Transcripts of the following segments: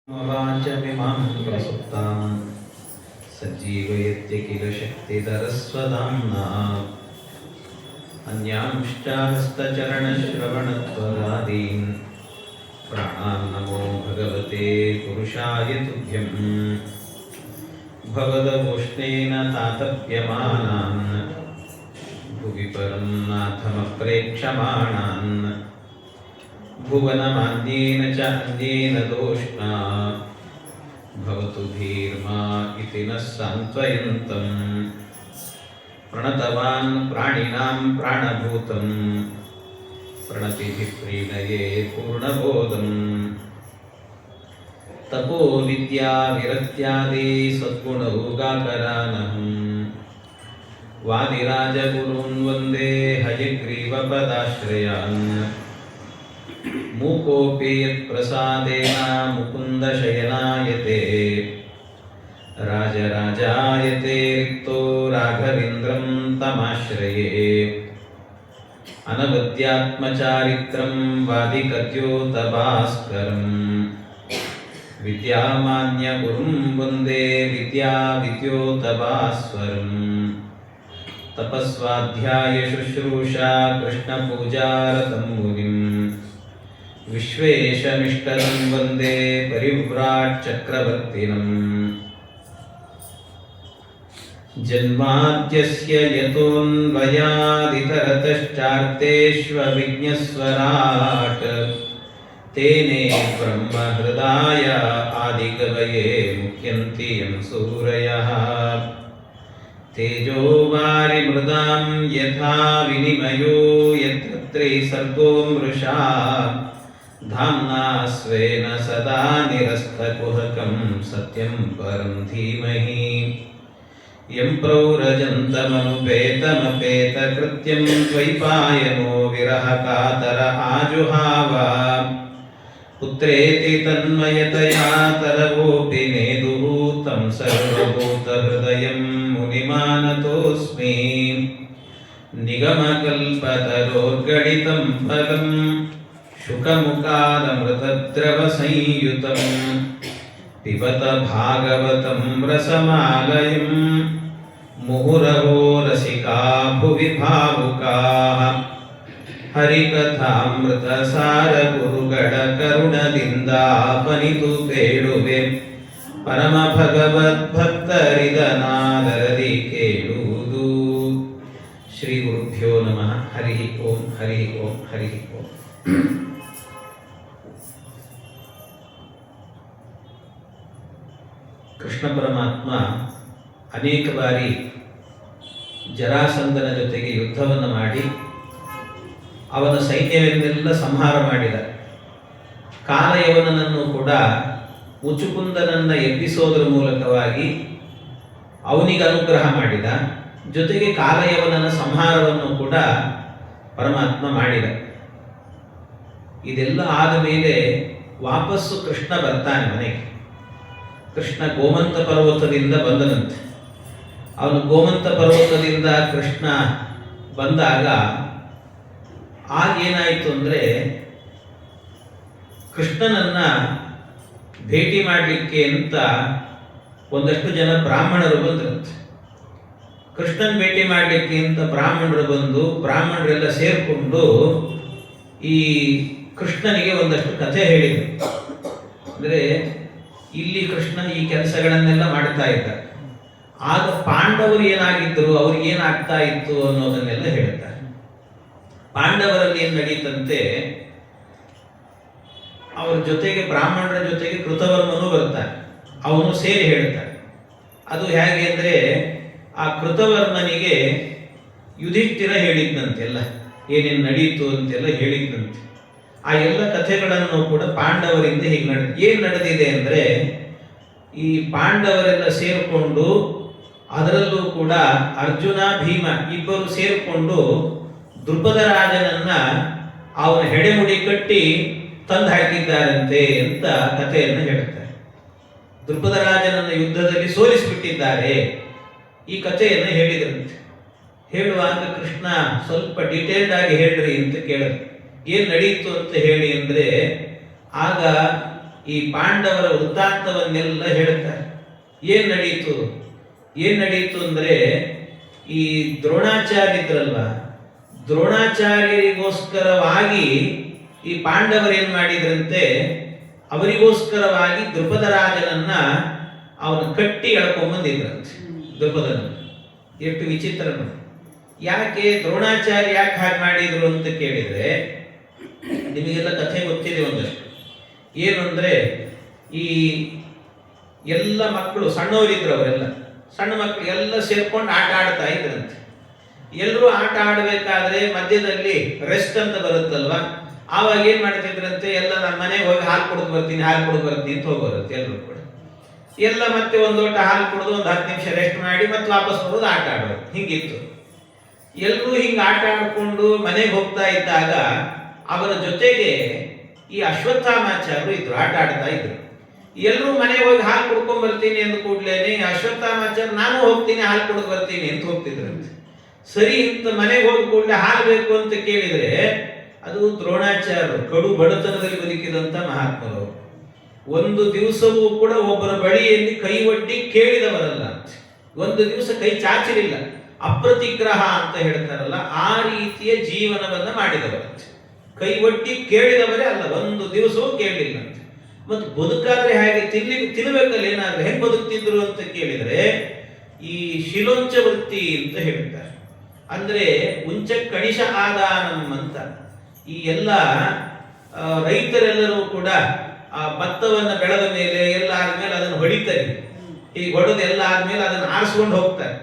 वाचमिमां प्रसुप्तां सज्जीवयत्य किल शक्तिधरस्वधाम्ना अन्यांश्च हस्तचरणश्रवणत्वगादीन् प्राणान् नमो भगवते पुरुषाय तुभ्यं भवदवोष्णेन तातप्यमानान् भुवि परं नाथमप्रेक्षमाणान् भुवनमान्येन च अन्येन दोष्णा भवतु धीर्मा इति नः सान्त्वयन्तम् प्रणतवान् प्राणिनां प्राणभूतं प्रणतिभिः प्रीणये पूर्णबोधम् तपो विद्या विरक्त्यादि सद्गुणौगाकरानहं वादिराजगुरून् वन्दे हयग्रीवपदाश्रयान् मूकोऽपि यत्प्रसादेन मुकुन्दशयनायते राजराजायते रिक्तो राघवेन्द्रं तमाश्रये अनवद्यात्मचारित्रं वादिकद्योतभास्करं विद्यामान्यगुरुं वन्दे विद्याविद्योतभास्वरम् तपस्वाध्यायशुश्रूषा कृष्णपूजारतं मुनिम् विश्वेशमिष्टदं वन्दे परिव्राट् चक्रवर्तिनम् जन्माद्यस्य यतोऽन्वयादितरतश्चार्तेष्वभिज्ञस्वराट् तेने ब्रह्महृदाय आदिकवये मुह्यन्ति यं सूरयः तेजो वारिमृदां यथा विनिमयो यत्र त्रिसर्गो मृषा धाम्ना स्वेन सदा निरस्तकुहकं सत्यं परं धीमहि यं प्रौरजन्तमनुपेतमपेतकृत्यं द्वैपायनो विरहकातर आजुहाव पुत्रेति तन्मयतया तरवोऽपि नेदुः तं सर्वभूतहृदयं मुनिमानतोऽस्मि निगमकल्पतरोर्गणितं फलं शुकमुखादमृतद्रवसंयुतं पिबत भागवतं रसमालयं मुहुरहो रसिका भुवि भावुकाः हरिकथामೃತಸಾರಗುರುಗಳ ಕರುಣದಿಂದಾಪನಿತು ಪರಮ ಭಗವದ್ಭಕ್ತರಿದನಾದರದಿ ಕೇಳುವುದು. ಶ್ರೀ ಗುರುಭ್ಯೋ ನಮಃ. ಹರಿ ಓಂ ಹರಿ ಓಂ ಹರಿ ಓಂ. ಕೃಷ್ಣ ಪರಮಾತ್ಮ ಅನೇಕ ಬಾರಿ ಜರಾಸಂಧನ ಜೊತೆಗೆ ಯುದ್ಧವನ್ನು ಮಾಡಿ ಅವನ ಸೈನ್ಯವನ್ನೆಲ್ಲ ಸಂಹಾರ ಮಾಡಿದ. ಕಾಲಯವನನ್ನು ಕೂಡ ಮುಚುಕುಂದನನ್ನು ಎಬ್ಬಿಸೋದರ ಮೂಲಕವಾಗಿ ಅವನಿಗೆ ಅನುಗ್ರಹ ಮಾಡಿದ. ಜೊತೆಗೆ ಕಾಲಯವನನ ಸಂಹಾರವನ್ನು ಕೂಡ ಪರಮಾತ್ಮ ಮಾಡಿದ. ಇದೆಲ್ಲ ಆದ ಮೇಲೆ ವಾಪಸ್ಸು ಕೃಷ್ಣ ಬರ್ತಾನೆ ಮನೆಗೆ. ಕೃಷ್ಣ ಗೋಮಂತ ಪರ್ವತದಿಂದ ಬಂದನಂತೆ. ಅವನು ಗೋಮಂತ ಪರ್ವತದಿಂದ ಕೃಷ್ಣ ಬಂದಾಗ ಆಗೇನಾಯಿತು ಅಂದರೆ, ಕೃಷ್ಣನನ್ನ ಭೇಟಿ ಮಾಡಲಿಕ್ಕೆ ಅಂತ ಒಂದಷ್ಟು ಜನ ಬ್ರಾಹ್ಮಣರು ಬಂದ್ರಂತೆ. ಕೃಷ್ಣನ್ ಭೇಟಿ ಮಾಡಲಿಕ್ಕೆ ಅಂತ ಬ್ರಾಹ್ಮಣರು ಬಂದು ಬ್ರಾಹ್ಮಣರೆಲ್ಲ ಸೇರಿಕೊಂಡು ಈ ಕೃಷ್ಣನಿಗೆ ಒಂದಷ್ಟು ಕಥೆ ಹೇಳಿದರು. ಅಂದರೆ ಇಲ್ಲಿ ಕೃಷ್ಣ ಈ ಕೆಲಸಗಳನ್ನೆಲ್ಲ ಮಾಡ್ತಾ ಇದ್ದ. ಆಗ ಪಾಂಡವರು ಏನಾಗಿದ್ದರು, ಅವ್ರಿಗೆ ಏನಾಗ್ತಾ ಇತ್ತು ಅನ್ನೋದನ್ನೆಲ್ಲ ಹೇಳ್ತಾರೆ. ಪಾಂಡವರಲ್ಲಿ ಏನು ನಡೀತಂತೆ, ಅವರ ಜೊತೆಗೆ ಬ್ರಾಹ್ಮಣರ ಜೊತೆಗೆ ಕೃತವರ್ಮನು ಬರ್ತಾನೆ. ಅವನು ಸೇರಿ ಹೇಳ್ತಾನೆ. ಅದು ಹೇಗೆ ಅಂದರೆ, ಆ ಕೃತವರ್ಮನಿಗೆ ಯುಧಿಷ್ಠಿರ ಹೇಳಿದ್ನಂತೆಲ್ಲ ಏನೇನು ನಡೀತು ಅಂತೆಲ್ಲ ಹೇಳಿದ್ನಂತೆ. ಆ ಎಲ್ಲ ಕಥೆಗಳನ್ನು ಕೂಡ ಪಾಂಡವರಿಂದ ಹೀಗೆ ಏನು ನಡೆದಿದೆ ಅಂದರೆ, ಈ ಪಾಂಡವರೆಲ್ಲ ಸೇರಿಕೊಂಡು, ಅದರಲ್ಲೂ ಕೂಡ ಅರ್ಜುನ ಭೀಮ ಇಬ್ಬರು ಸೇರಿಕೊಂಡು ದ್ರುಪದ ರಾಜನನ್ನ ಅವನ ಹೆಡೆಮುಡಿ ಕಟ್ಟಿ ತಂದು ಹಾಕಿದ್ದಾರಂತೆ ಅಂತ ಕಥೆಯನ್ನು ಹೇಳ್ತಾರೆ. ದ್ರುಪದ ರಾಜನನ್ನು ಯುದ್ಧದಲ್ಲಿ ಸೋಲಿಸಿಬಿಟ್ಟಿದ್ದಾರೆ, ಈ ಕಥೆಯನ್ನು ಹೇಳಿದ್ರಂತೆ. ಹೇಳುವಾಗ ಕೃಷ್ಣ ಸ್ವಲ್ಪ ಡೀಟೇಲ್ಡ್ ಆಗಿ ಹೇಳ್ರಿ ಅಂತ ಕೇಳಿದ್ರು. ಏನು ನಡೀತು ಅಂತ ಹೇಳಿ ಅಂದರೆ, ಆಗ ಈ ಪಾಂಡವರ ವೃತ್ತಾಂತವನ್ನೆಲ್ಲ ಹೇಳ್ತಾರೆ. ಏನ್ ನಡೀತು ಅಂದ್ರೆ ಈ ದ್ರೋಣಾಚಾರ್ಯರಿದ್ರಲ್ವ, ದ್ರೋಣಾಚಾರ್ಯರಿಗೋಸ್ಕರವಾಗಿ ಈ ಪಾಂಡವರೇನ್ ಮಾಡಿದ್ರಂತೆ, ಅವರಿಗೋಸ್ಕರವಾಗಿ ದ್ರುಪದ ರಾಜನನ್ನ ಅವನು ಕಟ್ಟಿ ಎಳ್ಕೊಂಡ್ಬಂದಿದ್ರಂತೆ. ದ್ರುಪದನ ಎಷ್ಟು ವಿಚಿತ್ರ ನೋಡಿ. ಯಾಕೆ ದ್ರೋಣಾಚಾರ್ಯ ಯಾಕೆ ಹಾಗೆ ಮಾಡಿದ್ರು ಅಂತ ಕೇಳಿದ್ರೆ, ನಿಮಗೆಲ್ಲ ಕಥೆ ಗೊತ್ತಿದೆ ಒಂದಷ್ಟು. ಏನು ಅಂದ್ರೆ, ಈ ಎಲ್ಲ ಮಕ್ಕಳು ಸಣ್ಣವರಿದ್ರು, ಅವರೆಲ್ಲ ಸಣ್ಣ ಮಕ್ಕಳು ಎಲ್ಲ ಸೇರ್ಕೊಂಡು ಆಟ ಆಡ್ತಾ ಇದ್ರಂತೆ. ಎಲ್ಲರೂ ಆಟ ಆಡಬೇಕಾದ್ರೆ ಮಧ್ಯದಲ್ಲಿ ರೆಸ್ಟ್ ಅಂತ ಬರುತ್ತಲ್ವಾ, ಆವಾಗ ಏನ್ ಮಾಡ್ತಿದ್ರಂತೆ, ಎಲ್ಲ ನನ್ನ ಮನೆಗೆ ಹೋಗಿ ಹಾಲು ಕುಡಿದು ಬರ್ತೀನಿ ಅಂತ ಹೋಗೋರಂತೆ ಎಲ್ಲರೂ ಕೂಡ. ಎಲ್ಲ ಮತ್ತೆ ಒಂದು ಲೋಟ ಹಾಲು ಕುಡಿದು ಒಂದು 10 ನಿಮಿಷ ರೆಸ್ಟ್ ಮಾಡಿ ಮತ್ತೆ ವಾಪಸ್ ಬರೋದು, ಆಟ ಆಡೋದು. ಹಿಂಗಿತ್ತು. ಎಲ್ಲರೂ ಹಿಂಗ ಆಟ ಆಡ್ಕೊಂಡು ಮನೆಗೆ ಹೋಗ್ತಾ ಇದ್ದಾಗ ಅವರ ಜೊತೆಗೆ ಈ ಅಶ್ವತ್ಥಾಮಾಚಾರ್ಯರು ಇದ್ರು, ಆಟ ಆಡ್ತಾ ಇದ್ರು. ಎಲ್ಲರೂ ಮನೆಗೆ ಹೋಗಿ ಹಾಲು ಕುಡ್ಕೊಂಡ್ ಬರ್ತೀನಿ ಅಂದ ಕೂಡ್ಲೇನೆ ಅಶ್ವತ್ಥಾಮಾಚಾರ್ಯ ನಾನು ಹೋಗ್ತೀನಿ ಹಾಲು ಕುಡಿದು ಬರ್ತೀನಿ ಅಂತ ಹೋಗ್ತಿದ್ರಂತೆ. ಸರಿ ಅಂತ ಮನೆಗೆ ಹೋಗಿ ಕೂಡಲೇ ಹಾಲು ಬೇಕು ಅಂತ ಕೇಳಿದ್ರೆ, ಅದು ದ್ರೋಣಾಚಾರ್ಯರು ಕಡು ಬಡತನದಲ್ಲಿ ಬದುಕಿದಂತ ಮಹಾತ್ಮರು. ಒಂದು ದಿವಸವೂ ಕೂಡ ಒಬ್ಬರ ಬಳಿಯಲ್ಲಿ ಕೈ ಒಡ್ಡಿ ಕೇಳಿದವರಲ್ಲ, ಒಂದು ದಿವಸ ಕೈ ಚಾಚಲಿಲ್ಲ. ಅಪ್ರತಿಗ್ರಹ ಅಂತ ಹೇಳ್ತಾರಲ್ಲ, ಆ ರೀತಿಯ ಜೀವನವನ್ನ ಮಾಡಿದವರಂತೆ. ಕೈ ಒಡ್ಡಿ ಕೇಳಿದವರೇ ಅಲ್ಲ, ಒಂದು ದಿವಸವೂ ಕೇಳಲಿಲ್ಲ ಅಂತ. ಮತ್ತು ಬದುಕಾದ್ರೆ ಹಾಗೆ ತಿನ್ಬೇಕಲ್ಲ, ಏನಾದ್ರೆ ಹೆಂಗ್ ಬದುಕ್ತಿದ್ರು ಅಂತ ಕೇಳಿದ್ರೆ, ಈ ಶಿಲೋಂಚ ವೃತ್ತಿ ಅಂತ ಹೇಳ್ತಾರೆ. ಅಂದ್ರೆ ಉಂಚ ಕಣಿಷ ಆದಾನಂ ಅಂತ. ಈ ಎಲ್ಲ ರೈತರೆಲ್ಲರೂ ಕೂಡ ಆ ಭತ್ತವನ್ನ ಬೆಳೆದ ಮೇಲೆ ಎಲ್ಲ ಆದ್ಮೇಲೆ ಅದನ್ನು ಹೊಡಿತಾರೆ. ಈ ಹೊಡೆದು ಎಲ್ಲ ಆದ್ಮೇಲೆ ಅದನ್ನು ಆರಿಸ್ಕೊಂಡು ಹೋಗ್ತಾರೆ.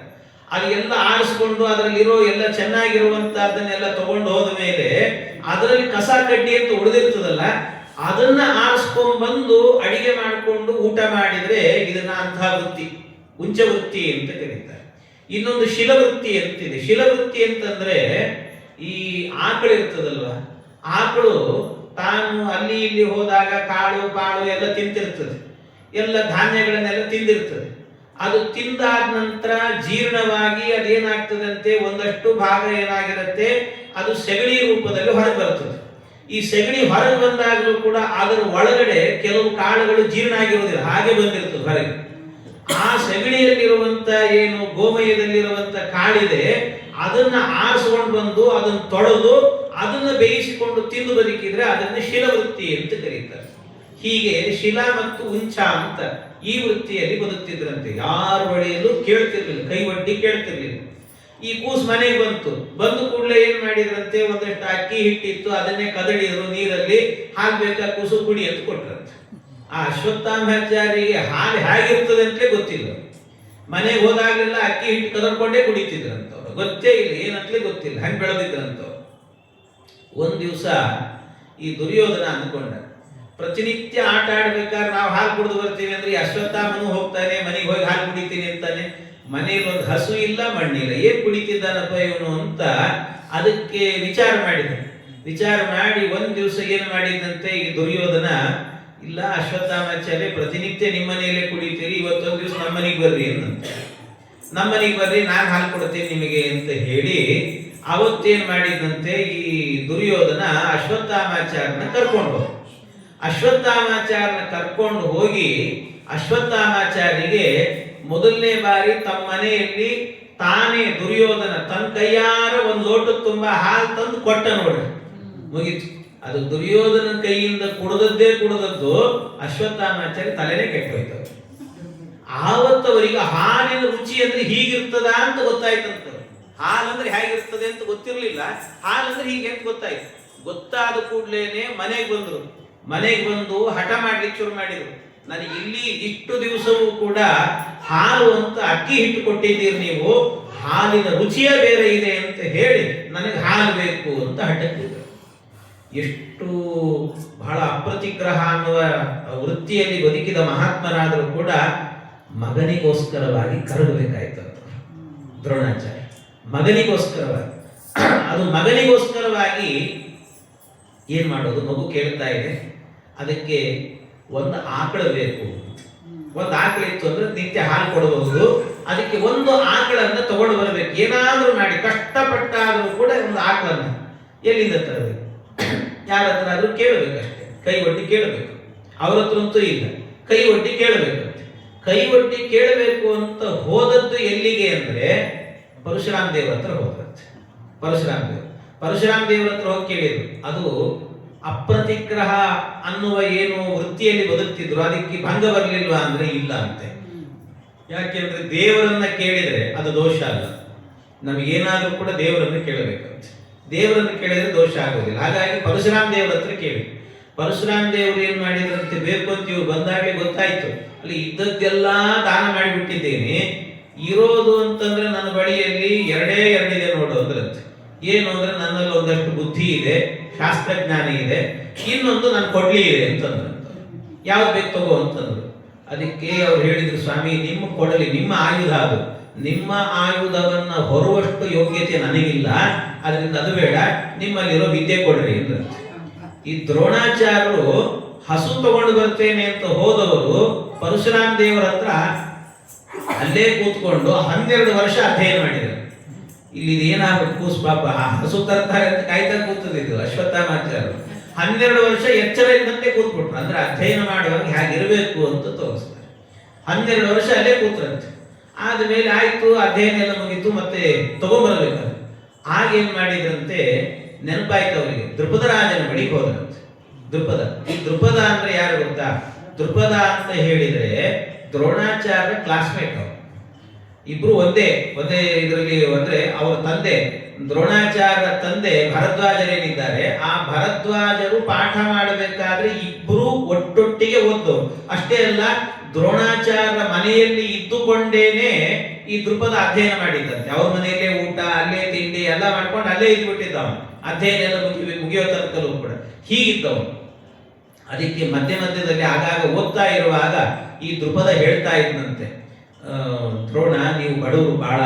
ಅದೆಲ್ಲ ಆರಿಸ್ಕೊಂಡು ಅದರಲ್ಲಿರೋ ಎಲ್ಲ ಚೆನ್ನಾಗಿರುವಂತಹದನ್ನೆಲ್ಲ ತಗೊಂಡು ಹೋದ ಮೇಲೆ ಅದರಲ್ಲಿ ಕಸ ಕಡ್ಡಿ ಅಂತ ಉಳಿದಿರ್ತದಲ್ಲ, ಅದನ್ನ ಆರಿಸ್ಕೊಂಡ್ ಬಂದು ಅಡಿಗೆ ಮಾಡಿಕೊಂಡು ಊಟ ಮಾಡಿದ್ರೆ ಇದನ್ನ ಅಂತಹ ವೃತ್ತಿ ಉಂಚ ವೃತ್ತಿ ಅಂತ ಕರೀತಾರೆ. ಇನ್ನೊಂದು ಶಿಲವೃತ್ತಿ ಅಂತಿದೆ. ಶಿಲವೃತ್ತಿ ಅಂತಂದ್ರೆ ಈ ಆಕಳು ಇರ್ತದಲ್ವಾ, ಆಕಳು ತಾನು ಅಲ್ಲಿ ಇಲ್ಲಿ ಹೋದಾಗ ಕಾಳು ಪಾಳು ಎಲ್ಲ ತಿಂತಿರ್ತದೆ, ಎಲ್ಲ ಧಾನ್ಯಗಳನ್ನೆಲ್ಲ ತಿಂದಿರ್ತದೆ. ಅದು ತಿಂದಾದ ನಂತರ ಜೀರ್ಣವಾಗಿ ಅದೇನಾಗ್ತದಂತೆ, ಒಂದಷ್ಟು ಭಾಗ ಏನಾಗಿರುತ್ತೆ, ಅದು ಸೆಗಣಿ ರೂಪದಲ್ಲಿ ಹೊರಗೆ ಬರ್ತದೆ. ಈ ಸೆಗಣಿ ಹೊರಗೆ ಬಂದಾಗಲೂ ಕೂಡ ಅದರ ಒಳಗಡೆ ಕೆಲವು ಕಾಳುಗಳು ಜೀರ್ಣ ಆಗಿರುವುದಿಲ್ಲ, ಹಾಗೆ ಬಂದಿರ್ತದೆ ಹೊರಗೆ. ಆ ಸೆಗಣಿಯಲ್ಲಿರುವಂತ ಏನು ಗೋಮಯದಲ್ಲಿರುವಂತ ಕಾಳಿದೆ, ಅದನ್ನ ಆರಿಸ್ಕೊಂಡು ಬಂದು ಅದನ್ನು ತೊಳೆದು ಅದನ್ನ ಬೇಯಿಸಿಕೊಂಡು ತಿಂದು ಬದುಕಿದ್ರೆ ಅದನ್ನ ಶಿಲವೃತ್ತಿ ಅಂತ ಕರೀತಾರೆ. ಹೀಗೆ ಶಿಲಾ ಮತ್ತು ಉಂಚ ಅಂತ ಈ ವೃತ್ತಿಯಲ್ಲಿ ಬದುಕ್ತಿದ್ರಂತೆ. ಯಾರ ಬಳಿಯಲ್ಲೂ ಕೇಳ್ತಿರ್ಲಿಲ್ಲ, ಕೈ ಒಡ್ಡಿ ಕೇಳ್ತಿರ್ಲಿಲ್ಲ. ಈ ಕೂಸು ಮನೆಗೆ ಬಂದು ಕೂಡಲೇ ಏನ್ ಮಾಡಿದ್ರಂತೆ, ಒಂದಷ್ಟು ಅಕ್ಕಿ ಹಿಟ್ಟಿತ್ತು, ಅದನ್ನೇ ಕದಡಿದ್ರು ನೀರಲ್ಲಿ, ಹಾಲು ಬೇಕಾ ಕೂಸು ಕುಡಿ ಅಂತ ಕೊಟ್ರಂತೆ. ಆ ಅಶ್ವತ್ಥಾಮಾಚಾರ್ಯರಿಗೆ ಹಾಲು ಹೇಗಿರ್ತದೆ ಅಂತಲೇ ಗೊತ್ತಿಲ್ಲ. ಮನೆಗೆ ಹೋದಾಗಲೆಲ್ಲ ಅಕ್ಕಿ ಹಿಟ್ಟು ಕದಡ್ಕೊಂಡೇ ಕುಡಿತಿದ್ರಂತವ್ರು, ಗೊತ್ತೇ ಇಲ್ಲ ಏನಂತಲೇ ಗೊತ್ತಿಲ್ಲ, ಹಂಗೆ ಬೆಳೆದಿದ್ರಂತವ್ರು. ಒಂದ್ ದಿವಸ ಈ ದುರ್ಯೋಧನ ಅಂದ್ಕೊಂಡ, ಪ್ರತಿನಿತ್ಯ ಆಟ ಆಡ್ಬೇಕಾದ್ರೆ ನಾವು ಹಾಲು ಕುಡಿದು ಬರ್ತೀವಿ ಅಂದ್ರೆ ಅಶ್ವತ್ಥಾಮನು ಹೋಗ್ತಾನೆ ಮನೆಗೆ ಹೋಗಿ ಹಾಲು ಕುಡಿತೀನಿ ಅಂತಾನೆ. ಮನೆಯಲ್ಲಿ ಒಂದು ಹಸು ಇಲ್ಲ, ಮಣ್ಣಿಲ್ಲ, ಏನ್ ಕುಡಿತಿದ್ದಾನಪ್ಪ ಇವನು ಅಂತ ಅದಕ್ಕೆ ವಿಚಾರ ಮಾಡಿ ಒಂದ್ ದಿವಸ ಏನ್ ಮಾಡಿದಂತೆ ಈ ದುರ್ಯೋಧನ, ಇಲ್ಲ ಅಶ್ವತ್ಥಾಮಾಚಾರ್ಯ ಪ್ರತಿನಿತ್ಯ ನಿಮ್ಮ ಮನೆಯಲ್ಲೇ ಕುಡಿತೀರಿ, ಇವತ್ತೊಂದು ದಿವಸ ನಮ್ಮ ಮನೆಗೆ ಬರ್ರಿ ನಮ್ಮನೆಗೆ ಬರ್ರಿ, ನಾನು ಹಾಲು ಕೊಡ್ತೇನೆ ನಿಮಗೆ ಅಂತ ಹೇಳಿ ಅವತ್ತೇನ್ ಮಾಡಿದಂತೆ ಈ ದುರ್ಯೋಧನ ಅಶ್ವತ್ಥಾಮಾಚಾರ್ಯನ ಕರ್ಕೊಂಡು ಹೋಗಿ ಅಶ್ವತ್ಥಾಮಾಚಾರ್ಯರಿಗೆ ಮೊದಲನೇ ಬಾರಿ ತಮ್ಮ ಮನೆಯಲ್ಲಿ ತಾನೇ ದುರ್ಯೋಧನ ತನ್ನ ಕೈಯಾರ ಒಂದು ಲೋಟ ತುಂಬಾ ಹಾಲು ತಂದು ಕೊಟ್ಟ ನೋಡ್ರಿ, ಮುಗಿತು. ಅದು ದುರ್ಯೋಧನ ಕೈಯಿಂದ ಕುಡಿದದ್ದು ಅಶ್ವತ್ಥಾಮಾಚಾರ್ಯ ತಲೆನೇ ಕೆಟ್ಟೋಯ್ತವ. ಆವತ್ತವರಿಗೆ ಹಾಲಿನ ರುಚಿ ಅಂದ್ರೆ ಹೀಗಿರ್ತದ ಅಂತ ಗೊತ್ತಾಯ್ತಂತ. ಹಾಲಂದ್ರೆ ಹೇಗಿರ್ತದೆ ಅಂತ ಗೊತ್ತಿರ್ಲಿಲ್ಲ, ಹಾಲಂದ್ರೆ ಹೀಗೆ ಅಂತ ಗೊತ್ತಾಯ್ತು. ಗೊತ್ತಾದ ಕೂಡ್ಲೇನೆ ಮನೆಗೆ ಬಂದು ಹಠ ಮಾಡ್ಲಿಕ್ಕೆ ಶುರು ಮಾಡಿದ್ರು. ನನಗೆ ಇಲ್ಲಿ ಇಷ್ಟು ದಿವಸವೂ ಕೂಡ ಹಾಲು ಅಂತ ಅಕ್ಕಿ ಹಿಟ್ಟು ಕೊಟ್ಟಿದ್ದೀರಿ ನೀವು, ಹಾಲಿನ ರುಚಿಯೇ ಬೇರೆ ಇದೆ ಅಂತ ಹೇಳಿ ನನಗೆ ಹಾಲು ಬೇಕು ಅಂತ ಹಠಕ್ಕಿದ್ರು. ಎಷ್ಟು ಬಹಳ ಅಪ್ರತಿಗ್ರಹ ಅನ್ನುವ ವೃತ್ತಿಯಲ್ಲಿ ಬದುಕಿದ ಮಹಾತ್ಮರಾದರೂ ಕೂಡ ಮಗನಿಗೋಸ್ಕರವಾಗಿ ಕರಗಬೇಕಾಯ್ತು ಅಂತ ದ್ರೋಣಾಚಾರ್ಯ. ಮಗನಿಗೋಸ್ಕರವಾಗಿ ಏನ್ ಮಾಡೋದು, ಮಗು ಕೇಳ್ತಾ ಇದೆ, ಅದಕ್ಕೆ ಒಂದು ಆಕಳ ಬೇಕು. ಒಂದು ಆಕಳ ಇತ್ತು ಅಂದ್ರೆ ನಿತ್ಯ ಹಾಲು ಕೊಡಬಹುದು, ಅದಕ್ಕೆ ಒಂದು ಆಕಳನ್ನ ತಗೊಂಡು ಬರಬೇಕು. ಏನಾದ್ರೂ ಮಾಡಿ ಕಷ್ಟಪಟ್ಟಾದ್ರೂ ಕೂಡ ಒಂದು ಆಕಳನ್ನ ಎಲ್ಲಿಂದ ತರಬೇಕು, ಯಾರ ಹತ್ರ ಆದ್ರೂ ಕೇಳಬೇಕಷ್ಟೇ, ಕೈ ಒಡ್ಡಿ ಕೇಳಬೇಕು. ಅವ್ರ ಹತ್ರಂತೂ ಇಲ್ಲ. ಕೈ ಒಡ್ಡಿ ಕೇಳಬೇಕಂತೆ. ಕೈ ಒಡ್ಡಿ ಕೇಳಬೇಕು ಅಂತ ಹೋದದ್ದು ಎಲ್ಲಿಗೆ ಅಂದ್ರೆ ಪರಶುರಾಮ ದೇವರ ಹತ್ರ ಹೋದಂತೆ. ಪರಶುರಾಮ ದೇವರ ಹತ್ರ ಹೋಗಿ ಕೇಳಿದ್ರು. ಅದು ಅಪ್ರತಿಗ್ರಹ ಅನ್ನುವ ಏನು ವೃತ್ತಿಯಲ್ಲಿ ಬದುಕ್ತಿದ್ರು, ಅದಕ್ಕೆ ಭಂಗ ಬರಲಿಲ್ವಾ ಅಂದ್ರೆ ಇಲ್ಲ ಅಂತೆ. ಯಾಕೆಂದ್ರೆ ದೇವರನ್ನ ಕೇಳಿದ್ರೆ ಅದು ದೋಷ ಅಲ್ಲ. ನಮಗೇನಾದ್ರೂ ಕೂಡ ದೇವರನ್ನು ಕೇಳಬೇಕಂತೆ. ದೇವರನ್ನು ಕೇಳಿದ್ರೆ ದೋಷ ಆಗೋದಿಲ್ಲ. ಹಾಗಾಗಿ ಪರಶುರಾಮ ದೇವರ ಹತ್ರ ಕೇಳಿ. ಪರಶುರಾಮ ದೇವರು ಏನ್ ಮಾಡಿದ್ರಂತೆ, ಬೇಕು ಅಂತ ಇವ್ರು ಬಂದಾಗಲೇ ಗೊತ್ತಾಯ್ತು, ಅಲ್ಲಿ ಇದ್ದದ್ದೆಲ್ಲ ದಾನ ಮಾಡಿಬಿಟ್ಟಿದ್ದೇನೆ, ಇರೋದು ಅಂತಂದ್ರೆ ನನ್ನ ಬಳಿಯಲ್ಲಿ ಎರಡಿದೆ ನೋಡು ಅಂದ್ರಂತೆ. ಏನು ಅಂದ್ರೆ ನನ್ನಲ್ಲಿ ಒಂದಷ್ಟು ಬುದ್ಧಿ ಇದೆ, ಶಾಸ್ತ್ರಜ್ಞಾನ ಇದೆ, ಇನ್ನೊಂದು ನನ್ನ ಕೊಡ್ಲಿ ಇದೆ ಅಂತಂದ್ರು. ಯಾವ್ದು ಬೇಕು ತಗೋ ಅಂತಂದ್ರು. ಅದಕ್ಕೆ ಅವ್ರು ಹೇಳಿದ್ರು, ಸ್ವಾಮಿ ನಿಮ್ಮ ಕೊಡಲಿ, ನಿಮ್ಮ ಆಯುಧ ಅದು, ನಿಮ್ಮ ಆಯುಧವನ್ನ ಹೊರುವಷ್ಟು ಯೋಗ್ಯತೆ ನನಗಿಲ್ಲ, ಅದರಿಂದ ಅದು ಬೇಡ, ನಿಮ್ಮಲ್ಲಿರೋ ವಿದ್ಯೆ ಕೊಡ್ರಿ ಅಂದ್ರಂತೆ. ಈ ದ್ರೋಣಾಚಾರ್ಯರು ಹಸು ತಗೊಂಡು ಬರ್ತೇನೆ ಅಂತ ಹೋದವರು ಪರಶುರಾಮ ದೇವರ ಹತ್ರ ಅಲ್ಲೇ ಕೂತ್ಕೊಂಡು 12 ವರ್ಷ ಅಧ್ಯಯನ ಮಾಡಿದರು. ಇಲ್ಲಿ ಏನಾಗುತ್ತೆ ಕೂಸು ಪಾಪ ಹಸು ತರ್ತಾರೆ ಅಂತ ಕಾಯ್ತಾ ಕೂತದಿದ್ದು ಅಶ್ವತ್ಥಾಮಾಚಾರ್ಯರು 12 ವರ್ಷ ಎಚ್ಚರ ಇದ್ದಂತೆ ಕೂತ್ಬಿಟ್ರು. ಅಂದ್ರೆ ಅಧ್ಯಯನ ಮಾಡುವಾಗ ಹೇಗಿರಬೇಕು ಅಂತ ತೋರಿಸ್ತಾರೆ. 12 ವರ್ಷ ಅಲ್ಲೇ ಕೂತ್ರಂತೆ. ಆದ್ಮೇಲೆ ಆಯ್ತು, ಅಧ್ಯಯನ ಎಲ್ಲ ಮುಗಿತು, ಮತ್ತೆ ತಗೊಂಡ್ಬರ್ಬೇಕಾದ್ರೆ ಆಗೇನ್ ಮಾಡಿದ್ರಂತೆ, ನೆನಪಾಯ್ತು ಅವರಿಗೆ, ದೃಪದ ರಾಜನ ಬಳಿಗೆ ಹೋದ್ರಂತೆ. ಈ ದೃಪದ ಅಂದ್ರೆ ಯಾರು ಗೊತ್ತಾ? ದೃಪದ ಅಂತ ಹೇಳಿದ್ರೆ ದ್ರೋಣಾಚಾರ್ಯ ಕ್ಲಾಸ್ಮೇಟ್ ಅವರು ಇಬ್ರು ಒಂದೇ ಇದರಲ್ಲಿ. ಅಂದ್ರೆ ಅವರ ತಂದೆ ದ್ರೋಣಾಚಾರ್ಯ ತಂದೆ ಭರದ್ವಾಜರೇನಿದ್ದಾರೆ, ಆ ಭರದ್ವಾಜರು ಪಾಠ ಮಾಡಬೇಕಾದ್ರೆ ಇಬ್ರು ಒಟ್ಟೊಟ್ಟಿಗೆ ಓದ್ದವರು. ಅಷ್ಟೇ ಅಲ್ಲ, ದ್ರೋಣಾಚಾರ್ಯ ಮನೆಯಲ್ಲಿ ಇದ್ದುಕೊಂಡೇನೆ ಈ ದೃಪದ ಅಧ್ಯಯನ ಮಾಡಿದ್ದಂತೆ. ಅವ್ರ ಮನೆಯಲ್ಲೇ ಊಟ, ಅಲ್ಲೇ ತಿಂಡಿ ಎಲ್ಲ ಮಾಡ್ಕೊಂಡು ಅಲ್ಲೇ ಇದ್ಬಿಟ್ಟಿದ್ದವ. ಅಧ್ಯಯನ ಎಲ್ಲ ಮುಗಿಯೋ ತನಕಲೂ ಕೂಡ ಹೀಗಿದ್ದವನು. ಅದಕ್ಕೆ ಮಧ್ಯದಲ್ಲಿ ಆಗಾಗ ಓದ್ತಾ ಇರುವಾಗ ಈ ದೃಪದ ಹೇಳ್ತಾ ಇದ್ದಂತೆ, ದ್ರೋಣ ನೀವು ಬಡವರು ಬಹಳ,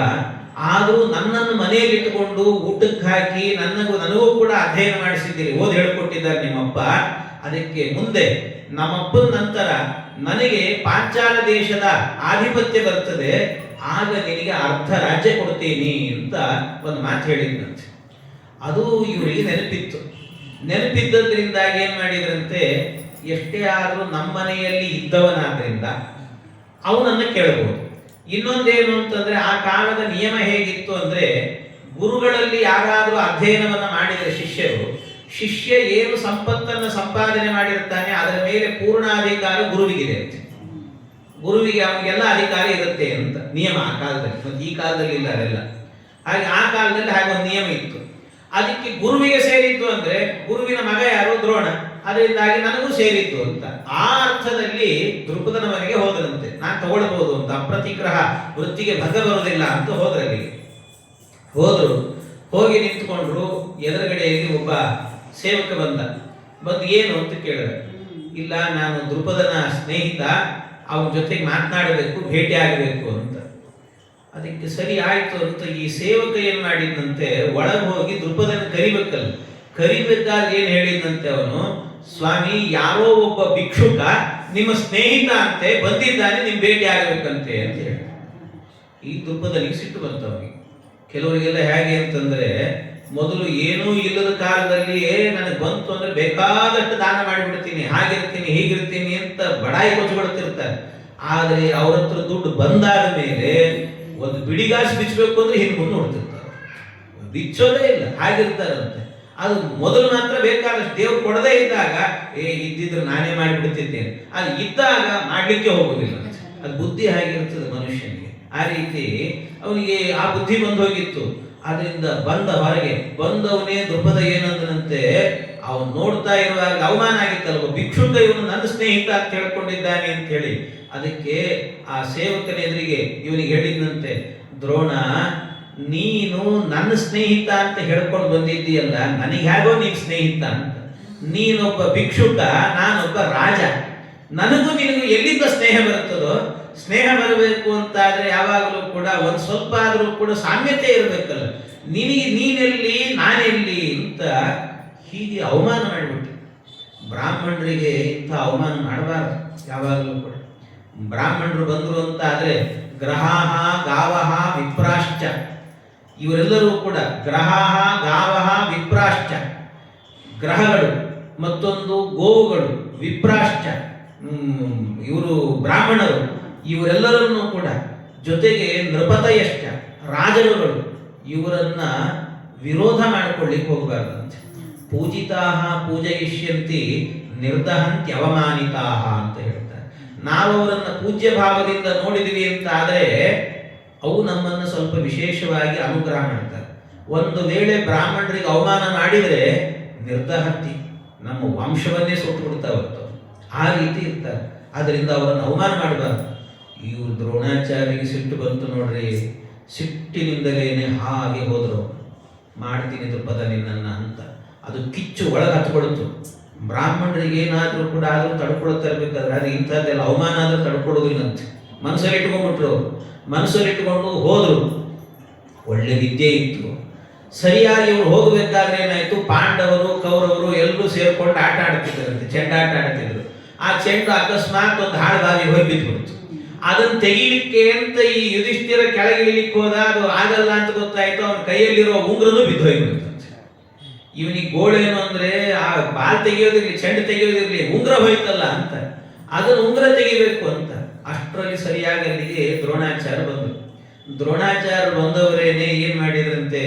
ಆದ್ರೂ ನನ್ನನ್ನು ಮನೆಯಲ್ಲಿ ಇಟ್ಟುಕೊಂಡು ಊಟಕ್ಕೆ ಹಾಕಿ ನನಗೂ ಕೂಡ ಅಧ್ಯಯನ ಮಾಡಿಸಿದ್ದೀರಿ, ಓದಿ ಹೇಳ್ಕೊಟ್ಟಿದ್ದಾರೆ ನಿಮ್ಮಪ್ಪ. ಅದಕ್ಕೆ ಮುಂದೆ ನಮ್ಮಪ್ಪನ ನಂತರ ನನಗೆ ಪಾಂಚಾಲ ದೇಶದ ಆಧಿಪತ್ಯ ಬರ್ತದೆ, ಆಗ ನಿನಗೆ ಅರ್ಧ ರಾಜ್ಯ ಕೊಡ್ತೀನಿ ಅಂತ ಒಂದು ಮಾತು ಹೇಳಿದ್ರಂತೆ. ಅದು ಇವರಿಗೆ ನೆನಪಿದ್ದದ್ರಿಂದಾಗಿ ಏನ್ ಮಾಡಿದ್ರಂತೆ, ಎಷ್ಟೇ ಆದ್ರೂ ನಮ್ಮ ಮನೆಯಲ್ಲಿ ಇದ್ದವನಾದ್ರಿಂದ ಅವನನ್ನ ಕೇಳಬಹುದು. ಇನ್ನೊಂದೇನು ಅಂತಂದ್ರೆ, ಆ ಕಾಲದ ನಿಯಮ ಹೇಗಿತ್ತು ಅಂದ್ರೆ, ಗುರುಗಳಲ್ಲಿ ಯಾರಾದ್ರೂ ಅಧ್ಯಯನವನ್ನ ಮಾಡಿದರೆ ಶಿಷ್ಯ ಏನು ಸಂಪತ್ತನ್ನು ಸಂಪಾದನೆ ಮಾಡಿರ್ತಾನೆ ಅದರ ಮೇಲೆ ಪೂರ್ಣಾಧಿಕಾರ ಗುರುವಿಗಿದೆ ಅಂತ. ಗುರುವಿಗೆ ಅವನಿಗೆಲ್ಲ ಅಧಿಕಾರ ಇರುತ್ತೆ ಅಂತ ನಿಯಮ ಆ ಕಾಲದಲ್ಲಿ. ಮತ್ತೆ ಈ ಕಾಲದಲ್ಲಿ ಇಲ್ಲ ಅದೆಲ್ಲ. ಹಾಗೆ ಆ ಕಾಲದಲ್ಲಿ ಹಾಗೆ ಒಂದು ನಿಯಮ ಇತ್ತು. ಅದಕ್ಕೆ ಗುರುವಿಗೆ ಸೇರಿತ್ತು ಅಂದ್ರೆ, ಗುರುವಿನ ಮಗ ಯಾರು? ದ್ರೋಣ. ಅದರಿಂದಾಗಿ ನನಗೂ ಸೇರಿತ್ತು ಅಂತ ಆ ಅರ್ಥದಲ್ಲಿ ದೃಪದನ ಮನೆಗೆ ಹೋದ್ರಂತೆ. ನಾನು ತಗೊಳ್ಬಹುದು ಅಂತ, ಅಪ್ರತಿಗ್ರಹ ವೃತ್ತಿಗೆ ಭಂಗ ಬರುವುದಿಲ್ಲ ಅಂತ ಹೋದ್ರು. ಹೋಗಿ ನಿಂತುಕೊಂಡ್ರು. ಎದುರುಗಡೆಯಲ್ಲಿ ಒಬ್ಬ ಸೇವಕ ಬಂದು ಏನು ಅಂತ ಕೇಳಿದ್ರೆ, ಇಲ್ಲ ನಾನು ದೃಪದನ ಸ್ನೇಹಿತ, ಅವನ ಜೊತೆಗೆ ಮಾತನಾಡಬೇಕು, ಭೇಟಿ ಆಗಬೇಕು ಅಂತ. ಅದಕ್ಕೆ ಸರಿ ಆಯ್ತು ಅಂತ ಈ ಸೇವಕ ಏನ್ ಮಾಡಿದಂತೆ, ಒಳಗೆ ಹೋಗಿ ದೃಪದನ ಕರಿಬೇಕಾದ್ರೆ ಏನ್ ಹೇಳಿದಂತೆ ಅವನು, ಸ್ವಾಮಿ ಯಾರೋ ಒಬ್ಬ ಭಿಕ್ಷುಕ ನಿಮ್ಮ ಸ್ನೇಹಿತ ಅಂತೆ ಬಂದಿದ್ದಾನೆ, ನಿಮ್ ಭೇಟಿ ಆಗಬೇಕಂತೆ ಅಂತ ಹೇಳಿ. ಈ ದೃಪದನಿಗೆ ಸಿಟ್ಟು ಬಂತವನಿಗೆ. ಕೆಲವರಿಗೆಲ್ಲ ಹೇಗೆ ಅಂತಂದ್ರೆ, ಮೊದಲು ಏನೂ ಇಲ್ಲದ ಕಾಲದಲ್ಲಿ ನನಗೆ ಬಂತು ಅಂದ್ರೆ ಬೇಕಾದಷ್ಟು ದಾನ ಮಾಡಿಬಿಡ್ತೀನಿ, ಹಾಗಿರ್ತೀನಿ ಹೀಗಿರ್ತೀನಿ ಅಂತ ಬಡಾಯಿ ಕೊಚ್ಚಿಬಿಡ್ತಿರ್ತಾರೆ. ಆದ್ರೆ ಅವ್ರ ಹತ್ರ ದುಡ್ಡು ಬಂದಾದ ಮೇಲೆ ಒಂದು ಬಿಡಿಗಾಸು ಬಿಚ್ಚಬೇಕು ಅಂದ್ರೆ ಹಿಂದೆ ಮುಂದೆ ನೋಡ್ತಿರ್ತಾರೆ, ಬಿಚ್ಚೋದೇ ಇಲ್ಲ, ಹಾಗಿರ್ತಾರಂತೆ. ಅದು ಮೊದಲು ಮಾತ್ರ ಬೇಕಾದಷ್ಟು ದೇವ್ರು ಕೊಡದೇ ಇದ್ದಾಗ ಇದ್ದಿದ್ರೆ ನಾನೇ ಮಾಡಿಬಿಡ್ತಿದ್ದೇನೆ, ಅದು ಇದ್ದಾಗ ಮಾಡ್ಲಿಕ್ಕೆ ಹೋಗುದಿಲ್ಲ. ಅದು ಬುದ್ಧಿ ಹಾಗಿರ್ತದೆ ಮನುಷ್ಯನಿಗೆ. ಆ ರೀತಿ ಅವನಿಗೆ ಆ ಬುದ್ಧಿ ಬಂದು ಹೋಗಿತ್ತು. ಅದರಿಂದ ಹೊರಗೆ ಬಂದವನೇ ದೃಪದ ಏನಂದನಂತೆ, ಅವನು ನೋಡ್ತಾ ಇರುವಾಗ ಅವಮಾನ ಆಗಿತ್ತಲ್ವ, ಭಿಕ್ಷುಕ ಇವನು ನನ್ನ ಸ್ನೇಹಿತ ಅಂತ ಹೇಳ್ಕೊಂಡಿದ್ದಾನೆ ಅಂತ ಹೇಳಿ. ಅದಕ್ಕೆ ಆ ಸೇವಕನ ಎದುರಿಗೆ ಇವನಿಗೆ ಹೇಳಿದಂತೆ, ದ್ರೋಣ ನೀನು ನನ್ನ ಸ್ನೇಹಿತ ಅಂತ ಹೇಳ್ಕೊಂಡು ಬಂದಿದ್ದೀಯಲ್ಲ, ನನಗೆ ಹೇಗೋ ನೀನ್ ಸ್ನೇಹಿತ ಅಂತ. ನೀನೊಬ್ಬ ಭಿಕ್ಷುಕ, ನಾನೊಬ್ಬ ರಾಜ, ನನಗೂ ನಿನಗೂ ಎಲ್ಲಿಂದ ಸ್ನೇಹ ಬರುತ್ತದೋ? ಸ್ನೇಹ ಬರಬೇಕು ಅಂತಾದ್ರೆ ಯಾವಾಗಲೂ ಕೂಡ ಒಂದು ಸ್ವಲ್ಪ ಆದ್ರೂ ಕೂಡ ಸಾಮ್ಯತೆ ಇರಬೇಕಲ್ಲ. ನೀನೆಲ್ಲಿ ನಾನೆಲ್ಲಿ ಅಂತ ಹೀಗೆ ಅವಮಾನ ಮಾಡಿಬಿಟ್ಟು. ಬ್ರಾಹ್ಮಣರಿಗೆ ಇಂಥ ಅವಮಾನ ಮಾಡಬಾರದು ಯಾವಾಗಲೂ ಕೂಡ. ಬ್ರಾಹ್ಮಣರು ಬಂದರು ಅಂತ ಆದ್ರೆ ಗ್ರಹಾಹ ಗಾವಹ ವಿಪ್ರಾಶ್ಚ, ಇವರೆಲ್ಲರೂ ಕೂಡ ಗ್ರಹಾಹ ಗಾವಹ ವಿಪ್ರಾಶ್ಚ, ಗ್ರಹಗಳು, ಮತ್ತೊಂದು ಗೋವುಗಳು, ವಿಪ್ರಾಶ್ಚ ಇವರು ಬ್ರಾಹ್ಮಣರು, ಇವರೆಲ್ಲರನ್ನೂ ಕೂಡ, ಜೊತೆಗೆ ನೃಪತಯಶ್ಚ ರಾಜರುಗಳು, ಇವರನ್ನ ವಿರೋಧ ಮಾಡಿಕೊಳ್ಳಿಕ್ಕೆ ಹೋಗಬಾರ್ದಂತೆ. ಪೂಜಿತಾಹ ಪೂಜಯಿಷ್ಯಂತಿ ನಿರ್ದಹಂತ್ಯವಮಾನಿತಾಹ ಅಂತ ಹೇಳ್ತಾರೆ. ನಾವು ಅವರನ್ನ ಪೂಜ್ಯ ಭಾವದಿಂದ ನೋಡಿದ್ವಿ ಅಂತ ಆದರೆ ಅವು ನಮ್ಮನ್ನು ಸ್ವಲ್ಪ ವಿಶೇಷವಾಗಿ ಅನುಗ್ರಹ ಮಾಡ್ತಾರೆ. ಒಂದು ವೇಳೆ ಬ್ರಾಹ್ಮಣರಿಗೆ ಅವಮಾನ ಮಾಡಿದರೆ ನಿರ್ದಹಂತಿ, ನಮ್ಮ ವಂಶವನ್ನೇ ಸುಟ್ಟು ಬಿಡ್ತಾವತ್ತು. ಆ ರೀತಿ ಇರ್ತಾರೆ. ಆದ್ದರಿಂದ ಅವರನ್ನು ಅವಮಾನ ಮಾಡಬಾರ್ದು. ಇವರು ದ್ರೋಣಾಚಾರ್ಯರಿಗೆ ಸಿಟ್ಟು ಬಂತು ನೋಡ್ರಿ, ಸಿಟ್ಟಿನಿಂದಲೇನೆ ಹಾಗೆ ಹೋದ್ರು, ಮಾಡ್ತೀನಿ ದ್ರುಪದ ನಿನ್ನನ್ನ ಅಂತ. ಅದು ಕಿಚ್ಚು ಒಳಗೆ ಹತ್ಕೊಳ್ತು. ಬ್ರಾಹ್ಮಣರಿಗೆ ಏನಾದರೂ ಕೂಡ ಆದರೂ ತಡ್ಕೊಳ್ತಾ ಇರ್ಬೇಕಾದ್ರೆ ಅದು ಇಂಥದ್ದೆಲ್ಲ ಅವಮಾನ ಆದರೂ ತಡ್ಕೊಡೋದಿಲ್ಲಂತೆ. ಮನಸ್ಸಲ್ಲಿ ಇಟ್ಕೊಂಡ್ಬಿಟ್ರು ಅವರು. ಮನಸ್ಸಲ್ಲಿ ಇಟ್ಕೊಂಡು ಹೋದ್ರು. ಒಳ್ಳೆ ವಿದ್ಯೆ ಇತ್ತು. ಸರಿಯಾಗಿ ಇವ್ರು ಹೋಗಬೇಕಾದ್ರೆ ಏನಾಯ್ತು, ಪಾಂಡವರು ಕೌರವರು ಎಲ್ಲರೂ ಸೇರ್ಕೊಂಡು ಆಟ ಆಡ್ತಿದ್ರಂತೆ, ಚೆಂಡಾಟ ಆಡ್ತಿದ್ರು. ಆ ಚೆಂಡು ಅಕಸ್ಮಾತ್ ಒಂದು ಹಾಳು ಬಾವಿ ಹೋಗಿ ಬಿದ್ದುಬಿಡ್ತು. ಅದನ್ನು ತೆಗಿಲಿಕ್ಕೆ ಅಂತ ಈ ಯುಧಿಷ್ಠಿರ ಕೆಳಗಿಳಿಲಿಕ್ಕೆ ಹೋದ, ಅದು ಆಗಲ್ಲ ಅಂತ ಗೊತ್ತಾಯ್ತು. ಅವನ ಕೈಯಲ್ಲಿರೋ ಉಂಗ್ರನು ಬಿದ್ದು ಹೋಗ್ಬಿಡ್ತಂತೆ. ಇವನಿಗೆ ಗೋಳೇನು ಅಂದ್ರೆ ಆ ಬಾಲ್ ತೆಗಿಯೋದಿರ್ಲಿ, ಚೆಂಡು ತೆಗಿಯೋದಿರ್ಲಿ, ಉಂಗ್ರ ಹೋಯ್ತಲ್ಲ ಅಂತ, ಅದನ್ನು ಉಂಗ್ರ ತೆಗಿಬೇಕು ಅಂತ. ಅಷ್ಟರಲ್ಲಿ ಸರಿಯಾಗಿ ಅಲ್ಲಿಗೆ ದ್ರೋಣಾಚಾರ್ಯ ಬಂದರು. ದ್ರೋಣಾಚಾರ್ಯ ಬಂದವರೇನೆ ಏನ್ ಮಾಡಿದ್ರಂತೆ,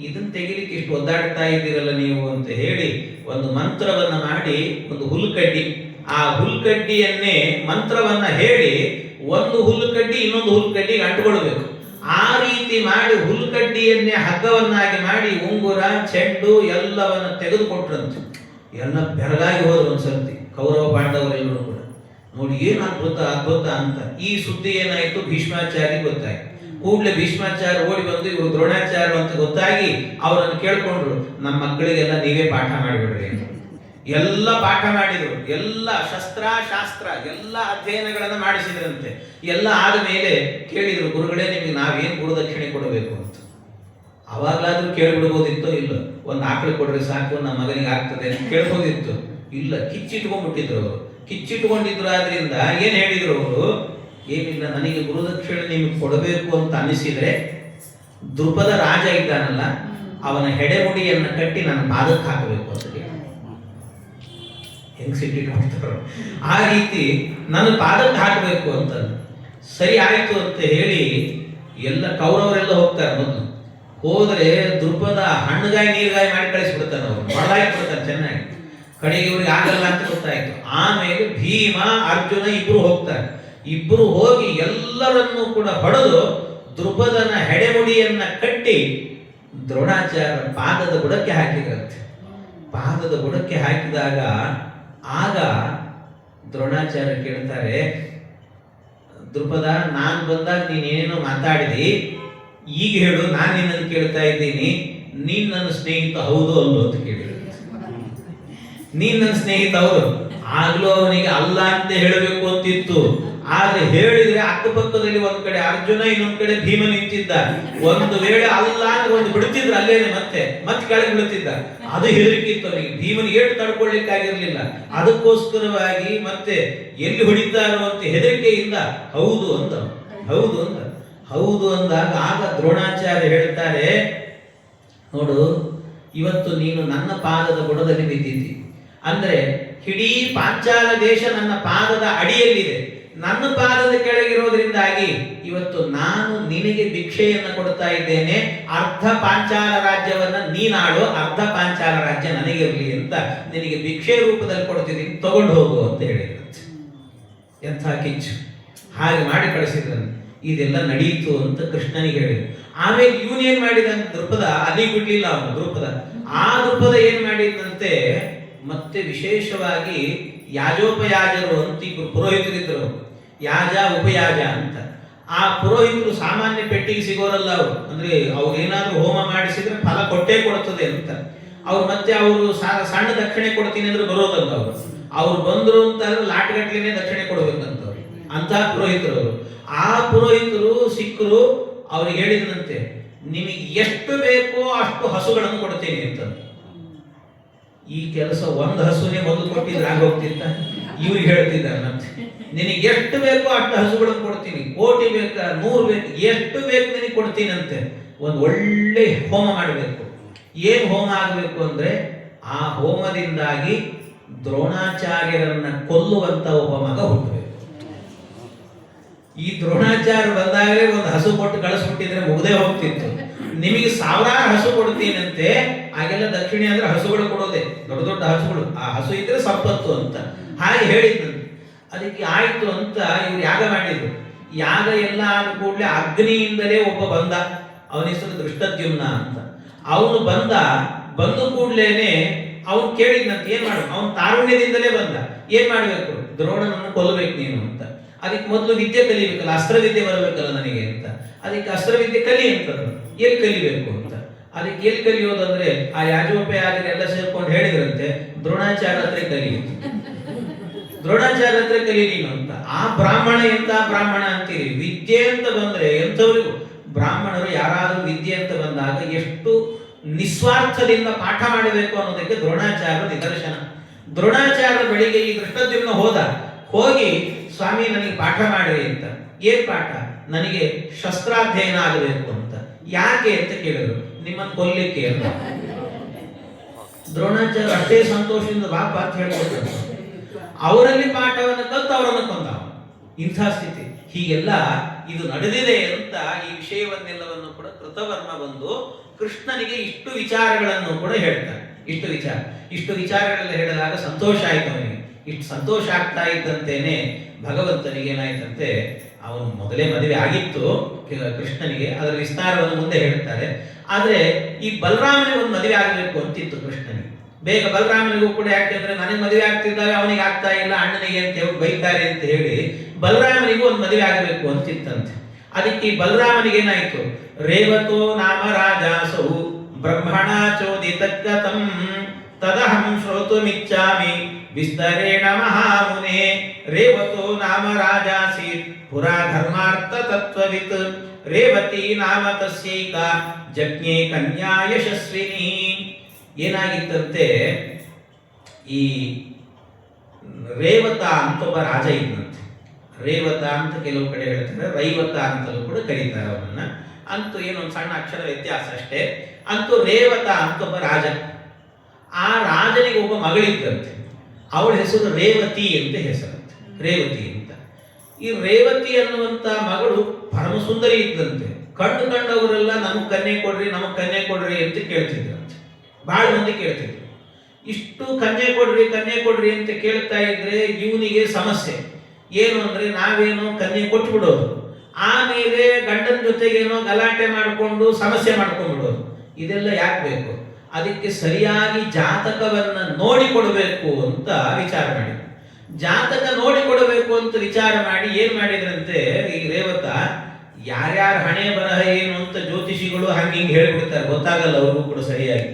ಇದನ್ನ ತೆಗಿಲಿಕ್ಕೆ ಇಷ್ಟು ಒದ್ದಾಡ್ತಾ ಇದ್ದೀರಲ್ಲ ನೀವು ಅಂತ ಹೇಳಿ ಒಂದು ಮಂತ್ರವನ್ನ ಮಾಡಿ, ಒಂದು ಹುಲ್ಕಡ್ಡಿ, ಆ ಹುಲ್ಕಡ್ಡಿಯನ್ನೇ ಮಂತ್ರವನ್ನ ಹೇಳಿ ಒಂದು ಹುಲ್ಕಡ್ಡಿ ಇನ್ನೊಂದು ಹುಲ್ಕಡ್ಡಿಗೆ ಅಂಟುಕೊಳ್ಬೇಕು. ಆ ರೀತಿ ಮಾಡಿ ಹುಲ್ಕಡ್ಡಿಯನ್ನೇ ಹಗ್ಗವನ್ನಾಗಿ ಮಾಡಿ ಉಂಗುರ ಚೆಂಡು ಎಲ್ಲವನ್ನ ತೆಗೆದುಕೊಟ್ರಂತೆ. ಎಲ್ಲ ಬೆರಗಾಗಿ ಹೋದ್ರು ಒಂದ್ಸರ್ತಿ ಕೌರವ ಪಾಂಡವರೆಲ್ಲರೂ ಕೂಡ. ನೋಡಿ ಏನು ಅದ್ಭುತ ಅದ್ಭುತ ಅಂತ. ಈ ಸುದ್ದಿ ಏನಾಯ್ತು, ಭೀಷ್ಮಾಚಾರ್ಯ ಗೊತ್ತಾಯ್ತು. ಕೂಡಲೇ ಭೀಷ್ಮಾಚಾರ್ಯ ಓಡಿ ಬಂದು ಇವರು ದ್ರೋಣಾಚಾರ್ಯ ಅಂತ ಗೊತ್ತಾಗಿ ಅವರನ್ನು ಕೇಳ್ಕೊಂಡ್ರು, ನಮ್ಮ ಮಕ್ಕಳಿಗೆಲ್ಲ ನೀವೇ ಪಾಠ ಮಾಡಿಬಿಡ್ರಿ ಅಂತ. ಎಲ್ಲ ಪಾಠ ಮಾಡಿದ್ರು, ಎಲ್ಲ ಶಾಸ್ತ್ರ ಎಲ್ಲ ಅಧ್ಯಯನಗಳನ್ನ ಮಾಡಿಸಿದ್ರಂತೆ. ಎಲ್ಲ ಆದ ಮೇಲೆ ಕೇಳಿದ್ರು, ಗುರುಗಳೇ ನಿಮಗೆ ನಾವೇನು ಗುರುದಕ್ಷಿಣೆ ಕೊಡಬೇಕು ಅಂತ. ಅವಾಗಲಾದ್ರೂ ಕೇಳ್ಬಿಡ್ಬೋದಿತ್ತು, ಇಲ್ಲ ಒಂದು ಆಕಳು ಕೊಡ್ರಿ ಸಾಕು ನಮ್ಮ ಮಗನಿಗೆ ಆಗ್ತದೆ ಅಂತ ಕೇಳ್ಬೋದಿತ್ತು. ಇಲ್ಲ, ಕಿಚ್ಚಿಟ್ಕೊಂಡ್ಬಿಟ್ಟಿದ್ರು ಅವರು. ಕಿಚ್ಚಿಟ್ಕೊಂಡಿದ್ರು. ಆದ್ರಿಂದ ಏನ್ ಹೇಳಿದ್ರು ಅವರು, ಏನಿಲ್ಲ ನನಗೆ ಗುರುದಕ್ಷಿಣೆ ನಿಮಗೆ ಕೊಡಬೇಕು ಅಂತ ಅನಿಸಿದ್ರೆ ದ್ರುಪದ ರಾಜ ಇದ್ದಾನಲ್ಲ ಅವನ ಹೆಡೆಮುಡಿಯನ್ನ ಕಟ್ಟಿ ನನ್ನ ಪಾದಕ್ಕೆ ಹಾಕಬೇಕು ಅಂತ ಹೇಳಿ. ಹೆಂಗ್ ಸಿಟ್ಟಿಟ್ಕೊಳ್ತಾರೋ ಆ ರೀತಿ ನನ್ನ ಪಾದಕ್ಕೆ ಹಾಕಬೇಕು ಅಂತ. ಸರಿ ಆಯ್ತು ಅಂತ ಹೇಳಿ ಎಲ್ಲ ಕೌರವರೆಲ್ಲ ಹೋಗ್ತಾರೆ. ಮೊದಲು ಹೋದ್ರೆ ದ್ರುಪದ ಹಣ್ಣುಗಾಯಿ ನೀರ್ಗಾಯಿ ಮಾಡಿ ಕಳಿಸ್ಬಿಡ್ತಾನೆ, ಅವರು ಹೊಡೆದಾಕ್ಬಿಡ್ತಾನೆ ಚೆನ್ನಾಗಿ. ಕಡೆಗೆ ಇವ್ರಿಗೆ ಆಗಲ್ಲ ಅಂತ ಗೊತ್ತಾಯ್ತು. ಆಮೇಲೆ ಭೀಮ ಅರ್ಜುನ ಇಬ್ರು ಹೋಗ್ತಾರೆ. ಇಬ್ರು ಹೋಗಿ ಎಲ್ಲರನ್ನೂ ಕೂಡ ಹೊಡೆದು ದ್ರುಪದನ ಹೆಡೆಮುಡಿಯನ್ನ ಕಟ್ಟಿ ದ್ರೋಣಾಚಾರ್ಯ ಪಾದದ ಬುಡಕ್ಕೆ ಹಾಕಿದ್ರಂತೆ. ಪಾದದ ಬುಡಕ್ಕೆ ಹಾಕಿದಾಗ ಆಗ ದ್ರೋಣಾಚಾರ್ಯ ಕೇಳ್ತಾರೆ, ದ್ರುಪದ ನಾನು ಬಂದಾಗ ನೀನೇನೋ ಮಾತಾಡಿದಿ, ಈಗ ಹೇಳು, ನಾನು ನಿನ್ನನ್ನು ಕೇಳ್ತಾ ಇದ್ದೀನಿ, ನೀನ್ ನನ್ನ ಸ್ನೇಹಿತ ಹೌದು ಅಲ್ವೋ ಅಂತ ಕೇಳಿದ್ರು. ನೀನ್ ನನ್ನ ಸ್ನೇಹಿತ ಹೌದು. ಆಗ್ಲೂ ಅವನಿಗೆ ಅಲ್ಲ ಅಂತ ಹೇಳಬೇಕು ಅಂತಿತ್ತು. ಆದ್ರೆ ಹೇಳಿದ್ರೆ ಅಕ್ಕಪಕ್ಕದಲ್ಲಿ ಒಂದ್ ಕಡೆ ಅರ್ಜುನ ಇನ್ನೊಂದ್ ಕಡೆ ಭೀಮ ನಿಂತಿದ್ದ. ಒಂದು ವೇಳೆ ಅಲ್ಲ ಅಂದ್ರೆ ಒಂದು ಬಿಡ್ತಿದ್ರು ಅಲ್ಲೇನೆ, ಮತ್ತೆ ಕೆಳಗೆ ಬೀಳ್ತಿದ್ದ. ಅದು ಹೆದರಿಕಿತ್ತು ಅವನಿಗೆ. ಭೀಮನಿಗೆ ಏಟು ತಡ್ಕೊಳ್ಳಿಕ್ಕಾಗಿರ್ಲಿಲ್ಲ. ಅದಕ್ಕೋಸ್ಕರವಾಗಿ ಮತ್ತೆ ಎಲ್ಲಿ ಹೊಡಿತಾರೋ ಅಂತ ಹೆದರಿಕೆಯಿಂದ ಹೌದು ಅಂದ. ಹೌದು ಅಂದಾಗ ಆಗ ದ್ರೋಣಾಚಾರ್ಯ ಹೇಳ್ತಾರೆ, ನೋಡು ಇವತ್ತು ನೀನು ನನ್ನ ಪಾದದ ಬುಡದಲ್ಲಿ ಬಿದ್ದಿದ್ದಿ ಅಂದ್ರೆ ಇಡೀ ಪಾಂಚಾಲ ದೇಶ ನನ್ನ ಪಾದದ ಅಡಿಯಲ್ಲಿದೆ. ನನ್ನ ಪಾದದ ಕೆಳಗಿರೋದ್ರಿಂದಾಗಿ ಇವತ್ತು ನಾನು ನಿನಗೆ ಭಿಕ್ಷೆಯನ್ನು ಕೊಡ್ತಾ ಇದ್ದೇನೆ. ಅರ್ಧ ಪಾಂಚಾಲ ರಾಜ್ಯವನ್ನ ನೀನಾಡು, ಅರ್ಧ ಪಾಂಚಾಲ ರಾಜ್ಯ ನನಗಿರಲಿ ಅಂತ ನಿನಗೆ ಭಿಕ್ಷೆ ರೂಪದಲ್ಲಿ ಕೊಡ್ತಿದ್ದೀನಿ, ತಗೊಂಡು ಹೋಗು ಅಂತ ಹೇಳಿದ್ರಂತೆ. ಎಂಥ ಕಿಚ್ಚು! ಹಾಗೆ ಮಾಡಿ ಕಳಿಸಿದ್ರಂತೆ. ಇದೆಲ್ಲ ನಡೆಯಿತು ಅಂತ ಕೃಷ್ಣನಿಗೆ ಹೇಳಿದ್ರು. ಆಮೇಲೆ ಇವನೇನ್ ಮಾಡಿದ ದ್ರುಪದ, ಅಲ್ಲಿಗೆ ಬಿಡ್ಲಿಲ್ಲ ಅವನು ದ್ರುಪದ. ಆ ದ್ರುಪದ ಏನ್ ಮಾಡಿದಂತೆ, ಮತ್ತೆ ವಿಶೇಷವಾಗಿ ಯಾಜೋಪಯಾಜರು ಅಂತ ಇಬ್ಬರು ಪುರೋಹಿತರಿದ್ರು, ಯಾಜ ಉಪಯಾಜ ಅಂತ. ಆ ಪುರೋಹಿತರು ಸಾಮಾನ್ಯ ಪೆಟ್ಟಿಗೆ ಸಿಗೋರಲ್ಲ ಅವರು. ಅಂದ್ರೆ ಅವ್ರು ಏನಾದ್ರೂ ಹೋಮ ಮಾಡಿಸಿದ್ರೆ ಫಲ ಕೊಟ್ಟೇ ಕೊಡುತ್ತದೆ ಅಂತ. ಅವ್ರು ಮತ್ತೆ ಅವರು ಸಣ್ಣ ದಕ್ಷಿಣೆ ಕೊಡ್ತೀನಿ ಅಂದ್ರೆ ಬರೋದಲ್ಲ ಅವರು. ಅವ್ರು ಬಂದ್ರು ಅಂತಂದ್ರೆ ಲಾಟ್ಗಟ್ಲಿನೇ ದಕ್ಷಿಣೆ ಕೊಡ್ಬೇಕಂತ ಅವ್ರು. ಅಂತ ಪುರೋಹಿತರು ಅವರು. ಆ ಪುರೋಹಿತರು ಸಿಕ್ಕರು. ಅವ್ರಿಗೆ ಹೇಳಿದ್ರಂತೆ, ನಿಮಗೆ ಎಷ್ಟು ಬೇಕೋ ಅಷ್ಟು ಹಸುಗಳನ್ನು ಕೊಡ್ತೇನೆ ಅಂತ. ಈ ಕೆಲಸ ಒಂದು ಹಸುನೇ ಮೊದಲು ಕೊಟ್ಟಿದ್ರೆ ಆಗೋಗ್ತಿತ್ತ. ಇವ್ರಿಗೆ ಹೇಳ್ತಿದ್ದಾರೆ ಮತ್ತೆ, ನಿನಗೆ ಎಷ್ಟು ಬೇಕೋ ಅಷ್ಟು ಹಸುಗಳನ್ನು ಕೊಡ್ತೀನಿ, ಕೋಟಿ ಬೇಕಾ 100 ಬೇಕು, ಎಷ್ಟು ಬೇಕು ನಿನಗೆ ಕೊಡ್ತೀನಿ ಅಂತೆ. ಒಂದು ಒಳ್ಳೆ ಹೋಮ ಮಾಡಬೇಕು. ಏನ್ ಹೋಮ ಆಗಬೇಕು ಅಂದ್ರೆ, ಆ ಹೋಮದಿಂದಾಗಿ ದ್ರೋಣಾಚಾರ್ಯರನ್ನ ಕೊಲ್ಲುವಂತ ಒಬ್ಬ ಮಗ ಹುಟ್ಟಬೇಕು. ಈ ದ್ರೋಣಾಚಾರ್ಯ ಬಂದಾಗಲೇ ಒಂದು ಹಸು ಕೊಟ್ಟು ಕಳಿಸ್ಬಿಟ್ಟಿದ್ರೆ ಮುಗ್ದೇ ಹೋಗ್ತಿತ್ತು. ನಿಮಗೆ ಸಾವಿರಾರು ಹಸು ಕೊಡ್ತೀನಂತೆ. ಆಗೆಲ್ಲ ದಕ್ಷಿಣೆ ಅಂದ್ರೆ ಹಸುಗಳು ಕೊಡೋದೆ, ದೊಡ್ಡ ದೊಡ್ಡ ಹಸುಗಳು. ಆ ಹಸು ಇದ್ರೆ ಸಂಪತ್ತು ಅಂತ ಹಾಗೆ ಹೇಳಿದ್ನಂತೆ. ಅದಕ್ಕೆ ಆಯ್ತು ಅಂತ ಇವ್ರು ಯಾಗ ಮಾಡಿದ್ರು. ಯಾಗ ಎಲ್ಲ ಆದ ಕೂಡಲೇ ಅಗ್ನಿಯಿಂದಲೇ ಒಬ್ಬ ಬಂದ, ಅವನ ಹೆಸರು ದೃಷ್ಟದ್ಯುಮ್ನ ಅಂತ. ಅವನು ಬಂದು ಕೂಡ್ಲೇನೆ ಅವನು ಕೇಳಿದ್ನಂತೆ ಏನ್ ಮಾಡು. ಅವನು ತಾರುಣ್ಯದಿಂದಲೇ ಬಂದ. ಏನ್ ಮಾಡ್ಬೇಕು? ದ್ರೋಣನನ್ನು ಕೊಲ್ಲಬೇಕು ನೀನು ಅಂತ. ಅದಕ್ಕೆ ಮೊದಲು ವಿದ್ಯೆ ಕಲಿಬೇಕಲ್ಲ, ಅಸ್ತ್ರವಿದ್ಯೆ ಬರಬೇಕಲ್ಲ ನನಗೆ ಅಂತ. ಅದಕ್ಕೆ ಅಸ್ತ್ರವಿದ್ಯೆ ಕಲಿ ಅಂತಂದ್ರು. ಎಲ್ಲಿ ಕಲಿಬೇಕು ಅಂತ. ಅದಕ್ಕೆ ಎಲ್ಲಿ ಕಲಿಯೋದಂದ್ರೆ ಆ ಯಾಜೋಪಯಾಗರು ಎಲ್ಲ ಸೇರ್ಕೊಂಡು ಹೇಳಿದ್ರಂತೆ ದ್ರೋಣಾಚಾರ್ಯ ಹತ್ರ ಕಲಿ, ದ್ರೋಣಾಚಾರ್ಯ ಹತ್ರ ಕಲಿ ನೀನು ಅಂತ. ಆ ಬ್ರಾಹ್ಮಣ ಎಂತ ಬ್ರಾಹ್ಮಣ ಅಂತೀರಿ. ವಿದ್ಯೆ ಅಂತ ಬಂದ್ರೆ ಎಂಥವ್ರಿಗೂ ಬ್ರಾಹ್ಮಣರು ಯಾರಾದ್ರೂ ವಿದ್ಯೆ ಅಂತ ಬಂದಾಗ ಎಷ್ಟು ನಿಸ್ವಾರ್ಥದಿಂದ ಪಾಠ ಮಾಡಬೇಕು ಅನ್ನೋದಕ್ಕೆ ದ್ರೋಣಾಚಾರ್ಯ ನಿದರ್ಶನ. ದ್ರೋಣಾಚಾರ್ಯ ಬೆಳಿಗ್ಗೆ ಈ ದೃಷ್ಟದ್ಯುಮ್ನ ಹೋಗಿ ಸ್ವಾಮಿ ನನಗೆ ಪಾಠ ಮಾಡ್ರಿ ಅಂತ. ಏನ್ ಪಾಠ? ನನಗೆ ಶಸ್ತ್ರಾಧ್ಯಯನ ಆಗಬೇಕು ಅಂತ. ಯಾಕೆ ಅಂತ ಕೇಳಿದ್ರು. ನಿಮ್ಮನ್ನು ಕೊಲ್ಲಿಕ್ಕೆ ಅಂತ. ದ್ರೋಣಾಚಾರ್ಯ ಅಷ್ಟೇ ಸಂತೋಷದಿಂದ ಬಾಪ ಅಂತ ಹೇಳ್ಕೊಡ್ತಾರೆ. ಅವರಲ್ಲಿ ಪಾಠವನ್ನು ಕಲ್ತು ಅವರನ್ನು ಕೊಂದ. ಇಂಥ ಸ್ಥಿತಿ ಹೀಗೆಲ್ಲ ಇದು ನಡೆದಿದೆ ಅಂತ ಈ ವಿಷಯವನ್ನೆಲ್ಲವನ್ನು ಕೂಡ ಕೃತವರ್ಮ ಬಂದು ಕೃಷ್ಣನಿಗೆ ಇಷ್ಟು ವಿಚಾರಗಳನ್ನು ಕೂಡ ಹೇಳ್ತಾರೆ. ಇಷ್ಟು ವಿಚಾರಗಳೆಲ್ಲ ಹೇಳಿದಾಗ ಸಂತೋಷ ಆಯ್ತು ಅವನಿಗೆ. ಇಷ್ಟು ಸಂತೋಷ ಆಗ್ತಾ ಇದ್ದಂತೇನೆ ಭಗವಂತನಿಗೆ ಏನಾಯ್ತಂತೆ, ಅವನು ಮೊದಲೇ ಮದುವೆ ಆಗಿತ್ತು ಕೃಷ್ಣನಿಗೆ, ಅದರ ವಿಸ್ತಾರವನ್ನು ಮುಂದೆ ಹೇಳ್ತಾರೆ. ಆದ್ರೆ ಈ ಬಲರಾಮನಿಗೆ ಒಂದು ಮದುವೆ ಆಗಬೇಕು ಅಂತಿತ್ತು ಕೃಷ್ಣನಿಗೆ. ಬೇಗ ಬಲರಾಮನಿಗೂ ಕೂಡ, ಯಾಕೆಂದ್ರೆ ನನಗೆ ಮದುವೆ ಆಗ್ತಿದ್ದಾಗ ಅವನಿಗೆ ಆಗ್ತಾ ಇಲ್ಲ, ಅಣ್ಣನಿಗೆ ಅಂತ ಹೇಳಿ ಬೈತಾರೆ ಅಂತ ಹೇಳಿ ಬಲರಾಮನಿಗೂ ಒಂದು ಮದುವೆ ಆಗಬೇಕು ಅಂತಿತ್ತಂತೆ. ಅದಕ್ಕೆ ಬಲರಾಮನಿಗೆ ಏನಾಯ್ತು, ರೇವತೋ ನಾಮ ರಾಜಾಸೌ ಬ್ರಹ್ಮಣ ಚೋದಿತಕ್ಕತಂ ತದಹಂ ಶ್ರೋತುಮಿಚ್ಛಾಮಿ ವಿಸ್ತರೇಣ ಮಹಾಮುನೆ. ರೇವತೋ ನಾಮ ರಾಜಾಸೀತ್ ಪುರಾ ಧರ್ಮಾರ್ಥ ತತ್ವವಿತ್ ರೇವತಿ ನಾಮ ತಸ್ಯೈಕ ಜಜ್ಞೆ ಕನ್ಯಾ ಯಶಸ್ವಿನಿ. ಏನಾಗಿತ್ತಂತೆ, ಈ ರೇವತ ಅಂತ ಒಬ್ಬ ರಾಜ ಇದ್ದಂತೆ. ರೇವತ ಅಂತ ಕೆಲವು ಕಡೆ ಹೇಳ್ತಾರೆ, ರೈವತ ಅಂತಲೂ ಕೂಡ ಕರೀತಾರೆ ಅವನನ್ನ. ಅಂತೂ ಏನೊಂದು ಸಣ್ಣ ಅಕ್ಷರ ವ್ಯತ್ಯಾಸ ಅಷ್ಟೇ. ಅಂತೂ ರೇವತ ಅಂತ ಒಬ್ಬ ರಾಜ. ಆ ರಾಜನಿಗೆ ಒಬ್ಬ ಮಗಳಿದ್ದಂತೆ. ಅವಳ ಹೆಸರು ರೇವತಿ ಅಂತ ಹೆಸರಂತೆ, ರೇವತಿ ಅಂತ. ಈ ರೇವತಿ ಅನ್ನುವಂತ ಮಗಳು ಪರಮ ಸುಂದರಿ ಇದ್ದಂತೆ. ಕಂಡವರೆಲ್ಲ ನಮಗ್ ಕನ್ಯೆ ಕೊಡ್ರಿ ಅಂತ ಕೇಳ್ತಿದ್ರಂತೆ. ಬಹಳ ಮಂದಿ ಕೇಳ್ತಿದ್ರು. ಇಷ್ಟು ಕನ್ಯೆ ಕೊಡ್ರಿ ಅಂತ ಕೇಳ್ತಾ ಇದ್ರೆ ಇವನಿಗೆ ಸಮಸ್ಯೆ ಏನು ಅಂದ್ರೆ, ನಾವೇನೋ ಕನ್ಯೆ ಕೊಟ್ಬಿಡೋದು, ಆಮೇಲೆ ಗಂಡನ ಜೊತೆಗೇನೋ ಗಲಾಟೆ ಮಾಡಿಕೊಂಡು ಸಮಸ್ಯೆ ಮಾಡ್ಕೊಂಡ್ಬಿಡೋದು. ಇದೆಲ್ಲ ಯಾಕೆ ಬೇಕು? ಅದಕ್ಕೆ ಸರಿಯಾಗಿ ಜಾತಕವನ್ನ ನೋಡಿಕೊಡ್ಬೇಕು ಅಂತ ವಿಚಾರ ಮಾಡಿದ್ರು. ಜಾತಕ ನೋಡಿಕೊಡಬೇಕು ಅಂತ ವಿಚಾರ ಮಾಡಿ ಏನ್ ಮಾಡಿದ್ರಂತೆ, ಈ ರೇವತ ಯಾರ್ಯಾರ ಹಣೆ ಬರಹ ಏನು ಅಂತ ಜ್ಯೋತಿಷಿಗಳು ಹಿಂಗೆ ಹೇಳಿಬಿಡ್ತಾರೆ, ಗೊತ್ತಾಗಲ್ಲ ಅವ್ರಿಗೂ ಕೂಡ ಸರಿಯಾಗಿ.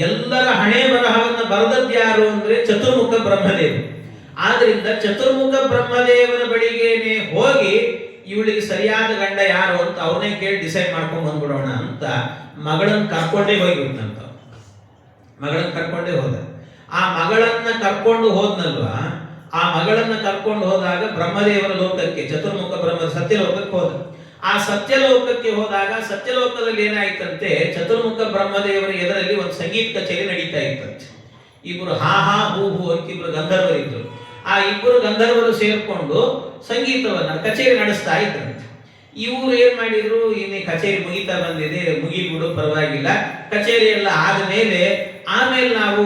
ಎಲ್ಲರ ಹಣೆ ಬರಹವನ್ನ ಬರೆದದ್ದು ಯಾರು ಅಂದ್ರೆ ಚತುರ್ಮುಖ ಬ್ರಹ್ಮದೇವರು. ಆದ್ರಿಂದ ಚತುರ್ಮುಖ ಬ್ರಹ್ಮದೇವರ ಬಳಿಗೇನೆ ಹೋಗಿ ಇವಳಿಗೆ ಸರಿಯಾದ ಗಂಡ ಯಾರು ಅಂತ ಅವನೇ ಕೇಳಿ ಡಿಸೈಡ್ ಮಾಡ್ಕೊಂಡ್ ಬಂದ್ಬಿಡೋಣ ಅಂತ ಮಗಳನ್ನ ಕರ್ಕೊಂಡೇ ಹೋಗಿಬಿಡ್ತಂತ. ಮಗಳನ್ನ ಕರ್ಕೊಂಡೇ ಹೋದ. ಆ ಮಗಳನ್ನ ಕರ್ಕೊಂಡು ಹೋದ್ನಲ್ವಾ, ಆ ಮಗಳನ್ನ ಕರ್ಕೊಂಡು ಹೋದಾಗ ಬ್ರಹ್ಮದೇವರ ಲೋಕಕ್ಕೆ, ಚತುರ್ಮುಖ ಬ್ರಹ್ಮ ಸತ್ಯಲೋಕಕ್ಕೆ ಹೋದ. ಆ ಸತ್ಯಲೋಕಕ್ಕೆ ಹೋದಾಗ ಸತ್ಯಲೋಕದಲ್ಲಿ ಏನಾಯ್ತಂತೆ, ಚತುರ್ಮುಖ ಬ್ರಹ್ಮದೇವರ ಎದುರಲ್ಲಿ ಒಂದು ಸಂಗೀತ ಕಚೇರಿ ನಡೀತಾ ಇತ್ತಂತೆ. ಇಬ್ರು ಹಾ ಹಾ ಹೂ ಹೂ ಅಂತ ಇಬ್ರು ಗಂಧರ್ವರಿದ್ರು. ಆ ಇಬ್ಬರು ಗಂಧರ್ವರು ಸೇರ್ಕೊಂಡು ಸಂಗೀತವನ್ನ ಕಚೇರಿ ನಡೆಸ್ತಾ ಇದ್ರಂತೆ. ಇವರು ಏನ್ ಮಾಡಿದ್ರು, ಇನ್ನೇ ಕಚೇರಿ ಮುಗಿತಾ ಬಂದಿದೆ, ಮುಗಿಬಿಡು ಪರವಾಗಿಲ್ಲ, ಕಚೇರಿ ಎಲ್ಲ ಆಮೇಲೆ ನಾವು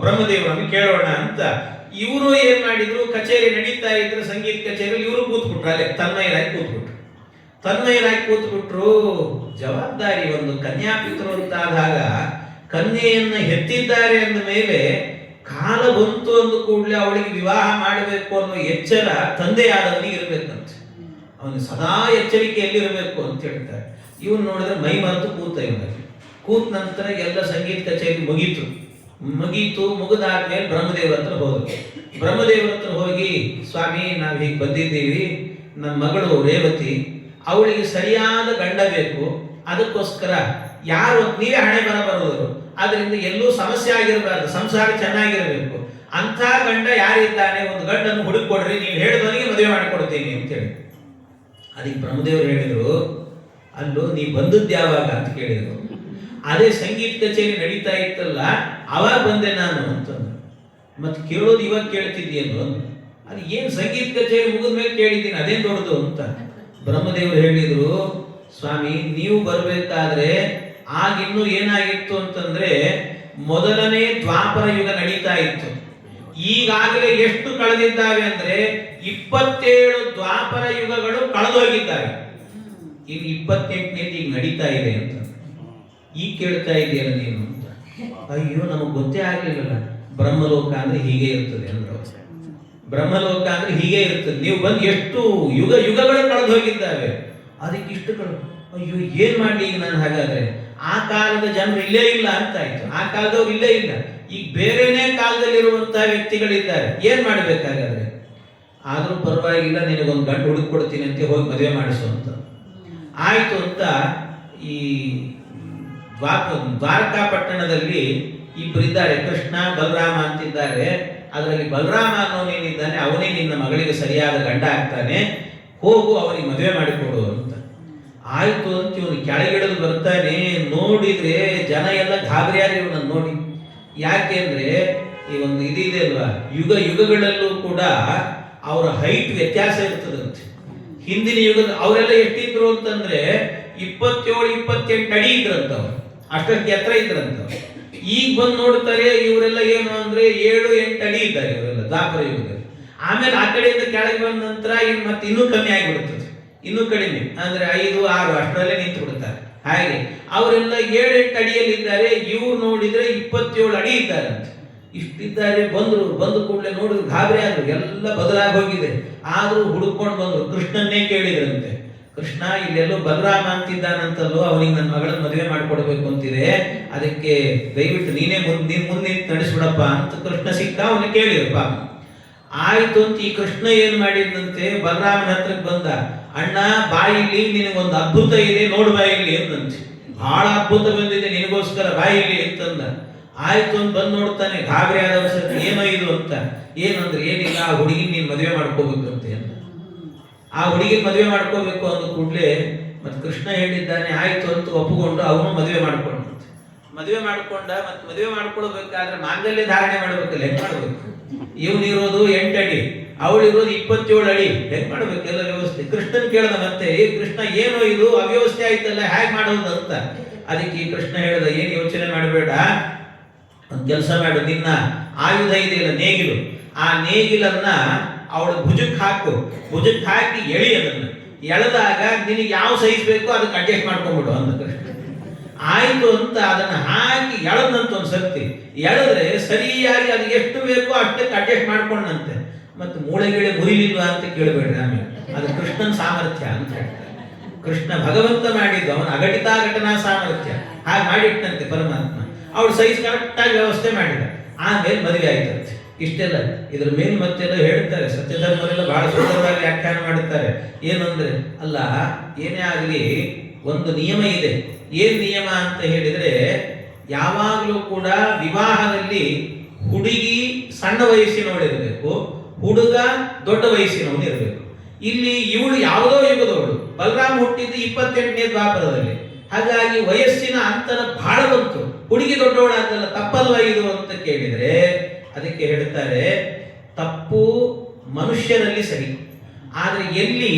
ಬ್ರಹ್ಮದೇವರನ್ನು ಕೇಳೋಣ ಅಂತ ಇವರು ಏನ್ ಮಾಡಿದ್ರು, ಕಚೇರಿ ನಡೀತಾ ಇದ್ರು ಸಂಗೀತ ಕಚೇರಿ, ಇವರು ಕೂತ್ಬಿಟ್ರು, ಅಲ್ಲೇ ತನ್ಮಯರಾಗಿ ಕೂತ್ಬಿಟ್ರು. ಜವಾಬ್ದಾರಿ ಒಂದು ಕನ್ಯಾಪಿತರು ಅಂತಾದಾಗ ಕನ್ಯೆಯನ್ನ ಹೆತ್ತಿದ್ದಾರೆ ಅಂದ ಮೇಲೆ ಕಾಲ ಬಂತು ಅಂದ ಕೂಡಲೇ ಅವಳಿಗೆ ವಿವಾಹ ಮಾಡಬೇಕು ಅನ್ನೋ ಎಚ್ಚರ ತಂದೆಯಾದವನಿಗೆ ಇರಬೇಕಂತ. ಅವನು ಸದಾ ಎಚ್ಚರಿಕೆಯಲ್ಲಿರಬೇಕು ಅಂತ ಹೇಳ್ತಾರೆ. ಇವನು ನೋಡಿದ್ರೆ ಮೈ ಮರೆತು ಕೂತ ನಂತರ ಎಲ್ಲ ಸಂಗೀತ ಕಚೇರಿ ಮುಗೀತು. ಮುಗಿದಾದ್ಮೇಲೆ ಬ್ರಹ್ಮದೇವರ ಹತ್ರ ಹೋಗಿ ಸ್ವಾಮಿ, ನಾವು ಹೀಗೆ ಬಂದಿದ್ದೀವಿ, ನಮ್ಮ ಮಗಳು ರೇವತಿ, ಅವಳಿಗೆ ಸರಿಯಾದ ಗಂಡ ಬೇಕು, ಅದಕ್ಕೋಸ್ಕರ ಯಾರು ನೀವೇ ಹಣೆ ಬರೋದರು, ಆದ್ರಿಂದ ಎಲ್ಲೂ ಸಮಸ್ಯೆ ಆಗಿರಬಾರ್ದು, ಸಂಸಾರ ಚೆನ್ನಾಗಿರಬೇಕು, ಅಂಥ ಗಂಡ ಯಾರಿದ್ದಾನೆ ಒಂದು ಗಂಡನ್ನು ಹುಡುಕೊಡ್ರಿ, ನೀವು ಹೇಳಿದವನಿಗೆ ಮದುವೆ ಮಾಡಿಕೊಡ್ತೀನಿ ಅಂತೇಳಿ. ಅದಕ್ಕೆ ಬ್ರಹ್ಮದೇವರು ಹೇಳಿದ್ರು, ಅಲ್ಲೂ ನೀ ಬಂದದ್ದು ಯಾವಾಗ ಅಂತ ಕೇಳಿದ್ರು. ಅದೇ ಸಂಗೀತ ಕಚೇರಿ ನಡೀತಾ ಇತ್ತಲ್ಲ ಅವಾಗ ಬಂದೆ ನಾನು ಅಂತಂದ್ರು. ಮತ್ತೆ ಕೇಳೋದು ಇವಾಗ ಕೇಳ್ತಿದ್ಯಲ್ಲೋ, ಅದು ಏನು ಸಂಗೀತ ಕಚೇರಿ ಮುಗಿದ ಮೇಲೆ ಕೇಳಿದ್ದೀನಿ, ಅದೇನು ದೊಡ್ಡದು ಅಂತ. ಬ್ರಹ್ಮದೇವರು ಹೇಳಿದ್ರು, ಸ್ವಾಮಿ ನೀವು ಬರಬೇಕಾದ್ರೆ ಆಗಿನ್ನೂ ಏನಾಗಿತ್ತು ಅಂತಂದ್ರೆ ಮೊದಲನೇ ದ್ವಾಪರ ಯುಗ ನಡೀತಾ ಇತ್ತು. ಈಗಾಗಲೇ ಎಷ್ಟು ಕಳೆದಿದ್ದಾವೆ ಅಂದ್ರೆ 27 ದ್ವಾಪರ ಯುಗಗಳು ಕಳೆದೋಗಿದ್ದಾವೆ. ಇನ್ನು 28ನೇದು ಈಗ ನಡೀತಾ ಇದೆ ಅಂತ. ಈಗ ಕೇಳ್ತಾ ಇದೆಯಲ್ಲ ನೀನು ಅಂತ. ಅಯ್ಯೋ ನಮಗೆ ಗೊತ್ತೇ ಆಗ್ಲಿಲ್ಲ. ಬ್ರಹ್ಮಲೋಕ ಅಂದ್ರೆ ಹೀಗೆ ಇರ್ತದೆ ಅಂದ್ರೆ, ಬ್ರಹ್ಮಲೋಕ ಅಂದ್ರೆ ಹೀಗೆ ಇರ್ತದೆ. ನೀವು ಬಂದು ಎಷ್ಟು ಯುಗಗಳು ಕಳೆದು ಹೋಗಿದ್ದಾವೆ, ಅದಕ್ಕೆ ಇಷ್ಟುಗಳು. ಅಯ್ಯೋ ಏನ್ ಮಾಡ್ಲಿ ಈಗ ನಾನು ಹಾಗಾದ್ರೆ? ಆ ಕಾಲದ ಜನರು ಇಲ್ಲೇ ಇಲ್ಲ ಅಂತ ಆಯ್ತು, ಆ ಕಾಲದವ್ರು ಇಲ್ಲೇ ಇಲ್ಲ, ಈಗ ಬೇರೆನೇ ಕಾಲದಲ್ಲಿರುವಂತಹ ವ್ಯಕ್ತಿಗಳಿದ್ದಾರೆ, ಏನ್ ಮಾಡ್ಬೇಕಾಗಾದ್ರೆ? ಆದ್ರೂ ಪರವಾಗಿಲ್ಲ, ನಿನಗೊಂದು ಗಂಡು ಹುಡುಕ್ ಕೊಡ್ತೀನಿ ಅಂತ ಹೋಗಿ ಮದುವೆ ಮಾಡಿಸು ಅಂತ ಆಯ್ತು ಅಂತ. ಈ ದ್ವಾರಕಾ ಪಟ್ಟಣದಲ್ಲಿ ಇಬ್ಬರಿದ್ದಾರೆ, ಕೃಷ್ಣ ಬಲರಾಮ ಅಂತಿದ್ದಾರೆ. ಅದರಲ್ಲಿ ಬಲರಾಮ ಅನ್ನೋನೇನಿದ್ದಾನೆ ಅವನೇ ನಿನ್ನ ಮಗಳಿಗೆ ಸರಿಯಾದ ಗಂಡ ಆಗ್ತಾನೆ, ಹೋಗು ಅವನಿಗೆ ಮದುವೆ ಮಾಡಿಕೊಡು ಅಂತ. ಆಯ್ತು ಅಂತ ಇವನು ಕೆಳಗಿಳಿದು ಬರ್ತಾನೆ. ನೋಡಿದ್ರೆ ಜನ ಎಲ್ಲ ಗಾಬರಿಯಾಗಿ ಇವನನ್ನು ನೋಡಿ. ಯಾಕೆಂದ್ರೆ ಈ ಒಂದು ಇದಿದೆ ಅಲ್ವಾ, ಯುಗಗಳಲ್ಲೂ ಕೂಡ ಅವರ ಹೈಟ್ ವ್ಯತ್ಯಾಸ ಇರ್ತದಂತೆ. ಹಿಂದಿನ ಯುಗದ ಅವರೆಲ್ಲ ಎಷ್ಟಿದ್ರು ಅಂತಂದ್ರೆ 27-28 ಅಡಿ ಇದ್ರಂತವ್ರು, ಅಷ್ಟಕ್ಕೆ ಎತ್ತರ ಇದ್ರಂತವ್ರು. ಈಗ ಬಂದು ನೋಡ್ತಾರೆ ಇವರೆಲ್ಲ ಏನು ಅಂದ್ರೆ 7-8 ಅಡಿ ಇದ್ದಾರೆ ಇವರೆಲ್ಲ ದ್ವಾಪರ ಯುಗದಲ್ಲಿ. ಆಮೇಲೆ ಆ ಕಡೆಯಿಂದ ಕೆಳಗೆ ಬಂದ ನಂತರ ಇನ್ನು ಮತ್ತೆ ಇನ್ನೂ ಕಮ್ಮಿ ಆಗಿಬಿಡುತ್ತದೆ, ಇನ್ನೂ ಕಡಿಮೆ ಅಂದ್ರೆ 5-6 ಅಷ್ಟರಲ್ಲೇ ನಿಂತು ಬಿಡುತ್ತಾರೆ. ಹಾಗೆ ಅವರೆಲ್ಲ 7-8 ಅಡಿಯಲ್ಲಿ ಇದ್ದಾರೆ. ಇವ್ರು ನೋಡಿದ್ರೆ 27 ಅಡಿ ಇದ್ದಾರೆ ಅಂತ. ಇಷ್ಟಿದ್ದಾರೆ. ಬಂದು ಕೂಡಲೇ ನೋಡಿದ್ರು, ಗಾಬರಿ ಆದ್ರು, ಎಲ್ಲ ಬದಲಾಗಿ ಹೋಗಿದೆ. ಆದ್ರೂ ಹುಡುಕೊಂಡು ಬಂದ್ರು, ಕೃಷ್ಣನ್ನೇ ಕೇಳಿದ್ರಂತೆ. ಕೃಷ್ಣ ಇಲ್ಲೆಲ್ಲೋ ಬಲರಾಮ ಅಂತಿದ್ದಾನಂತಲ್ಲೋ, ಅವನಿಗೆ ನನ್ನ ಮಗಳನ್ನ ಮದುವೆ ಮಾಡಿಕೊಡ್ಬೇಕು ಅಂತಿದೆ, ಅದಕ್ಕೆ ದಯವಿಟ್ಟು ನೀನೇ ಮುಂದೆ ನಡೆಸ್ಬಿಡಪ್ಪ ಅಂತ ಕೃಷ್ಣ ಸಿಕ್ಕ ಅವನ್ನ ಕೇಳಿದಪ್ಪ. ಆಯ್ತು ಅಂತ ಈ ಕೃಷ್ಣ ಏನ್ ಮಾಡಿದಂತೆ ಬಲರಾಮನ ಹತ್ರಕ್ಕೆ ಬಂದ. ಅಣ್ಣ ಬಾಯಿಲಿ ನಿನಗೊಂದು ಅದ್ಭುತ ಇದೆ, ನೋಡು ಬಾಯಿಲಿ ಅಂತಂತೆ. ಬಹಳ ಅದ್ಭುತ ಬಂದಿದೆ ನಿನಗೋಸ್ಕರ, ಬಾಯಿಲಿ ಅಂತಂದ. ಆಯ್ತು ಅಂತ ಬಂದು ನೋಡ್ತಾನೆ, ಗಾಬರಿ ಆದವ ಸರ್, ಏನೋ ಇದು ಅಂತ. ಏನಂದ್ರೆ ಏನಿಲ್ಲ, ಆ ಹುಡುಗಿನ ನೀನ್ ಮದುವೆ ಮಾಡ್ಕೋಬೇಕಂತೆ ಅಂತ. ಆ ಹುಡುಗಿನ ಮದುವೆ ಮಾಡ್ಕೋಬೇಕು ಅಂದ ಕೂಡಲೇ ಮತ್ತೆ ಕೃಷ್ಣ ಹೇಳಿದ್ದಾನೆ, ಆಯ್ತು ಅಂತ ಒಪ್ಪಿಕೊಂಡು ಅವನು ಮದುವೆ ಮಾಡ್ಕೊಂಡಂತೆ. ಮದುವೆ ಮಾಡ್ಕೊಂಡ. ಮತ್ತೆ ಮದುವೆ ಮಾಡ್ಕೊಳ್ಬೇಕಾದ್ರೆ ಮಾಂಗಲ್ಯ ಧಾರಣೆ ಮಾಡ್ಬೇಕಲ್ಲ, ಹೆಂಗ್ ಮಾಡ್ಬೇಕು? ಇವನಿರೋದು 8 ಅಡಿ, ಅವಳಿರೋದು 27 ಅಡಿ, ಹೆಂಗ್ ಮಾಡ್ಬೇಕೆಲ್ಲ ವ್ಯವಸ್ಥೆ? ಕೃಷ್ಣನ್ ಕೇಳ್ದ ಮತ್ತೆ, ಕೃಷ್ಣ ಏನೋ ಇದು ಅವ್ಯವಸ್ಥೆ ಆಯ್ತಲ್ಲ, ಹೇಗ್ ಮಾಡೋದು ಅಂತ. ಅದಕ್ಕೆ ಈ ಕೃಷ್ಣ ಹೇಳ್ದ, ಏನ್ ಯೋಚನೆ ಮಾಡಬೇಡ, ಒಂದು ಕೆಲಸ ಮಾಡು, ನಿನ್ನ ಆಯುಧ ಇದೆಯಲ್ಲ ನೇಗಿಲು, ಆ ನೇಗಿಲನ್ನ ಅವಳ ಭುಜಕ್ಕೆ ಹಾಕು, ಭುಜಕ್ಕೆ ಹಾಕಿ ಎಳಿ. ಅದನ್ನ ಎಳೆದಾಗ ನಿನಗೆ ಯಾವ ಸೈಜ್ ಬೇಕೋ ಅದಕ್ಕೆ ಅಡ್ಜಸ್ಟ್ ಮಾಡ್ಕೊಂಡ್ಬಿಡು ಅಂದ ಕೃಷ್ಣ. ಆಯ್ತು ಅಂತ ಅದನ್ನ ಹಾಕಿ ಎಳದಂತ ಒಂದು ಸರ್ತಿ ಎಳೆದ್ರೆ ಸರಿಯಾಗಿ ಅದು ಎಷ್ಟು ಬೇಕೋ ಅಷ್ಟಕ್ಕೆ ಅಡ್ಜಸ್ಟ್ ಮಾಡ್ಕೊಂಡಂತೆ. ಮತ್ತೆ ಮೂಳೆಗಿಳೆ ಮುರಿಲಿಲ್ವಾ ಅಂತ ಕೇಳಬೇಡ್ರಿ, ಆಮೇಲೆ ಅದು ಕೃಷ್ಣನ ಸಾಮರ್ಥ್ಯ ಅಂತ ಹೇಳ್ತಾರೆ. ಕೃಷ್ಣ ಭಗವಂತ ಮಾಡಿದ್ದು ಅವನ ಅಘಟಿತಾಘಟನಾ ಸಾಮರ್ಥ್ಯ, ಹಾಗೆ ಮಾಡಿಟ್ಟಂತೆ ಪರಮಾತ್ಮ. ಅವಳು ಸೈಜ್ ಕರೆಕ್ಟಾಗಿ ವ್ಯವಸ್ಥೆ ಮಾಡಿದ. ಆಮೇಲೆ ಮದುವೆ ಆಯ್ತಂತೆ. ಇಷ್ಟೆಲ್ಲ ಇದ್ರ ಮೇಲೆ ಮತ್ತೆಲ್ಲ ಹೇಳ್ತಾರೆ, ಸತ್ಯಧರ್ಮರೆಲ್ಲ ಬಹಳ ಸುಂದರವಾಗಿ ವ್ಯಾಖ್ಯಾನ ಮಾಡುತ್ತಾರೆ. ಏನಂದ್ರೆ, ಅಲ್ಲ ಏನೇ ಆಗಲಿ ಒಂದು ನಿಯಮ ಇದೆ. ಏನ್ ನಿಯಮ ಅಂತ ಹೇಳಿದ್ರೆ, ಯಾವಾಗಲೂ ಕೂಡ ವಿವಾಹದಲ್ಲಿ ಹುಡುಗಿ ಸಣ್ಣ ವಯಸ್ಸಿನವಳಿರಬೇಕು, ಹುಡುಗ ದೊಡ್ಡ ವಯಸ್ಸಿನವನು ಇರಬೇಕು. ಇಲ್ಲಿ ಇವಳು ಯಾವುದೋ ಯುಗದವಳು, ಬಲರಾಮ ಹುಟ್ಟಿದ್ದು 28ನೇ ದ್ವಾಪರದಲ್ಲಿ. ಹಾಗಾಗಿ ವಯಸ್ಸಿನ ಅಂತರ ಬಹಳ ಬಂತು. ಹುಡುಗಿ ದೊಡ್ಡವಳಾದಲ್ಲ, ತಪ್ಪಲ್ವಾ ಇದು ಅಂತ ಕೇಳಿದ್ರೆ ಅದಕ್ಕೆ ಹೇಳ್ತಾರೆ, ತಪ್ಪು ಮನುಷ್ಯರಲ್ಲಿ ಸರಿ, ಆದ್ರೆ ಎಲ್ಲಿ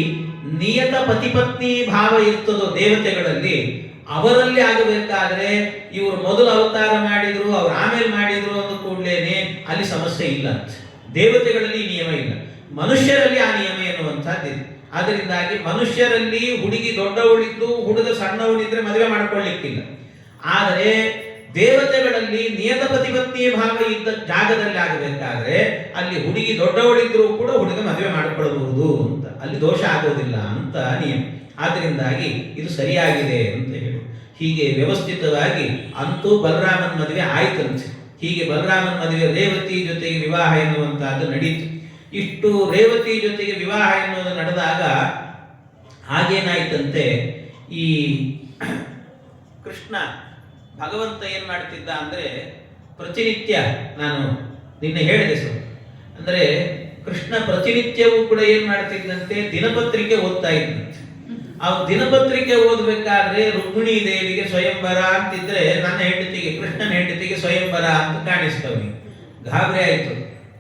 ನಿಯತ ಪತಿಪತ್ನಿ ಭಾವ ಇರ್ತದೋ ದೇವತೆಗಳಲ್ಲಿ, ಅವರಲ್ಲಿ ಆಗಬೇಕಾದ್ರೆ ಇವರು ಮೊದಲು ಅವತಾರ ಮಾಡಿದ್ರು, ಅವ್ರು ಆಮೇಲೆ ಮಾಡಿದ್ರು ಅಂದ ಕೂಡಲೇನೆ ಅಲ್ಲಿ ಸಮಸ್ಯೆ ಇಲ್ಲ. ದೇವತೆಗಳಲ್ಲಿ ನಿಯಮ ಇಲ್ಲ, ಮನುಷ್ಯರಲ್ಲಿ ಆ ನಿಯಮ ಎನ್ನುವಂತಹದ್ದಿದೆ. ಅದರಿಂದಾಗಿ ಮನುಷ್ಯರಲ್ಲಿ ಹುಡುಗಿ ದೊಡ್ಡವಳಿದ್ದು ಹುಡುಗ ಸಣ್ಣವಳಿದ್ರೆ ಮದುವೆ ಮಾಡ್ಕೊಳ್ಳಿಕ್ಕಿಲ್ಲ. ಆದರೆ ದೇವತೆಗಳಲ್ಲಿ ನಿಯತ ಪತಿಪತ್ನಿ ಭಾವ ಇದ್ದ ಜಾಗದಲ್ಲಿ ಆಗಬೇಕಾದ್ರೆ ಅಲ್ಲಿ ಹುಡುಗಿ ದೊಡ್ಡವಳಿದ್ರೂ ಕೂಡ ಹುಡುಗ ಮದುವೆ ಮಾಡಿಕೊಳ್ಳಬಹುದು ಅಂತ, ಅಲ್ಲಿ ದೋಷ ಆಗೋದಿಲ್ಲ ಅಂತ ನಿಯಮ. ಆದ್ದರಿಂದಾಗಿ ಇದು ಸರಿಯಾಗಿದೆ ಅಂತ ಹೇಳಿ ಹೀಗೆ ವ್ಯವಸ್ಥಿತವಾಗಿ ಅಂತೂ ಬಲರಾಮನ ಮದುವೆ ಆಯ್ತಂತೆ. ಹೀಗೆ ಬಲರಾಮನ ಮದುವೆ ರೇವತಿ ಜೊತೆಗೆ ವಿವಾಹ ಎನ್ನುವಂತಹದ್ದು ನಡೀತು. ಇಷ್ಟು ರೇವತಿ ಜೊತೆಗೆ ವಿವಾಹ ಎನ್ನುವುದು ನಡೆದಾಗ ಹಾಗೇನಾಯ್ತಂತೆ, ಈ ಕೃಷ್ಣ ಭಗವಂತ ಏನ್ ಮಾಡ್ತಿದ್ದ ಅಂದ್ರೆ, ಪ್ರತಿನಿತ್ಯ ನಾನು ನಿನ್ನೆ ಹೇಳಿದೆ ಸರ್, ಅಂದ್ರೆ ಕೃಷ್ಣ ಪ್ರತಿನಿತ್ಯವೂ ಕೂಡ ಏನ್ ಮಾಡ್ತಿದ್ದಂತೆ, ದಿನಪತ್ರಿಕೆ ಓದ್ತಾ ಇದ್ದಂತೆ. ಆ ದಿನಪತ್ರಿಕೆ ಓದಬೇಕಾದ್ರೆ ರುಕ್ಮಿಣಿ ದೇವಿಗೆ ಸ್ವಯಂವರ ಅಂತಿದ್ರೆ, ನನ್ನ ಹೆಂಡತಿಗೆ, ಕೃಷ್ಣನ ಹೆಂಡತಿಗೆ ಸ್ವಯಂವರ ಅಂತ ಕಾಣಿಸ್ತವೆ. ಗಾಬರಿ ಆಯ್ತು.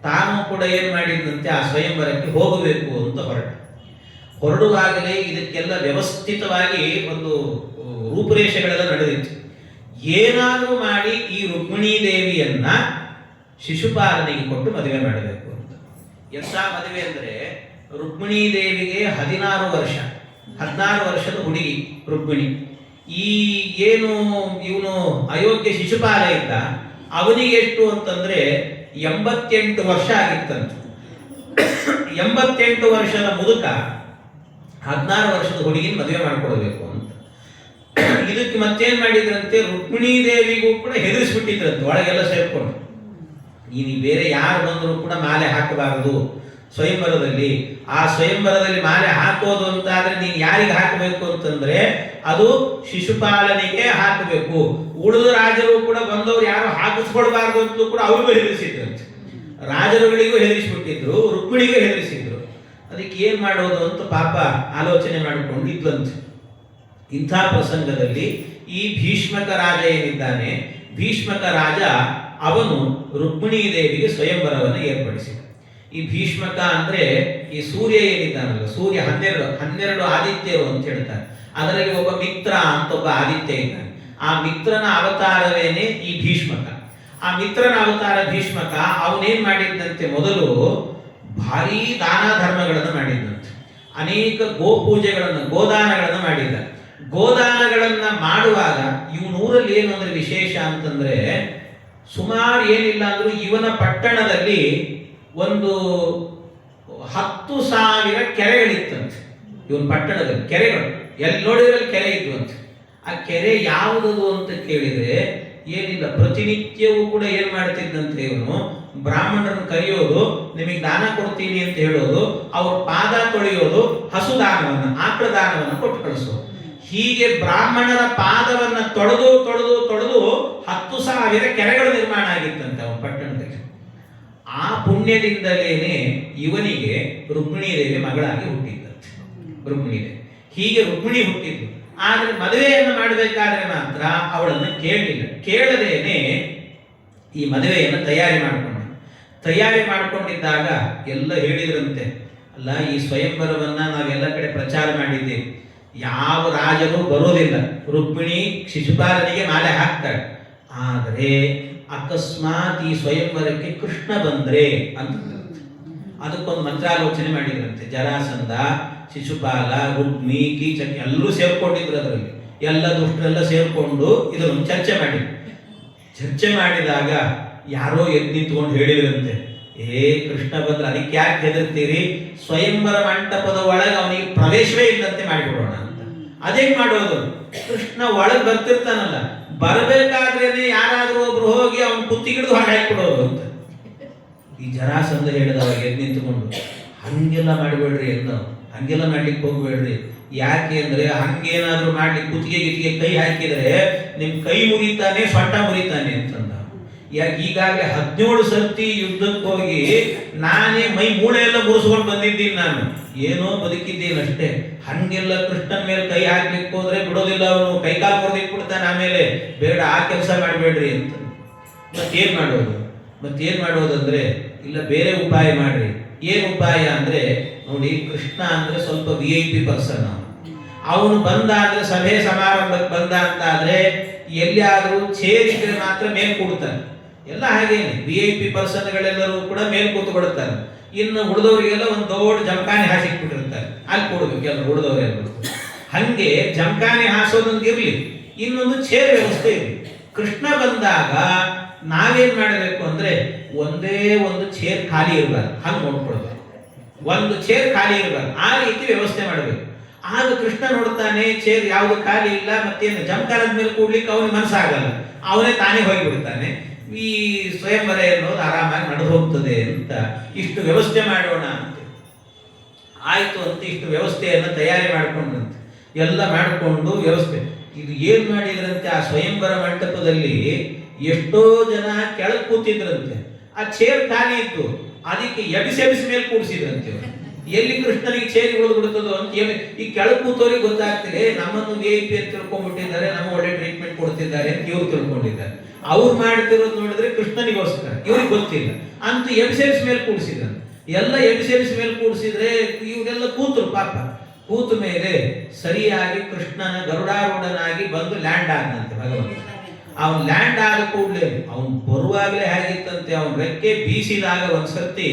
ತಾನು ಕೂಡ ಏನ್ ಮಾಡಿದಂತೆ ಆ ಸ್ವಯಂವರಕ್ಕೆ ಹೋಗಬೇಕು ಅಂತ ಹೊರಡುವಾಗಲೇ ಇದಕ್ಕೆಲ್ಲ ವ್ಯವಸ್ಥಿತವಾಗಿ ಒಂದು ರೂಪುರೇಷೆಗಳೆಲ್ಲ ನಡೆದಿತ್ತು. ಏನಾದರೂ ಮಾಡಿ ಈ ರುಕ್ಮಿಣೀ ದೇವಿಯನ್ನ ಶಿಶುಪಾಲನಿಗೆ ಕೊಟ್ಟು ಮದುವೆ ಮಾಡಬೇಕು ಅಂತ. ಎಂಥ ಮದುವೆ ಅಂದರೆ, ರುಕ್ಮಿಣೀ ದೇವಿಗೆ 16 ವರ್ಷ, 16 ವರ್ಷದ ಹುಡುಗಿ ರುಕ್ಮಿಣಿ. ಈ ಏನು ಇವನು ಅಯೋಗ್ಯ ಶಿಶುಪಾಲ ಇದ್ದ, ಅವನಿಗೆ ಎಷ್ಟು ಅಂತಂದ್ರೆ 88 ವರ್ಷ ಆಗಿತ್ತಂತ. 88 ವರ್ಷದ ಮುದುಕ 16 ವರ್ಷದ ಹುಡುಗಿನ ಮದುವೆ ಮಾಡಿಕೊಡ್ಬೇಕು ಅಂತ. ಇದಕ್ಕೆ ಮತ್ತೇನ್ ಮಾಡಿದ್ರಂತೆ, ರುಕ್ಮಿಣೀ ದೇವಿಗೂ ಕೂಡ ಹೆದರಿಸ್ಬಿಟ್ಟಿದ್ರಂತೆ ಒಳಗೆಲ್ಲ ಸೇರ್ಕೊಂಡು. ನೀನು ಬೇರೆ ಯಾರು ಬಂದರೂ ಕೂಡ ಮಾಲೆ ಹಾಕಬಾರದು ಸ್ವಯಂವರದಲ್ಲಿ. ಆ ಸ್ವಯಂವರದಲ್ಲಿ ಮಾಲೆ ಹಾಕೋದು ಅಂತ ಆದ್ರೆ ನೀನು ಯಾರಿಗೆ ಹಾಕಬೇಕು ಅಂತಂದ್ರೆ ಅದು ಶಿಶುಪಾಲನಿಗೆ ಹಾಕಬೇಕು. ಉಳಿದ ರಾಜರು ಕೂಡ ಬಂದವರು ಯಾರು ಹಾಕಿಸ್ಕೊಳ್ಬಾರ್ದು ಅಂತಲೂ ಕೂಡ ಅವ್ರಿಗೂ ಹೆದರಿಸಿದ್ರಂತೆ. ರಾಜರುಗಳಿಗೂ ಹೆದರಿಸ್ಬಿಟ್ಟಿದ್ರು, ರುಕ್ಮಿಣಿಗೂ ಹೆದರಿಸಿದ್ರು. ಅದಕ್ಕೆ ಏನ್ ಮಾಡೋದು ಅಂತ ಪಾಪ ಆಲೋಚನೆ ಮಾಡಿಕೊಂಡು ಇದ್ವಂತೆ. ಇಂಥ ಪ್ರಸಂಗದಲ್ಲಿ ಈ ಭೀಷ್ಮಕ ರಾಜ ಏನಿದ್ದಾನೆ, ಭೀಷ್ಮಕ ರಾಜ ಅವನು ರುಕ್ಮಿಣೀ ದೇವಿಗೆ ಸ್ವಯಂವರವನ್ನು ಏರ್ಪಡಿಸಿದ. ಈ ಭೀಷ್ಮಕ ಅಂದ್ರೆ ಈ ಸೂರ್ಯ ಏನಿದ್ದಾನಲ್ಲ, ಸೂರ್ಯ 12 ಆದಿತ್ಯರು ಅಂತ ಹೇಳ್ತಾರೆ. ಅದರಲ್ಲಿ ಒಬ್ಬ ಮಿತ್ರ ಅಂತ ಒಬ್ಬ ಆದಿತ್ಯ ಇದ್ದಾನೆ. ಆ ಮಿತ್ರನ ಅವತಾರವೇನೆ ಈ ಭೀಷ್ಮಕ. ಆ ಮಿತ್ರನ ಅವತಾರ ಭೀಷ್ಮಕ ಅವನೇನ್ ಮಾಡಿದ್ದಂತೆ, ಮೊದಲು ಭಾರೀ ದಾನ ಧರ್ಮಗಳನ್ನು ಮಾಡಿದ್ದಂತೆ. ಅನೇಕ ಗೋಪೂಜೆಗಳನ್ನು, ಗೋದಾನಗಳನ್ನು ಮಾಡಿದ್ದ. ಗೋದಾನಗಳನ್ನ ಮಾಡುವಾಗ ಇವನೂರಲ್ಲಿ ಏನು ಅಂದ್ರೆ ವಿಶೇಷ ಅಂತಂದ್ರೆ, ಸುಮಾರು ಏನಿಲ್ಲ ಅಂದ್ರೂ ಇವನ ಪಟ್ಟಣದಲ್ಲಿ ಒಂದು 10,000 ಕೆರೆಗಳಿತ್ತಂತೆ. ಇವನ ಪಟ್ಟಣದಲ್ಲಿ ಕೆರೆಗಳು ಎಲ್ಲಿ ನೋಡಿದ್ರಲ್ಲಿ ಕೆರೆ ಇದ್ವಂತೆ. ಆ ಕೆರೆ ಯಾವುದದು ಅಂತ ಕೇಳಿದ್ರೆ ಏನಿಲ್ಲ, ಪ್ರತಿನಿತ್ಯವೂ ಕೂಡ ಏನ್ ಮಾಡ್ತಿದ್ದಂತೆ ಇವನು, ಬ್ರಾಹ್ಮಣರನ್ನು ಕರೆಯೋದು, ನಿಮಗೆ ದಾನ ಕೊಡ್ತೀನಿ ಅಂತ ಹೇಳೋದು, ಅವ್ರ ಪಾದ ತೊಳೆಯೋದು, ಹಸು ದಾನವನ್ನ, ಆಕಳ ದಾನವನ್ನು ಕೊಟ್ಟು ಕಳಿಸೋದು. ಹೀಗೆ ಬ್ರಾಹ್ಮಣರ ಪಾದವನ್ನ ತೊಳೆದು ತೊಳೆದು ತೊಳೆದು 10,000 ಕೆರೆಗಳು ನಿರ್ಮಾಣ ಆಗಿತ್ತಂತೆ ಅವನ ಪಟ್ಟಣದಲ್ಲಿ. ಆ ಪುಣ್ಯದಿಂದಲೇನೆ ಇವನಿಗೆ ರುಕ್ಮಿಣೀ ದೇವಿ ಮಗಳಾಗಿ ಹುಟ್ಟಿದ್ದಂತೆ. ರುಕ್ಮಿಣೀ ದೇವಿ ಹೀಗೆ ರುಕ್ಮಿಣಿ ಹುಟ್ಟಿದ್ದು. ಆದ್ರೆ ಮದುವೆಯನ್ನು ಮಾಡಬೇಕಾದ್ರೆ ಮಾತ್ರ ಅವಳನ್ನು ಕೇಳಲಿಲ್ಲ. ಕೇಳದೇನೆ ಈ ಮದುವೆಯನ್ನು ತಯಾರಿ ಮಾಡಿಕೊಂಡಿದ್ದಾಗ ಎಲ್ಲ ಹೇಳಿದ್ರಂತೆ, ಅಲ್ಲ ಈ ಸ್ವಯಂವರವನ್ನ ನಾವೆಲ್ಲ ಕಡೆ ಪ್ರಚಾರ ಮಾಡಿದ್ದೇವೆ, ಯಾವ ರಾಜರು ಬರೋದಿಲ್ಲ, ರುಕ್ಮಿಣಿ ಶಿಶುಪಾಲನಿಗೆ ಮಾಲೆ ಹಾಕ್ತಾಳೆ. ಆದರೆ ಅಕಸ್ಮಾತ್ ಈ ಸ್ವಯಂವರಕ್ಕೆ ಕೃಷ್ಣ ಬಂದ್ರೆ ಅಂತ ಅದಕ್ಕೊಂದು ಮಂತ್ರಾಲೋಚನೆ ಮಾಡಿದ್ರಂತೆ. ಜರಾಸಂಧ, ಶಿಶುಪಾಲ, ರುಕ್ಮಿ, ಕೀಚಕ ಎಲ್ಲರೂ ಸೇರ್ಕೊಂಡಿದ್ರು. ಅದರಲ್ಲಿ ಎಲ್ಲ ದುಷ್ಟರೆಲ್ಲ ಸೇರ್ಕೊಂಡು ಇದನ್ನು ಚರ್ಚೆ ಮಾಡಿದಾಗ ಯಾರೋ ಎದ್ದು ನಿಂತ್ಕೊಂಡು ಹೇಳಿದ್ರಂತೆ, ಕೃಷ್ಣ ಬಂದ್ರೆ ಅದಕ್ಕೆ ಯಾಕೆ ಹೆದರ್ತೀರಿ, ಸ್ವಯಂವರ ಮಂಟಪದ ಒಳಗೆ ಅವನಿಗೆ ಪ್ರವೇಶವೇ ಇಲ್ಲಂತೆ ಮಾಡಿಬಿಡೋಣ ಅಂತ. ಅದೇನ್ ಮಾಡೋದು, ಕೃಷ್ಣ ಒಳಗೆ ಬರ್ತಿರ್ತಾನಲ್ಲ, ಬರಬೇಕಾದ್ರೇನೆ ಯಾರಾದ್ರೂ ಒಬ್ರು ಹೋಗಿ ಅವನ್ ಕುತ್ತಿಗಿಡ್ದು ಹಾಗೆ ಹಾಕಿಬಿಡೋದು ಅಂತ. ಈ ಜರಾಸಂಧ ಹೇಳಿದವಾಗ ಎದ್ದು ನಿಂತುಕೊಂಡು, ಹಂಗೆಲ್ಲ ಮಾಡಬೇಡ್ರಿ ಎಂದು, ಹಂಗೆಲ್ಲ ಮಾಡ್ಲಿಕ್ಕೆ ಹೋಗ್ಬೇಡ್ರಿ. ಯಾಕೆ ಅಂದ್ರೆ ಹಂಗೇನಾದ್ರೂ ಮಾಡ್ಲಿಕ್ಕೆ ಕುತ್ತಿಗೆ ಕೈ ಹಾಕಿದ್ರೆ ನಿಮ್ ಕೈ ಮುರಿತಾನೆ, ಸೊಂಟ ಮುರಿತಾನೆ ಅಂತಂದ. ಈಗಾಗಲೇ 17 ಸರ್ತಿ ಯುದ್ಧಕ್ಕೆ ಹೋಗಿ ನಾನೇ ಮೈ ಮೂಳೆ ಎಲ್ಲ ಮುರಿಸ್ಕೊಂಡು ಬಂದಿದ್ದೀನಿ, ನಾನು ಏನೋ ಬದುಕಿದ್ದೀನಿ ಅಷ್ಟೇ. ಹಂಗೆಲ್ಲ ಕೃಷ್ಣನ ಮೇಲೆ ಕೈ ಹಾಕ್ಲಿಕ್ಕೆ ಹೋದ್ರೆ ಬಿಡೋದಿಲ್ಲ, ಅವನು ಕೈಕಾಲು ಮುರಿದಿಟ್ಬಿಡ್ತಾನೆ. ಆಮೇಲೆ ಬೇಡ, ಆ ಕೆಲಸ ಮಾಡಬೇಡ್ರಿ ಅಂತ. ಮತ್ತೇನ್ ಮಾಡೋದಂದ್ರೆ, ಇಲ್ಲ ಬೇರೆ ಉಪಾಯ ಮಾಡ್ರಿ. ಏನ್ ಉಪಾಯ ಅಂದ್ರೆ, ನೋಡಿ ಕೃಷ್ಣ ಅಂದ್ರೆ ಸ್ವಲ್ಪ VIP ಪರ್ಸನ್. ಅವನು ಬಂದ ಅಂದ್ರೆ, ಸಭೆ ಸಮಾರಂಭಕ್ಕೆ ಬಂದ ಅಂತ ಆದ್ರೆ ಎಲ್ಲಿಯಾದ್ರೂ ಚೇರಿದ್ರೆ ಮಾತ್ರ ಮೇಲ್ ಕೂಡ್ತಾನೆ. ಎಲ್ಲ ಹಾಗೇನೆ VIP ಪರ್ಸನ್ಗಳೆಲ್ಲರೂ ಕೂಡ ಮೇಲ್ ಕೂತು ಕೊಡುತ್ತಾರೆ. ಇನ್ನು ಉಳಿದವರಿಗೆಲ್ಲ ಒಂದು ದೊಡ್ಡ ಜಮಖಾನೆ ಹಾಸಿಕ್ಬಿಟ್ಟಿರ್ತಾರೆ, ಅಲ್ಲಿ ಕೊಡ್ಬೇಕು ಎಲ್ಲ ಉಳಿದವರೆಲ್ಲರೂ. ಹಂಗೆ ಜಮಖಾನೆ ಹಾಸೋದೊಂದು ಇರ್ಲಿ, ಇನ್ನೊಂದು ಚೇರ್ ವ್ಯವಸ್ಥೆ ಇರಲಿ. ಕೃಷ್ಣ ಬಂದಾಗ ನಾವೇನ್ ಮಾಡಬೇಕು ಅಂದ್ರೆ, ಒಂದೇ ಒಂದು ಚೇರ್ ಖಾಲಿ ಇರಬಾರ್ದು, ಹಂಗೆ ನೋಡ್ಕೊಳ್ಬೇಕು. ಒಂದು ಚೇರ್ ಖಾಲಿ ಇರಬಾರ್ದು, ಆ ರೀತಿ ವ್ಯವಸ್ಥೆ ಮಾಡಬೇಕು. ಆಗ ಕೃಷ್ಣ ನೋಡ್ತಾನೆ, ಚೇರ್ ಯಾವುದು ಖಾಲಿ ಇಲ್ಲ, ಮತ್ತೇನು ಜಮಖಾನದ ಮೇಲೆ ಕೂಡ್ಲಿಕ್ಕೆ ಅವನಿಗೆ ಮನಸ್ಸಾಗಲ್ಲ, ಅವನೇ ತಾನೇ ಹೋಗಿಬಿಡ್ತಾನೆ. ಈ ಸ್ವಯಂವರ ಅನ್ನೋದು ಆರಾಮಾಗಿ ನಡೆದು ಹೋಗ್ತದೆ ಅಂತ ಇಷ್ಟು ವ್ಯವಸ್ಥೆ ಮಾಡೋಣ ಅಂತ ಆಯ್ತು ಅಂತ ಇಷ್ಟು ವ್ಯವಸ್ಥೆಯನ್ನು ತಯಾರಿ ಮಾಡಿಕೊಂಡ್ರಂತೆ. ಎಲ್ಲ ಮಾಡಿಕೊಂಡು ವ್ಯವಸ್ಥೆ ಇದು ಏನ್ ಮಾಡಿದ್ರಂತೆ, ಆ ಸ್ವಯಂವರ ಮಂಟಪದಲ್ಲಿ ಎಷ್ಟೋ ಜನ ಕೆಳಗೆ ಕೂತಿದ್ರಂತೆ. ಆ ಚೇರ್ ಖಾಲಿ ಇತ್ತು, ಅದಕ್ಕೆ ಎಬಿಸಿ ಮೇಲೆ ಕೂರಿಸಿದ್ರಂತೆ. ಎಲ್ಲಿ ಕೃಷ್ಣನಿಗೆ ಚೇರಿ ಉಳಿದು ಬಿಡುತ್ತದೋ ಅಂತ ಈ ಕೆಳ ಕೂತವರಿಗೆ ಗೊತ್ತಾಗ್ತಿದೆ, ನಮ್ಮನ್ನು VIP ಅಂತ ತಿಳ್ಕೊಂಡ್ಬಿಟ್ಟಿದ್ದಾರೆ, ನಮ್ಮ ಒಳ್ಳೆ ಟ್ರೀಟ್ಮೆಂಟ್ ಕೊಡ್ತಿದ್ದಾರೆ ಅಂತ ಇವ್ರು ತಿಳ್ಕೊಂಡಿದ್ದಾರೆ. ಅವ್ರು ಮಾಡ್ತಿರೋದು ನೋಡಿದ್ರೆ ಕೃಷ್ಣನಿಗೋಸ್ಕರ, ಇವ್ರಿಗೆ ಗೊತ್ತಿಲ್ಲ ಅಂತ ಎಬಿಸೆಲ್ಸ್ ಮೇಲೆ ಕೂಡಿಸಿದ್ರು. ಎಲ್ಲ ಎಬಿಸೆಲ್ಸ್ ಮೇಲೆ ಕೂಡಿಸಿದ್ರೆ ಇವರೆಲ್ಲ ಕೂತರು ಪಾಪ. ಕೂತ ಮೇಲೆ ಸರಿಯಾಗಿ ಕೃಷ್ಣನ ಗರುಡಾರೂಢನಾಗಿ ಬಂದು ಲ್ಯಾಂಡ್ ಆದಂತೆ ಭಗವಂತ. ಅವನ್ ಲ್ಯಾಂಡ್ ಆದ ಕೂಡಲೇ ಅವನ್ ಬರುವಾಗಲೇ ಹೇಗಿತ್ತಂತೆ, ಅವನ್ ರೆಕ್ಕೆ ಬೀಸಿದಾಗ ಒಂದ್ಸರ್ತಿ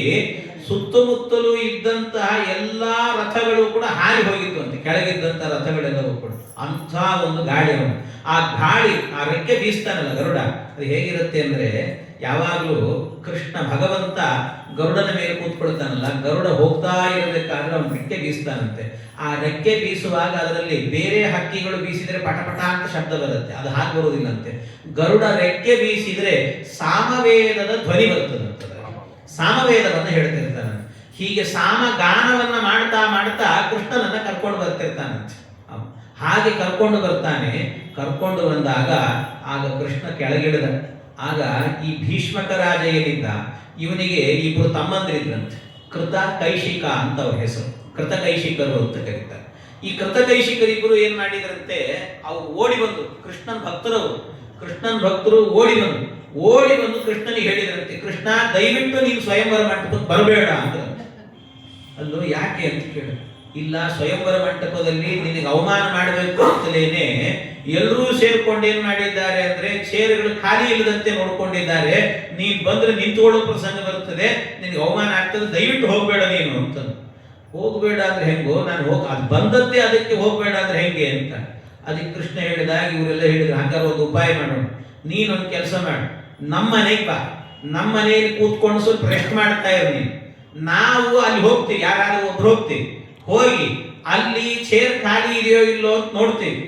ಸುತ್ತಮುತ್ತಲೂ ಇದ್ದಂತಹ ಎಲ್ಲಾ ರಥಗಳು ಕೂಡ ಹಾರಿ ಹೋಗಿತ್ತು ಅಂತೆ, ಕೆಳಗಿದ್ದಂತ ರಥಗಳೆಲ್ಲವೂ ಕೂಡ. ಅಂಥ ಒಂದು ಗಾಳಿ ಅವನು. ಆ ಗಾಳಿ, ಆ ರೆಕ್ಕೆ ಬೀಸ್ತಾನಲ್ಲ ಗರುಡ, ಅದು ಹೇಗಿರುತ್ತೆ ಅಂದ್ರೆ, ಯಾವಾಗಲೂ ಕೃಷ್ಣ ಭಗವಂತ ಗರುಡನ ಮೇಲೆ ಕೂತ್ಕೊಳ್ತಾನಲ್ಲ, ಗರುಡ ಹೋಗ್ತಾ ಇರಬೇಕಾದ್ರೆ ಅವನು ರೆಕ್ಕೆ ಬೀಸ್ತಾನಂತೆ. ಆ ರೆಕ್ಕೆ ಬೀಸುವಾಗ ಅದರಲ್ಲಿ ಬೇರೆ ಹಕ್ಕಿಗಳು ಬೀಸಿದ್ರೆ ಪಟಪಟ ಅಂತ ಶಬ್ದ ಬರುತ್ತೆ, ಅದು ಹಾಗೆ ಬರುವುದಿಲ್ಲಂತೆ. ಗರುಡ ರೆಕ್ಕೆ ಬೀಸಿದ್ರೆ ಸಾಮವೇದದ ಧ್ವನಿ ಬರ್ತದಂತೆ, ಸಾಮವೇದವನ್ನ ಹೇಳ್ತಿರ್ತಾನೆ. ಹೀಗೆ ಸಾಮಗಾನವನ್ನ ಮಾಡ್ತಾ ಮಾಡ್ತಾ ಕೃಷ್ಣನನ್ನ ಕರ್ಕೊಂಡು ಬರ್ತಿರ್ತಾನಂತೆ. ಹಾಗೆ ಕರ್ಕೊಂಡು ಬರ್ತಾನೆ. ಕರ್ಕೊಂಡು ಬಂದಾಗ ಆಗ ಕೃಷ್ಣ ಕೆಳಗಿಳಿದ. ಆಗ ಈ ಭೀಷ್ಮಕ ರಾಜ ಏನಿದ್ದ, ಇವನಿಗೆ ಇಬ್ರು ತಮ್ಮಂದಿರಿದ್ರಂತೆ, ಕೃತ ಕೈಶಿಕ ಅಂತ ಅವ್ರ ಹೆಸರು, ಕೃತಕೈಶಿಕರು ಅಂತ ಕರೀತಾರೆ. ಈ ಕೃತಕೈಶಿಕರಿಬ್ಬರು ಏನ್ ಮಾಡಿದ್ರಂತೆ, ಅವ್ರು ಓಡಿ ಬಂದು, ಕೃಷ್ಣನ್ ಭಕ್ತರು ಓಡಿ ಬಂದು ಕೃಷ್ಣನಿಗೆ ಹೇಳಿದ್ರಂತೆ, ಕೃಷ್ಣ ದಯವಿಟ್ಟು ನೀನು ಸ್ವಯಂವರ ಮಂಟಪಕ್ಕೆ ಬರಬೇಡ ಅಂತ. ಅಲ್ಲೋ ಯಾಕೆ ಅಂತ ಕೇಳ. ಇಲ್ಲ, ಸ್ವಯಂವರ ಮಂಟಪದಲ್ಲಿ ನಿನಗೆ ಅವಮಾನ ಮಾಡಬೇಕು ಅಂತಲೇನೆ ಎಲ್ಲರೂ ಸೇರ್ಕೊಂಡು ಏನ್ ಮಾಡಿದ್ದಾರೆ ಅಂದ್ರೆ, ಚೇರುಗಳು ಖಾಲಿ ಇಲ್ಲದಂತೆ ನೋಡ್ಕೊಂಡಿದ್ದಾರೆ. ನೀನ್ ಬಂದ್ರೆ ನಿಂತುಕೊಳ್ಳೋ ಪ್ರಸಂಗ ಬರ್ತದೆ, ನಿನಗೆ ಅವಮಾನ ಆಗ್ತದೆ, ದಯವಿಟ್ಟು ಹೋಗ್ಬೇಡ ನೀನು ಅಂತ. ಹೋಗ್ಬೇಡ ಅಂದ್ರೆ ಹೆಂಗೋ, ನಾನು ಅದು ಬಂದದ್ದೇ ಅದಕ್ಕೆ ಹೋಗ್ಬೇಡ ಅಂದ್ರೆ ಹೆಂಗೆ ಅಂತ. ಅದಕ್ಕೆ ಕೃಷ್ಣ ಹೇಳಿದಾಗ ಇವರೆಲ್ಲ ಹೇಳಿದ್ರು, ಹಾಗಾದ್ರೆ ಒಂದು ಉಪಾಯ ಮಾಡೋಣ, ನೀನೊಂದು ಕೆಲಸ ಮಾಡು, ನಮ್ಮ ಮನೆಗೆ ಬಾ, ನಮ್ಮ ಮನೆಯಲ್ಲಿ ಕೂತ್ಕೊಂಡು ಸ್ವಲ್ಪ ರೆಸ್ಟ್ ಮಾಡ್ತಾ ಇರು ನೀನು. ನಾವು ಅಲ್ಲಿ ಹೋಗ್ತೀವಿ, ಯಾರಾದ್ರೂ ಒಬ್ರು ಹೋಗ್ತೀವಿ, ಹೋಗಿ ಅಲ್ಲಿ ಚೇರ್ ಖಾಲಿ ಇದೆಯೋ ಇಲ್ಲೋ ಅಂತ ನೋಡ್ತೀವಿ.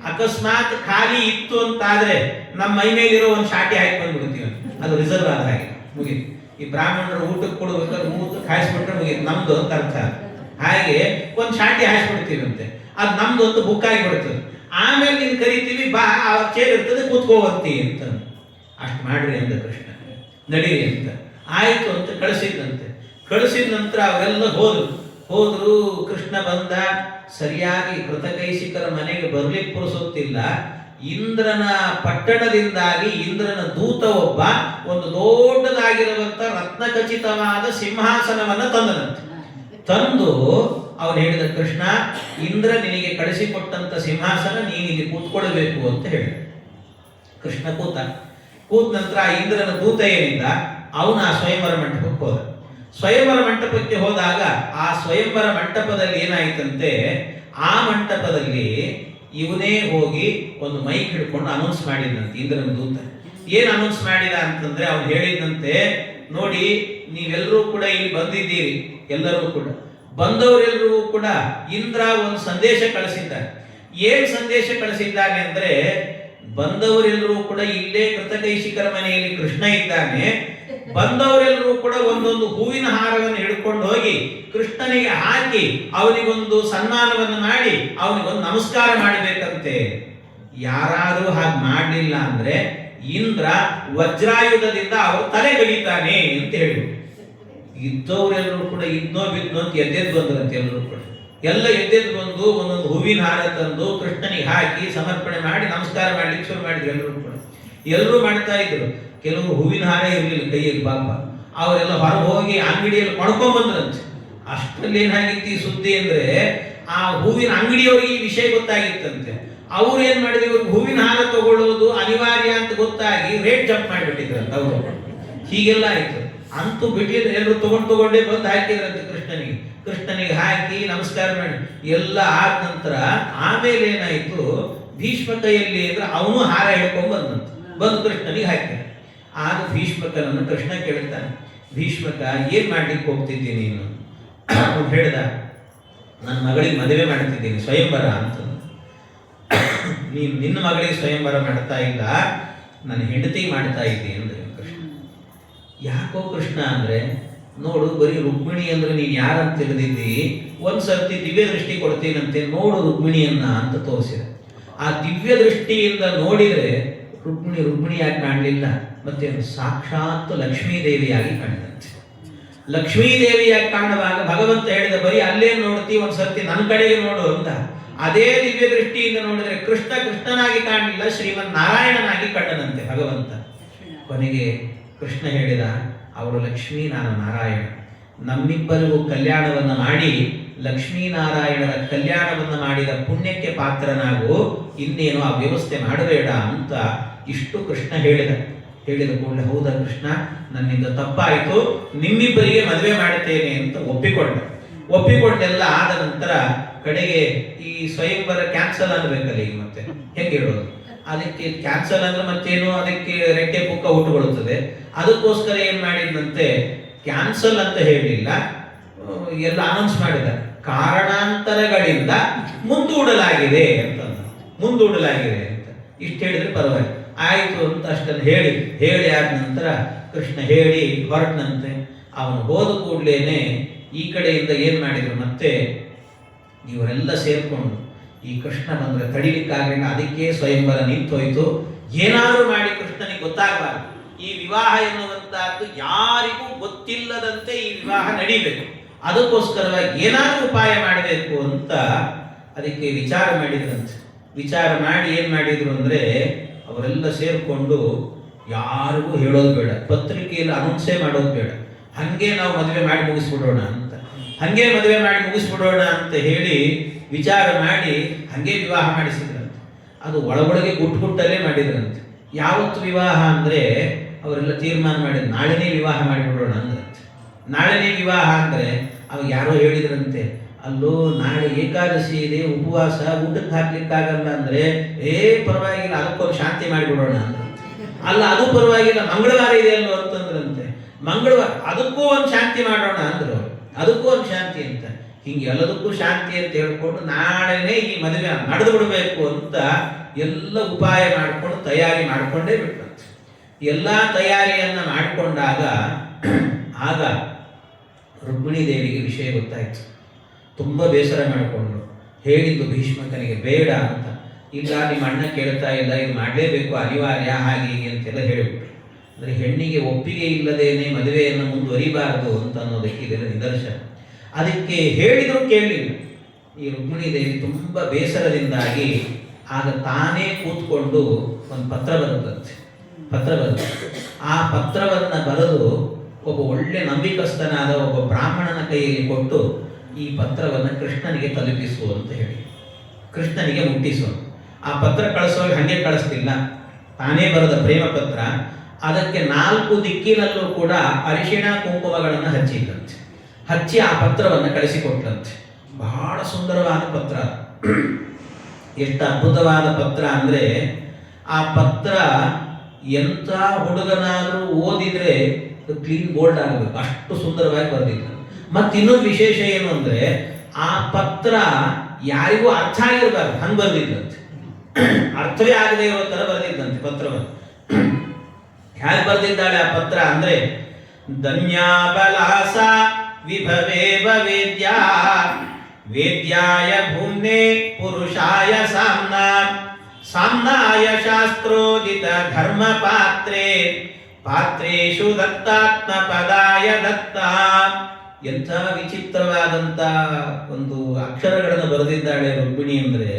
ಅಕಸ್ಮಾತ್ ಖಾಲಿ ಇತ್ತು ಅಂತಾದ್ರೆ ನಮ್ಮ ಮೈ ಮೇಲಿರೋ ಒಂದು ಶಾಟಿ ಹಾಕಿ ಬಂದ್ಬಿಡ್ತೀವಿ, ಅದು ರಿಸರ್ವ್ ಆದ ಹಾಗೆ ಮುಗಿತು. ಈ ಬ್ರಾಹ್ಮಣರು ಊಟಕ್ಕೆ ಕೊಡ್ಬೇಕಾದ್ರೆ ಊಟಕ್ಕೆ ಹಾಯಿಸ್ಬಿಟ್ರೆ ಮುಗಿತು, ನಮ್ದು ಅಂತ ಅರ್ಥ. ಹಾಗೆ ಒಂದು ಶಾಟಿ ಹಾಯಿಸ್ಬಿಡ್ತೀವಿ ಅಂತೆ, ಅದು ನಮ್ದು ಅಂತ ಬುಕ್ ಆಗಿಬಿಡ್ತದೆ. ಆಮೇಲೆ ನೀನು ಕರಿತೀವಿ, ಬಾ, ಆ ಚೇರ್ ಇರ್ತದೆ, ಕೂತ್ಕೋವಂತಿ ಅಂತ. ಅಷ್ಟು ಮಾಡ್ರಿ ಅಂತ ಕೃಷ್ಣ, ನಡೀರಿ ಅಂತ. ಆಯ್ತು ಅಂತ ಕಳಿಸಿದಂತೆ. ಕಳಿಸಿದ ನಂತರ ಅವರೆಲ್ಲ ಹೋದ್ರು. ಕೃಷ್ಣ ಬಂದ. ಸರಿಯಾಗಿ ಕೃತಕೈಶಿಕರ ಮನೆಗೆ ಬರ್ಲಿಕ್ಕೆ ಪುರುಸೊತ್ತಿಲ್ಲ. ಇಂದ್ರನ ಪಟ್ಟಣದಿಂದಾಗಿ ಇಂದ್ರನ ದೂತ ಒಬ್ಬ ಒಂದು ದೊಡ್ಡದಾಗಿರುವಂತ ರತ್ನಖಚಿತವಾದ ಸಿಂಹಾಸನವನ್ನ ತಂದನಂತೆ. ತಂದು ಅವನು ಹೇಳಿದ, ಕೃಷ್ಣ, ಇಂದ್ರ ನಿನಗೆ ಕಳಿಸಿಕೊಟ್ಟಂತ ಸಿಂಹಾಸನ ನೀನು ಇಲ್ಲಿ ಕೂತ್ಕೊಳ್ಬೇಕು ಅಂತ ಹೇಳಿದ. ಕೃಷ್ಣ ಕೂತ ನಂತರ ಆ ಇಂದ್ರನ ದೂತ ಏನಿದ್ದ ಅವನು ಆ ಸ್ವಯಂವರ ಮಂಟಪಕ್ಕೆ ಹೋದ. ಸ್ವಯಂವರ ಮಂಟಪಕ್ಕೆ ಹೋದಾಗ ಆ ಸ್ವಯಂವರ ಮಂಟಪದಲ್ಲಿ ಏನಾಯ್ತಂತೆ, ಆ ಮಂಟಪದಲ್ಲಿ ಇವನೇ ಹೋಗಿ ಒಂದು ಮೈಕ್ ಹಿಡ್ಕೊಂಡು ಅನೌನ್ಸ್ ಮಾಡಿದಂತೆ. ಇಂದ್ರನ ದೂತ ಏನ್ ಅನೌನ್ಸ್ ಮಾಡಿದ ಅಂತಂದ್ರೆ, ಅವನು ಹೇಳಿದಂತೆ, ನೋಡಿ ನೀವೆಲ್ಲರೂ ಕೂಡ ಇಲ್ಲಿ ಬಂದಿದ್ದೀರಿ, ಎಲ್ಲರೂ ಕೂಡ ಬಂದವರೆಲ್ಲರೂ ಕೂಡ ಇಂದ್ರ ಒಂದು ಸಂದೇಶ ಕಳಿಸಿದ್ದಾನೆ. ಏನ್ ಸಂದೇಶ ಕಳಿಸಿದ್ದಾನೆ ಅಂದ್ರೆ, ಬಂದವರೆಲ್ಲರೂ ಕೂಡ ಇಲ್ಲೇ ಕೃತಕೈಶಿಕರ ಮನೆಯಲ್ಲಿ ಕೃಷ್ಣ ಇದ್ದಾನೆ, ಬಂದವರೆಲ್ಲರೂ ಕೂಡ ಒಂದೊಂದು ಹೂವಿನ ಹಾರವನ್ನು ಹಿಡ್ಕೊಂಡು ಹೋಗಿ ಕೃಷ್ಣನಿಗೆ ಹಾಕಿ ಅವನಿಗೊಂದು ಸನ್ಮಾನವನ್ನು ಮಾಡಿ ಅವನಿಗೊಂದು ನಮಸ್ಕಾರ ಮಾಡಬೇಕಂತೆ. ಯಾರಾದ್ರೂ ಹಾಗೆ ಮಾಡಲಿಲ್ಲ ಅಂದ್ರೆ ಇಂದ್ರ ವಜ್ರಾಯುಧದಿಂದ ಅವರು ತಲೆ ಗಡಿತಾನೆ ಅಂತ ಹೇಳಿದ್ರು. ಇದ್ದವರೆಲ್ಲರೂ ಕೂಡ ಇದ್ನೋ ಬಿದ್ನೋ ಅಂತ ಎದ್ದೆದ್ದು ಬಂದ್ರಂತೆ. ಎಲ್ಲರೂ ಕೂಡ ಎದ್ದೆದ್ದು ಬಂದು ಒಂದೊಂದು ಹೂವಿನ ಹಾರ ತಂದು ಕೃಷ್ಣನಿಗೆ ಹಾಕಿ ಸಮರ್ಪಣೆ ಮಾಡಿ ನಮಸ್ಕಾರ ಮಾಡ್ಲಿಕ್ಕೆ ಶುರು ಮಾಡಿದ್ರು. ಎಲ್ಲರೂ ಮಾಡ್ತಾ ಇದ್ರು. ಕೆಲವರು ಹೂವಿನ ಹಾರ ಇರಲಿಲ್ಲ ಕೈಯಲ್ಲಿ, ಪಾಪ ಅವರೆಲ್ಲ ಹೊರ ಹೋಗಿ ಅಂಗಡಿಯಲ್ಲಿ ಕೊಂಡ್ಕೊಂಡ್ ಬಂದ್ರಂತೆ. ಅಷ್ಟರಲ್ಲಿ ಏನಾಗಿತ್ತು ಈ ಸುದ್ದಿ ಅಂದ್ರೆ, ಆ ಹೂವಿನ ಅಂಗಡಿಯವರಿಗೆ ಈ ವಿಷಯ ಗೊತ್ತಾಗಿತ್ತಂತೆ. ಅವ್ರು ಏನ್ ಮಾಡಿದ್ರು, ಹೂವಿನ ಹಾರ ತಗೊಳ್ಳೋದು ಅನಿವಾರ್ಯ ಅಂತ ಗೊತ್ತಾಗಿ ರೇಟ್ ಜಂಪ್ ಮಾಡಿಬಿಟ್ಟಿದ್ರಂತೆ ಅವರು. ಹೀಗೆಲ್ಲ ಆಯ್ತು. ಅಂತೂ ಬಿಟ್ಟಿದ್ರೆ ಎಲ್ಲರೂ ತಗೊಂಡೇ ಬಂದು ಹಾಕಿದ್ರಂತೆ ಕೃಷ್ಣನಿಗೆ ಹಾಕಿ ನಮಸ್ಕಾರ ಮಾಡಿ ಎಲ್ಲ ಆದ ನಂತರ ಆಮೇಲೆ ಏನಾಯ್ತು, ಭೀಷ್ಮ ಕೈಯಲ್ಲಿ ಅಂದ್ರೆ ಅವನು ಹಾರ ಹಿಡ್ಕೊಂಡ್ ಬಂದು ಕೃಷ್ಣನಿಗೆ ಹಾಕಿದ. ಆಗ ಭೀಷ್ಮಕನನ್ನು ಕೃಷ್ಣ ಕೇಳ್ತಾನೆ, ಭೀಷ್ಮಕ ಏನ್ ಮಾಡ್ಲಿಕ್ಕೆ ಹೋಗ್ತಿದ್ದೀನಿ ನೀನು? ಅವ್ನು ಹೇಳ್ದ, ನನ್ನ ಮಗಳಿಗೆ ಮದುವೆ ಮಾಡ್ತಿದ್ದೀನಿ, ಸ್ವಯಂವರ ಅಂತ. ನೀನು ನಿನ್ನ ಮಗಳಿಗೆ ಸ್ವಯಂವರ ಮಾಡ್ತಾ ಇಲ್ಲ, ನನ್ನ ಹೆಂಡತಿಗೆ ಮಾಡ್ತಾ ಇದ್ದೀನಿ ಅಂದ್ರೆ ಕೃಷ್ಣ. ಯಾಕೋ ಕೃಷ್ಣ ಅಂದ್ರೆ, ನೋಡು ಬರೀ ರುಕ್ಮಿಣಿ ಅಂದ್ರೆ ನೀನ್ ಯಾರಂತ ತಿಳಿದಿದ್ದಿ, ಒಂದ್ಸರ್ತಿ ದಿವ್ಯ ದೃಷ್ಟಿ ಕೊಡ್ತೀನಂತೆ, ನೋಡು ರುಕ್ಮಿಣಿಯನ್ನ ಅಂತ ತೋರಿಸಿದ. ಆ ದಿವ್ಯ ದೃಷ್ಟಿಯಿಂದ ನೋಡಿದ್ರೆ ರುಕ್ಮಿಣಿಯಾಗಿ ಕಾಣಲಿಲ್ಲ, ಮತ್ತೆ ಸಾಕ್ಷಾತ್ ಲಕ್ಷ್ಮೀ ದೇವಿಯಾಗಿ ಕಾಣಿದಂತೆ. ಲಕ್ಷ್ಮೀದೇವಿಯಾಗಿ ಕಾಣುವಾಗ ಭಗವಂತ ಹೇಳಿದ ಬರೀ ಅಲ್ಲೇ ನೋಡ್ತಿ ಒಂದ್ಸರ್ತಿ ನನ್ನ ಕಡೆಗೆ ನೋಡು ಅಂತ. ಅದೇ ದಿವ್ಯ ದೃಷ್ಟಿಯಿಂದ ನೋಡಿದ್ರೆ ಕೃಷ್ಣ ಕೃಷ್ಣನಾಗಿ ಕಾಣಲಿಲ್ಲ, ಶ್ರೀಮನ್ ನಾರಾಯಣನಾಗಿ ಕಂಡನಂತೆ ಭಗವಂತ. ಕೊನೆಗೆ ಕೃಷ್ಣ ಹೇಳಿದ, ಅವರು ಲಕ್ಷ್ಮೀ, ನಾನು ನಾರಾಯಣ, ನಮ್ಮಿಬ್ಬರಿಗೂ ಕಲ್ಯಾಣವನ್ನು ಮಾಡಿ ಲಕ್ಷ್ಮೀನಾರಾಯಣರ ಕಲ್ಯಾಣವನ್ನು ಮಾಡಿದ ಪುಣ್ಯಕ್ಕೆ ಪಾತ್ರನಾಗು, ಇನ್ನೇನು ಆ ವ್ಯವಸ್ಥೆ ಮಾಡಬೇಡ ಅಂತ ಇಷ್ಟು ಕೃಷ್ಣ ಹೇಳಿದ ಕೂಡಲೇ ಹೌದಾ ಕೃಷ್ಣ, ನನ್ನಿಂದ ತಪ್ಪಾಯಿತು, ನಿಮ್ಮಿಬ್ಬರಿಗೆ ಮದುವೆ ಮಾಡುತ್ತೇನೆ ಅಂತ ಒಪ್ಪಿಕೊಂಡೆಲ್ಲ ಆದ ನಂತರ ಕಡೆಗೆ ಈ ಸ್ವಯಂವರ ಕ್ಯಾನ್ಸಲ್ ಆಗಬೇಕಲ್ಲ, ಈಗ ಮತ್ತೆ ಹೆಂಗೆ ಹೇಳೋದು, ಅದಕ್ಕೆ ಕ್ಯಾನ್ಸಲ್ ಅಂದ್ರೆ ಮತ್ತೇನು, ಅದಕ್ಕೆ ರೆಟ್ಟೆ ಪುಕ್ಕ ಹುಟ್ಟುಕೊಳ್ಳುತ್ತದೆ. ಅದಕ್ಕೋಸ್ಕರ ಏನ್ ಮಾಡಿದಂತೆ, ಕ್ಯಾನ್ಸಲ್ ಅಂತ ಹೇಳಲಿಲ್ಲ, ಎಲ್ಲ ಅನೌನ್ಸ್ ಮಾಡಿದ, ಕಾರಣಾಂತರಗಳಿಂದ ಮುಂದೂಡಲಾಗಿದೆ ಅಂತ ಇಷ್ಟು ಹೇಳಿದ್ರೆ ಪರವಾಗಿ ಆಯಿತು ಅಂತ ಅಷ್ಟನ್ನು ಹೇಳಿ ಆದ ನಂತರ ಕೃಷ್ಣ ಹೇಳಿ ಹೊರಟನಂತೆ. ಅವನು ಹೋದ ಕೂಡಲೇನೆ ಈ ಕಡೆಯಿಂದ ಏನ್ ಮಾಡಿದ್ರು, ಮತ್ತೆ ಇವರೆಲ್ಲ ಸೇರ್ಕೊಂಡು ಈ ಕೃಷ್ಣ ಬಂದ್ರೆ ತಡಿಲಿಕ್ಕಾಗಲಿಲ್ಲ, ಅದಕ್ಕೆ ಸ್ವಯಂವರ ನಿಂತೋಯ್ತು. ಏನಾದರೂ ಮಾಡಿ ಕೃಷ್ಣನಿಗೆ ಗೊತ್ತಾಗಬಾರ್ದು, ಈ ವಿವಾಹ ಎನ್ನುವಂತಹದ್ದು ಯಾರಿಗೂ ಗೊತ್ತಿಲ್ಲದಂತೆ ಈ ವಿವಾಹ ನಡೀಬೇಕು, ಅದಕ್ಕೋಸ್ಕರವಾಗಿ ಏನಾದರೂ ಉಪಾಯ ಮಾಡಬೇಕು ಅಂತ ಅದಕ್ಕೆ ವಿಚಾರ ಮಾಡಿ ಏನ್ ಮಾಡಿದ್ರು ಅಂದ್ರೆ, ಅವರೆಲ್ಲ ಸೇರ್ಕೊಂಡು ಯಾರಿಗೂ ಹೇಳೋದು ಬೇಡ, ಪತ್ರಿಕೆಯಲ್ಲಿ ಅನೌನ್ಸೇ ಮಾಡೋದು ಬೇಡ, ಹಂಗೆ ನಾವು ಮದುವೆ ಮಾಡಿ ಮುಗಿಸ್ಬಿಡೋಣ ಅಂತ ಹೇಳಿ ವಿಚಾರ ಮಾಡಿ ಹಂಗೆ ವಿವಾಹ ಮಾಡಿಸಿದ್ರಂತೆ. ಅದು ಒಳಗೊಳಗೆ ಗುಟ್ಟಲ್ಲೇ ಮಾಡಿದ್ರಂತೆ. ಯಾವತ್ತು ವಿವಾಹ ಅಂದ್ರೆ ಅವರೆಲ್ಲ ತೀರ್ಮಾನ ಮಾಡಿದ್ರು, ನಾಳೆನೇ ವಿವಾಹ ಮಾಡಿಬಿಡೋಣ ಅಂದ್ರಂತೆ. ನಾಳೆನೇ ವಿವಾಹ ಅಂದ್ರೆ ಅವಾಗ ಯಾರೋ ಹೇಳಿದ್ರಂತೆ, ಅಲ್ಲೋ ನಾಳೆ ಏಕಾದಶಿ ಇದೆ, ಉಪವಾಸ, ಊಟಕ್ಕೆ ಹಾಕ್ಲಿಕ್ಕಾಗಲ್ಲ ಅಂದ್ರೆ ಪರವಾಗಿಲ್ಲ, ಅದಕ್ಕೊಂದು ಶಾಂತಿ ಮಾಡಿಬಿಡೋಣ ಅಂದ್ರೆ, ಅಲ್ಲ ಅದು ಪರವಾಗಿಲ್ಲ, ಮಂಗಳವಾರ ಇದೆ ಅಲ್ಲೋ ಅಂತಂದ್ರಂತೆ, ಮಂಗಳವಾರ ಅದಕ್ಕೂ ಒಂದು ಶಾಂತಿ ಮಾಡೋಣ ಅಂದ್ರು, ಅದಕ್ಕೂ ಒಂದು ಶಾಂತಿ ಅಂತ, ಹಿಂಗೆ ಎಲ್ಲದಕ್ಕೂ ಶಾಂತಿ ಅಂತ ಹೇಳ್ಕೊಂಡು ನಾಳೆನೇ ಈ ಮದುವೆ ನಡೆದು ಬಿಡಬೇಕು ಅಂತ ಎಲ್ಲ ಉಪಾಯ ಮಾಡಿಕೊಂಡು ತಯಾರಿ ಮಾಡಿಕೊಂಡೇ ಬಿಟ್ಟಂತೆ. ಎಲ್ಲ ತಯಾರಿಯನ್ನ ಮಾಡಿಕೊಂಡಾಗ ಆಗ ರುಕ್ಮಿಣೀ ದೇವಿಗೆ ವಿಷಯ ಗೊತ್ತಾಯ್ತು. ತುಂಬ ಬೇಸರ ಮಾಡಿಕೊಂಡು ಹೇಳಿದ್ದು ಭೀಷ್ಮಕನಿಗೆ ಬೇಡ ಅಂತ, ಇಲ್ಲ ನಿಮ್ಮ ಅಣ್ಣ ಕೇಳ್ತಾ ಇಲ್ಲ, ಇದು ಮಾಡಲೇಬೇಕು ಅನಿವಾರ್ಯ, ಹಾಗೆ ಹೀಗೆ ಅಂತೆಲ್ಲ ಹೇಳಿಬಿಟ್ರು. ಅಂದರೆ ಹೆಣ್ಣಿಗೆ ಒಪ್ಪಿಗೆ ಇಲ್ಲದೇನೆ ಮದುವೆಯನ್ನು ಮುಂದುವರಿಬಾರದು ಅಂತ ಅನ್ನೋದಕ್ಕೆ ಇದೆಲ್ಲ ನಿದರ್ಶನ. ಅದಕ್ಕೆ ಹೇಳಿದರೂ ಕೇಳಲಿಲ್ಲ ಈ ರುಕ್ಮಿಣೀ ದೇವಿ. ತುಂಬ ಬೇಸರದಿಂದಾಗಿ ಆಗ ತಾನೇ ಕೂತ್ಕೊಂಡು ಒಂದು ಪತ್ರ ಬರೆದಂತೆ. ಆ ಪತ್ರವನ್ನು ಬರೆದು ಒಬ್ಬ ಒಳ್ಳೆ ನಂಬಿಕಸ್ಥನಾದ ಒಬ್ಬ ಬ್ರಾಹ್ಮಣನ ಕೈಯಲ್ಲಿ ಕೊಟ್ಟು, ಈ ಪತ್ರವನ್ನು ಕೃಷ್ಣನಿಗೆ ತಲುಪಿಸು ಅಂತ ಹೇಳಿ, ಕೃಷ್ಣನಿಗೆ ಮುಟ್ಟಿಸು. ಆ ಪತ್ರ ಕಳಿಸುವಾಗ ಹಾಗೆ ಕಳಿಸ್ತಿಲ್ಲ, ತಾನೇ ಬರೆದ ಪ್ರೇಮ ಪತ್ರ. ಅದಕ್ಕೆ 4 ದಿಕ್ಕಿನಲ್ಲೂ ಕೂಡ ಅರಿಶಿಣ ಕುಂಕುಮಗಳನ್ನು ಹಚ್ಚಿ ಆ ಪತ್ರವನ್ನು ಕಳಿಸಿಕೊಟ್ಟಂತೆ. ಬಹಳ ಸುಂದರವಾದ ಪತ್ರ, ಎಷ್ಟು ಅದ್ಭುತವಾದ ಪತ್ರ ಅಂದ್ರೆ, ಆ ಪತ್ರ ಎಂಥ ಹುಡುಗನಾದರೂ ಓದಿದ್ರೆ ಕ್ಲೀನ್ ಬೋಲ್ಡ್ ಆಗಬೇಕು, ಅಷ್ಟು ಸುಂದರವಾಗಿ ಬರೆದಿದ್ದ. ಮತ್ತೆ ಇನ್ನೊಂದು ವಿಶೇಷ ಏನು ಅಂದ್ರೆ, ಆ ಪತ್ರ ಯಾರಿಗೂ ಅರ್ಥ ಆಗಿರಬಾರ್ದು ಹಂಗೆ ಬರೆದಿದ್ದಂತೆ, ಅರ್ಥವೇ ಆಗದೆ ಇರೋ ತರ ಬರೆದಿದ್ದಂತೆ ಪತ್ರವನ್ನು. ಹೇಗೆ ಬರೆದಿದ್ದಾಳೆ ಆ ಪತ್ರ ಅಂದ್ರೆ, ಧನ್ಯಾಬಲಾಸ ವಿಭವೇವ ವೇದ್ಯಾ ವೇದ್ಯಾಯ ಭೂಮ್ನೆ ಪುರುಷಾಯ ಸಾಮ್ನಾಯ ಶಾಸ್ತ್ರೋದಿತ ಧರ್ಮ ಪಾತ್ರೇಷು ದತ್ತಾತ್ಮ ಪದಾಯ ದತ್ತ. ಎಂಥ ವಿಚಿತ್ರವಾದಂತ ಒಂದು ಅಕ್ಷರಗಳನ್ನು ಬರೆದಿದ್ದಾಳೆ ರುಕ್ಮಿಣಿ ಅಂದ್ರೆ,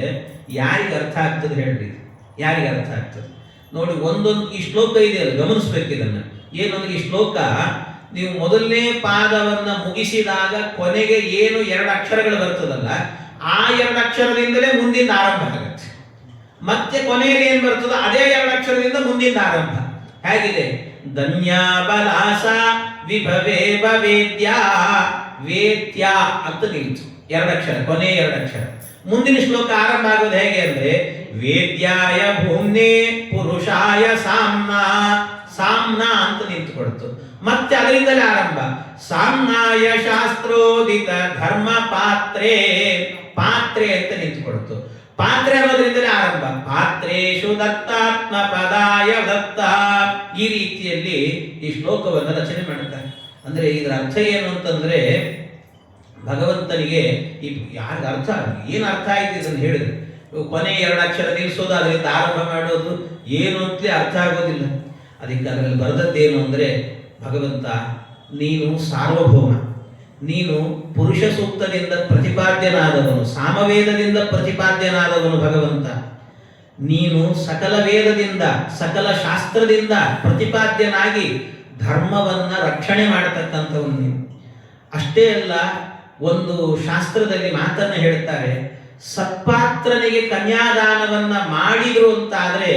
ಯಾರಿಗೆ ಅರ್ಥ ಆಗ್ತದೆ ಹೇಳ್ರಿ, ಯಾರಿಗೆ ಅರ್ಥ ಆಗ್ತದೆ ನೋಡಿ. ಒಂದೊಂದು ಈ ಶ್ಲೋಕ ಇದೆಯಲ್ಲ, ಗಮನಿಸ್ಬೇಕು ಇದನ್ನ. ಏನಂದ್ರೆ ಈ ಶ್ಲೋಕ ನೀವು ಮೊದಲನೇ ಪಾದವನ್ನ ಮುಗಿಸಿದಾಗ ಕೊನೆಗೆ ಏನು 2 ಅಕ್ಷರಗಳು ಬರ್ತದಲ್ಲ, ಆ 2 ಅಕ್ಷರದಿಂದಲೇ ಮುಂದಿನ ಆರಂಭ ಆಗುತ್ತೆ. ಮತ್ತೆ ಕೊನೆಗೆ ಏನ್ ಬರ್ತದೋ ಅದೇ 2 ಅಕ್ಷರದಿಂದ ಮುಂದಿನ ಆರಂಭ. ಹೇಗಿದೆ, ಧನ್ಯಾಬಲಾಸ ವಿಭವೇವ ವೇದ್ಯಾ ವೇದ್ಯಾ ಅಂತ ನಿಲ್ತು 2 ಅಕ್ಷರ, ಕೊನೆ 2 ಅಕ್ಷರ. ಮುಂದಿನ ಶ್ಲೋಕ ಆರಂಭ ಆಗೋದು ಹೇಗೆ ಅಂದ್ರೆ, ವೇದ್ಯಾಯ ಭೂಮ್ನೆ ಪುರುಷಾಯ ಸಾಮ್ನಾ ಅಂತ ನಿಂತುಕೊಡ್ತು. ಮತ್ತೆ ಅದರಿಂದಲೇ ಆರಂಭ, ಸಾಮ್ನಾಯ ಶಾಸ್ತ್ರೋದಿತ ಧರ್ಮ ಪಾತ್ರೆ ಅಂತ ನಿಂತುಕೊಡ್ತು. ಪಾತ್ರೆ ಅನ್ನೋದ್ರಿಂದಲೇ ಆರಂಭ, ಪಾತ್ರೇಷು ದತ್ತಾತ್ಮ ಪದಾಯ ದತ್ತ. ಈ ರೀತಿಯಲ್ಲಿ ಈ ಶ್ಲೋಕವನ್ನು ರಚನೆ ಮಾಡುತ್ತಾರೆ. ಅಂದ್ರೆ ಇದರ ಅರ್ಥ ಏನು ಅಂತಂದ್ರೆ, ಭಗವಂತನಿಗೆ ಯಾರಿಗ ಅರ್ಥ ಏನು ಅರ್ಥ ಆಯ್ತು ಇದನ್ನು ಹೇಳಿದ್ರು, ಕೊನೆ 2 ಅಕ್ಷರ ನಿಲ್ಲಿಸೋದು, ಅದರಿಂದ ಆರಂಭ ಮಾಡೋದು ಏನು ಅಂತಲೇ ಅರ್ಥ ಆಗೋದಿಲ್ಲ. ಅದಕ್ಕೆ ಅದರಲ್ಲಿ ಬರೆದದ್ದೇನು ಅಂದ್ರೆ, ಭಗವಂತ ನೀನು ಸಾರ್ವಭೌಮ, ನೀನು ಪುರುಷ ಸೂಕ್ತದಿಂದ ಪ್ರತಿಪಾದ್ಯನಾದವನು, ಸಾಮವೇದದಿಂದ ಪ್ರತಿಪಾದ್ಯನಾದವನು ಭಗವಂತ. ನೀನು ಸಕಲ ವೇದದಿಂದ ಸಕಲ ಶಾಸ್ತ್ರದಿಂದ ಪ್ರತಿಪಾದ್ಯನಾಗಿ ಧರ್ಮವನ್ನ ರಕ್ಷಣೆ ಮಾಡತಕ್ಕಂಥವನು ನೀನು. ಅಷ್ಟೇ ಅಲ್ಲ, ಒಂದು ಶಾಸ್ತ್ರದಲ್ಲಿ ಮಾತನ್ನ ಹೇಳ್ತಾರೆ, ಸತ್ಪಾತ್ರನಿಗೆ ಕನ್ಯಾದಾನವನ್ನ ಮಾಡಿದ್ರು ಅಂತಾದ್ರೆ,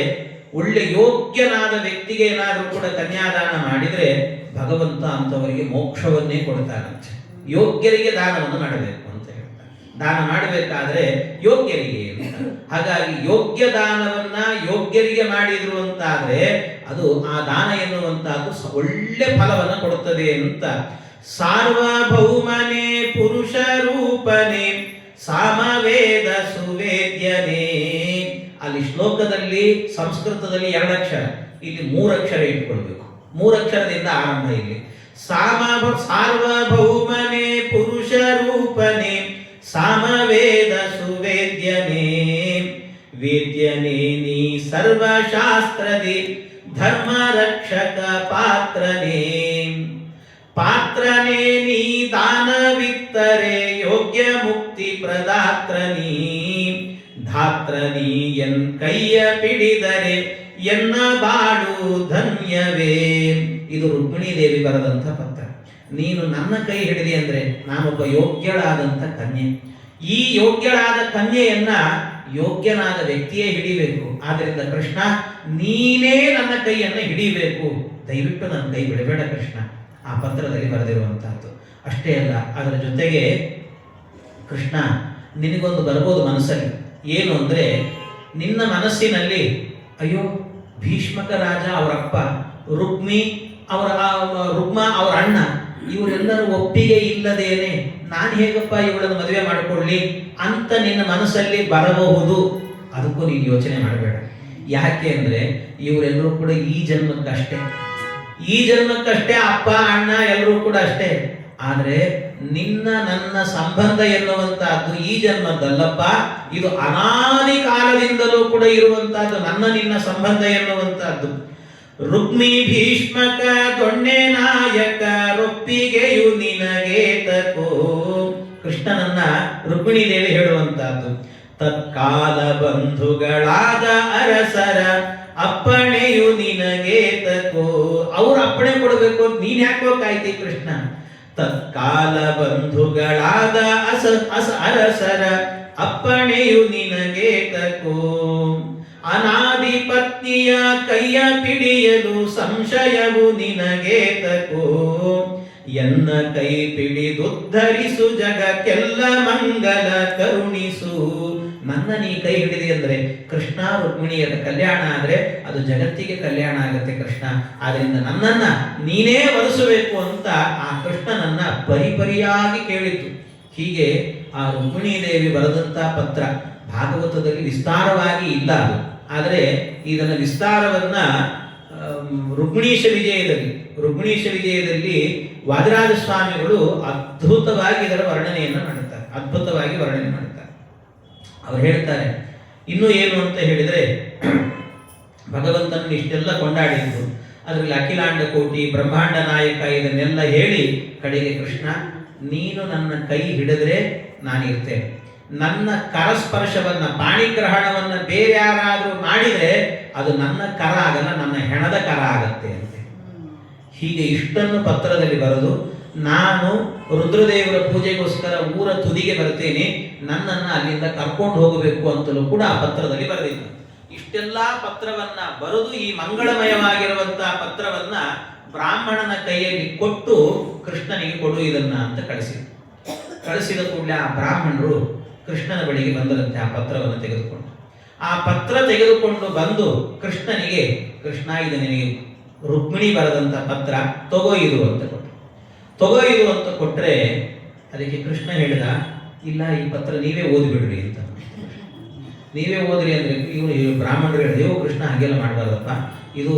ಒಳ್ಳೆ ಯೋಗ್ಯನಾದ ವ್ಯಕ್ತಿಗೆ ಏನಾದರೂ ಕೂಡ ಕನ್ಯಾದಾನ ಮಾಡಿದ್ರೆ ಭಗವಂತ ಅಂತವರಿಗೆ ಮೋಕ್ಷವನ್ನೇ ಕೊಡ್ತಾನಂತೆ. ಯೋಗ್ಯರಿಗೆ ದಾನವನ್ನು ಮಾಡಬೇಕು ಅಂತ ಹೇಳ್ತಾರೆ. ದಾನ ಮಾಡಬೇಕಾದ್ರೆ ಯೋಗ್ಯರಿಗೆ ಅಂತ. ಹಾಗಾಗಿ ಯೋಗ್ಯ ದಾನವನ್ನ ಯೋಗ್ಯರಿಗೆ ಮಾಡಿದ್ರು ಅಂತಾದ್ರೆ ಅದು ಆ ದಾನ ಎನ್ನುವಂತಹದ್ದು ಒಳ್ಳೆ ಫಲವನ್ನ ಕೊಡುತ್ತದೆ ಅಂತ. ಸಾರ್ವಭೌಮನೇ ಪುರುಷ ರೂಪನೇ ಸಾಮವೇದ ಸುವೇದ್ಯನೇ. ಅಲ್ಲಿ ಶ್ಲೋಕದಲ್ಲಿ ಸಂಸ್ಕೃತದಲ್ಲಿ 2 ಅಕ್ಷರ, ಇಲ್ಲಿ 3 ಅಕ್ಷರ ಇಟ್ಕೊಳ್ಬೇಕು. 3 ಅಕ್ಷರದಿಂದ ಆರಂಭ. ಇಲ್ಲಿ ಸಾರ್ವಭೌಮನೇ ಪುರುಷ ರೂಪನೇ ಸಾಮವೇದ ಸುವೇದ್ಯನೇ. ವೇದ್ಯನೇ ನೀ ಸರ್ವಶಾಸ್ತ್ರದಿ ಧರ್ಮ ರಕ್ಷಕ ಪಾತ್ರನೇ. ಪಾತ್ರನೇ ನೀ ದಾನವಿತ್ತರೆ ಯೋಗ್ಯ ಮುಕ್ತಿ ಪ್ರದಾತ್ರನೀ. ಧಾತ್ರನೀ ಎನ್ ಕೈಯ ಪಿಡಿದರೆ ಎನ್ನ ಬಾಳು ಧನ್ಯವೇ. ಇದು ರುಕ್ಮಿಣೀ ದೇವಿ ಬರೆದಂಥ ಪತ್ರ. ನೀನು ನನ್ನ ಕೈ ಹಿಡಿದೆ ಅಂದ್ರೆ ನಾನೊಬ್ಬ ಯೋಗ್ಯಳಾದಂಥ ಕನ್ಯೆ. ಈ ಯೋಗ್ಯಳಾದ ಕನ್ಯೆಯನ್ನ ಯೋಗ್ಯನಾದ ವ್ಯಕ್ತಿಯೇ ಹಿಡಿಬೇಕು. ಆದ್ದರಿಂದ ಕೃಷ್ಣ ನೀನೇ ನನ್ನ ಕೈಯನ್ನು ಹಿಡಿಬೇಕು, ದಯವಿಟ್ಟು ನನ್ನ ಕೈ ಬಿಡಬೇಡ ಕೃಷ್ಣ. ಆ ಪತ್ರದಲ್ಲಿ ಬರೆದಿರುವಂತಹದ್ದು. ಅಷ್ಟೇ ಅಲ್ಲ, ಅದರ ಜೊತೆಗೆ ಕೃಷ್ಣ ನಿನಗೊಂದು ಬರ್ಬೋದು ಮನಸ್ಸಲ್ಲಿ. ಏನು ಅಂದ್ರೆ, ನಿನ್ನ ಮನಸ್ಸಿನಲ್ಲಿ ಅಯ್ಯೋ ಭೀಷ್ಮಕ ರಾಜ ಅವರಪ್ಪ, ರುಕ್ಮ ಅವರ ಅಣ್ಣ, ಇವರೆಲ್ಲರೂ ಒಪ್ಪಿಗೆ ಇಲ್ಲದೇನೆ ನಾನು ಹೇಗಪ್ಪ ಇವಳನ್ನು ಮದುವೆ ಮಾಡಿಕೊಳ್ಳಿ ಅಂತ ನಿನ್ನ ಮನಸ್ಸಲ್ಲಿ ಬರಬಹುದು. ಅದಕ್ಕೂ ನೀನು ಯೋಚನೆ ಮಾಡಬೇಡ. ಯಾಕೆ ಅಂದ್ರೆ ಇವರೆಲ್ಲರೂ ಕೂಡ ಈ ಜನ್ಮಕ್ಕಷ್ಟೇ ಅಪ್ಪ ಅಣ್ಣ ಎಲ್ಲರೂ ಕೂಡ ಅಷ್ಟೇ. ಆದ್ರೆ ನಿನ್ನ ನನ್ನ ಸಂಬಂಧ ಎನ್ನುವಂತಹದ್ದು ಈ ಜನ್ಮದಲ್ಲಪ್ಪ, ಇದು ಅನಾದಿ ಕಾಲದಿಂದಲೂ ಕೂಡ ಇರುವಂತಹದ್ದು ನನ್ನ ನಿನ್ನ ಸಂಬಂಧ ಎನ್ನುವಂತಹದ್ದು. ರುಕ್ಮಿ ಭೀಷ್ಮಕ ದೊಣ್ಣೆ ನಾಯಕ ರೊಪ್ಪಿಗೆಯು ನಿನಗೆ ತಕೋ. ಕೃಷ್ಣನನ್ನ ರುಕ್ಮಿಣೀ ದೇವಿ ಹೇಳುವಂತಹದ್ದು. ತತ್ಕಾಲ ಬಂಧುಗಳಾದ ಅರಸರ ಅಪ್ಪಣೆಯು ನಿನಗೆ ತಕೋ. ಅವ್ರು ಅಪ್ಪಣೆ ಕೊಡಬೇಕು, ನೀನ್ ಯಾಕೋ ಕಾಯ್ತಿ ಕೃಷ್ಣ. ತತ್ಕಾಲ ಬಂಧುಗಳಾದ ಅರಸರ ಅಪ್ಪಣೆಯು ನಿನಗೆ ತಕೋ. ಅನಾದಿ ಪತ್ನಿಯ ಕೈಯ ಪಿಡಿಯಲು ಸಂಶಯವು ನಿನಗೆ ತಕೋ. ಎನ್ನ ಕೈ ಪಿಡಿದುದ್ಧರಿಸು ಜಗಕ್ಕೆಲ್ಲ ಮಂಗಲ ಕರುಣಿಸು. ನನ್ನ ನೀ ಕೈ ಹಿಡಿದಿ ಅಂದ್ರೆ ಕೃಷ್ಣ ರುಕ್ಮಿಣಿಯರ ಕಲ್ಯಾಣ ಆದ್ರೆ ಅದು ಜಗತ್ತಿಗೆ ಕಲ್ಯಾಣ ಆಗುತ್ತೆ ಕೃಷ್ಣ. ಆದ್ರಿಂದ ನನ್ನನ್ನ ನೀನೇ ವರಿಸಬೇಕು ಅಂತ ಆ ಕೃಷ್ಣನನ್ನ ಪರಿಪರಿಯಾಗಿ ಕೇಳಿತು. ಹೀಗೆ ಆ ರುಕ್ಮಿಣೀ ದೇವಿ ಬರೆದಂತ ಪತ್ರ ಭಾಗವತದಲ್ಲಿ ವಿಸ್ತಾರವಾಗಿ ಇಲ್ಲ ಅದು. ಆದರೆ ಇದನ್ನ ವಿಸ್ತಾರವನ್ನ ರುಕ್ಮಿಣೀಶ ವಿಜಯದಲ್ಲಿ ವಾದಿರಾಜ ಸ್ವಾಮಿಗಳು ಅದ್ಭುತವಾಗಿ ಇದರ ವರ್ಣನೆಯನ್ನು ಮಾಡುತ್ತಾರೆ. ಅವ್ರು ಹೇಳ್ತಾರೆ, ಇನ್ನು ಏನು ಅಂತ ಹೇಳಿದ್ರೆ, ಭಗವಂತನ ಇಷ್ಟೆಲ್ಲ ಕೊಂಡಾಡಿದ್ರು, ಅದರಲ್ಲಿ ಅಖಿಲಾಂಡ ಕೋಟಿ ಬ್ರಹ್ಮಾಂಡ ನಾಯಕ ಇದನ್ನೆಲ್ಲ ಹೇಳಿ ಕಡೆಗೆ ಕೃಷ್ಣ ನೀನು ನನ್ನ ಕೈ ಹಿಡಿದ್ರೆ ನಾನಿರ್ತೇನೆ. ನನ್ನ ಕರಸ್ಪರ್ಶವನ್ನ ಪಾಣಿಗ್ರಹಣವನ್ನ ಬೇರೆ ಯಾರಾದ್ರೂ ಮಾಡಿದ್ರೆ ಅದು ನನ್ನ ಕರ ಆಗಲ್ಲ, ನನ್ನ ಹೆಣದ ಕರ ಆಗತ್ತೆ ಅಂತೆ. ಹೀಗೆ ಇಷ್ಟನ್ನು ಪತ್ರದಲ್ಲಿ ಬರೆದು, ನಾನು ರುದ್ರದೇವರ ಪೂಜೆಗೋಸ್ಕರ ಊರ ತುದಿಗೆ ಬರ್ತೇನೆ, ನನ್ನನ್ನು ಅಲ್ಲಿಂದ ಕರ್ಕೊಂಡು ಹೋಗಬೇಕು ಅಂತಲೂ ಕೂಡ ಆ ಪತ್ರದಲ್ಲಿ ಬರೆದಿದ್ದ. ಇಷ್ಟೆಲ್ಲ ಪತ್ರವನ್ನ ಬರೆದು ಈ ಮಂಗಳಮಯವಾಗಿರುವಂತಹ ಪತ್ರವನ್ನ ಬ್ರಾಹ್ಮಣನ ಕೈಯಲ್ಲಿ ಕೊಟ್ಟು ಕೃಷ್ಣನಿಗೆ ಕೊಡು ಇದನ್ನ ಅಂತ ಕಳಿಸಿದ ಕೂಡಲೇ ಆ ಬ್ರಾಹ್ಮಣರು ಕೃಷ್ಣನ ಬಳಿಗೆ ಬಂದರಂತೆ ಆ ಪತ್ರವನ್ನು ತೆಗೆದುಕೊಂಡು. ಆ ಪತ್ರ ತೆಗೆದುಕೊಂಡು ಬಂದು ಕೃಷ್ಣನಿಗೆ, ಕೃಷ್ಣ ಇದು ನಿನಗೆ ರುಕ್ಮಿಣಿ ಬರೆದಂತ ಪತ್ರ, ತಗೋ ಇದು ಅಂತ ಕೊಟ್ರೆ ಅದಕ್ಕೆ ಕೃಷ್ಣ ಹೇಳಿದ, ಇಲ್ಲ ಈ ಪತ್ರ ನೀವೇ ಓದಿಬಿಡ್ರಿ ಅಂತ. ನೀವೇ ಓದ್ರಿ ಅಂದ್ರೆ ಇವರು ಬ್ರಾಹ್ಮಣರು ಹೇಳಿದೆ, ಓ ಕೃಷ್ಣ ಹಾಗೆಲ್ಲ ಮಾಡಬಾರ್ದಪ್ಪ, ಇದು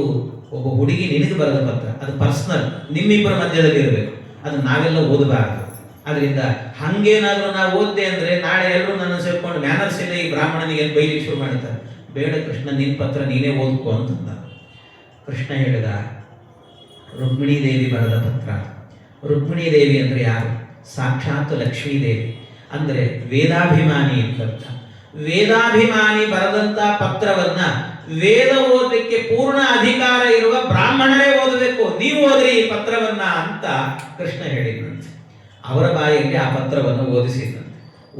ಒಬ್ಬ ಹುಡುಗಿ ನಿನಗೆ ಬರೆದ ಪತ್ರ, ಅದು ಪರ್ಸನಲ್, ನಿಮ್ಮಿಬ್ಬರ ಮಧ್ಯದಲ್ಲಿ ಇರಬೇಕು, ಅದು ನಾವೆಲ್ಲ ಓದಬಾರದು. ಅದರಿಂದ ಹಂಗೇನಾದ್ರೂ ನಾವು ಓದ್ದೆ ಅಂದ್ರೆ ನಾಳೆ ಎಲ್ಲರೂ ನನ್ನ ಸೇರ್ಕೊಂಡು ಮ್ಯಾನರ್ಸ್ ಇಲ್ಲ ಈ ಬ್ರಾಹ್ಮಣನಿಗೆ ಬೈಲಿಕ್ಕೆ ಶುರು ಮಾಡ್ತಾರೆ. ಬೇಡ ಕೃಷ್ಣ, ನಿನ್ನ ಪತ್ರ ನೀನೇ ಓದ್ಕೋ ಅಂತಂದ. ಕೃಷ್ಣ ಹೇಳಿದ, ರುಕ್ಮಿಣೀ ದೇವಿ ಬರೆದ ಪತ್ರ, ರುಕ್ಮಿಣೀ ದೇವಿ ಅಂದರೆ ಯಾರು? ಸಾಕ್ಷಾತ್ ಲಕ್ಷ್ಮೀದೇವಿ, ಅಂದರೆ ವೇದಾಭಿಮಾನಿ ಅಂತ. ವೇದಾಭಿಮಾನಿ ಬರೆದಂತ ಪತ್ರವನ್ನ ವೇದ ಓದಲಿಕ್ಕೆ ಪೂರ್ಣ ಅಧಿಕಾರ ಇರುವ ಬ್ರಾಹ್ಮಣರೇ ಓದಬೇಕು, ನೀವು ಓದ್ರಿ ಈ ಪತ್ರವನ್ನ ಅಂತ ಕೃಷ್ಣ ಹೇಳಿದಂತೆ. ಅವರ ಬಾಯಲ್ಲಿ ಆ ಪತ್ರವನ್ನು ಓದಿಸಿದಂತೆ.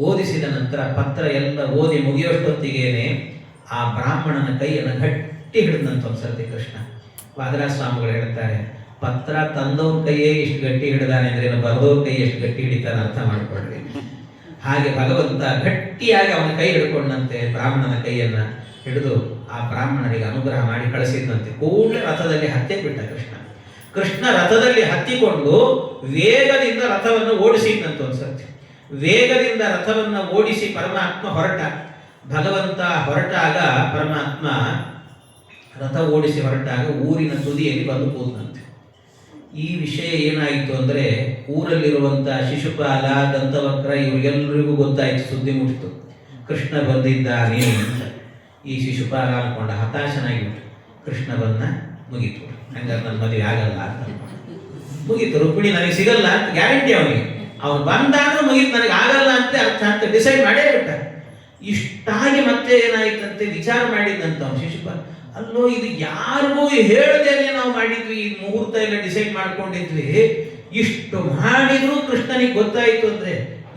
ಓದಿಸಿದ ನಂತರ ಪತ್ರ ಎಲ್ಲ ಓದಿ ಮುಗಿಯೋಷ್ಟೊತ್ತಿಗೇನೆ ಆ ಬ್ರಾಹ್ಮಣನ ಕೈಯನ್ನು ಗಟ್ಟಿ ಹಿಡಿದಂತ ಒಂದ್ಸರ್ತಿ ಕೃಷ್ಣ. ವಾದರಾಜ ಸ್ವಾಮಿಗಳು ಹೇಳ್ತಾರೆ, ಪತ್ರ ತಂದವ್ರ ಕೈಯೇ ಇಷ್ಟು ಗಟ್ಟಿ ಹಿಡಿದಾನೆ ಅಂದ್ರೆ ಬರೆದವ್ರ ಕೈ ಎಷ್ಟು ಗಟ್ಟಿ ಹಿಡಿತಾನೆ ಅರ್ಥ ಮಾಡ್ಕೊಳ್ರಿ. ಹಾಗೆ ಭಗವಂತ ಗಟ್ಟಿಯಾಗಿ ಅವನ ಕೈ ಹಿಡ್ಕೊಂಡಂತೆ ಬ್ರಾಹ್ಮಣನ ಕೈಯನ್ನ ಹಿಡಿದು ಆ ಬ್ರಾಹ್ಮಣನಿಗೆ ಅನುಗ್ರಹ ಮಾಡಿ ಕಳಿಸಿದಂತೆ. ಕೂಡಲೇ ರಥದಲ್ಲಿ ಹತ್ತಿ ಬಿಟ್ಟ ಕೃಷ್ಣ. ಕೃಷ್ಣ ರಥದಲ್ಲಿ ಹತ್ತಿಕೊಂಡು ವೇಗದಿಂದ ರಥವನ್ನು ಓಡಿಸಿದಂತ ಒಂದ್ಸರ್ತಿ. ವೇಗದಿಂದ ರಥವನ್ನು ಓಡಿಸಿ ಪರಮಾತ್ಮ ಹೊರಟ. ಭಗವಂತ ಹೊರಟಾಗ, ಪರಮಾತ್ಮ ರಥ ಓಡಿಸಿ ಹೊರಟಾಗ ಊರಿನ ತುದಿಯಲ್ಲಿ ಬಂದು ಕೂತಂತೆ. ಈ ವಿಷಯ ಏನಾಯಿತು ಅಂದರೆ ಊರಲ್ಲಿರುವಂಥ ಶಿಶುಪಾಲ, ದಂತವಕ್ರ ಇವರಿಗೆಲ್ಲರಿಗೂ ಗೊತ್ತಾಯಿತು, ಸುದ್ದಿ ಮುಟ್ಟಿತು, ಕೃಷ್ಣ ಬಂದಿದ್ದಾನೆ ಅಂತ. ಈ ಶಿಶುಪಾಲ ಅನ್ಕೊಂಡ, ಹತಾಶನಾಗಿಬಿಟ್ಟು ಕೃಷ್ಣ ಬಂದ, ಮುಗೀತು, ಹಂಗಾರೆ ನನ್ನ ಮದುವೆ ಆಗಲ್ಲ ಅಂತ ಮುಗೀತು. ರುಕ್ಮಿಣಿ ನನಗೆ ಸಿಗಲ್ಲ ಅಂತ ಗ್ಯಾರಂಟಿ ಅವನಿಗೆ. ಅವನು ಬಂದಾಗ ಮುಗೀತು, ನನಗೆ ಆಗಲ್ಲ ಅಂತ ಅರ್ಥ ಅಂತ ಡಿಸೈಡ್ ಮಾಡೇ ಬಿಟ್ಟ. ಇಷ್ಟಾಗಿ ಮತ್ತೆ ಏನಾಯ್ತಂತೆ ವಿಚಾರ ಮಾಡಿದಂತ ಅವನು ಶಿಶುಪಾಲ, ಅಲ್ಲೋ ಇದು ಯಾರಿಗೂ ಹೇಳ್ದೇನೆ ನಾವು ಮಾಡಿದ್ವಿ, ಈ ಮುಹೂರ್ತ ಎಲ್ಲ ಡಿಸೈಡ್ ಮಾಡ್ಕೊಂಡಿದ್ವಿ, ಇಷ್ಟು ಮಾಡಿದ್ರು ಕೃಷ್ಣನಿಗೆ ಗೊತ್ತಾಯ್ತು ಅಂದ್ರೆ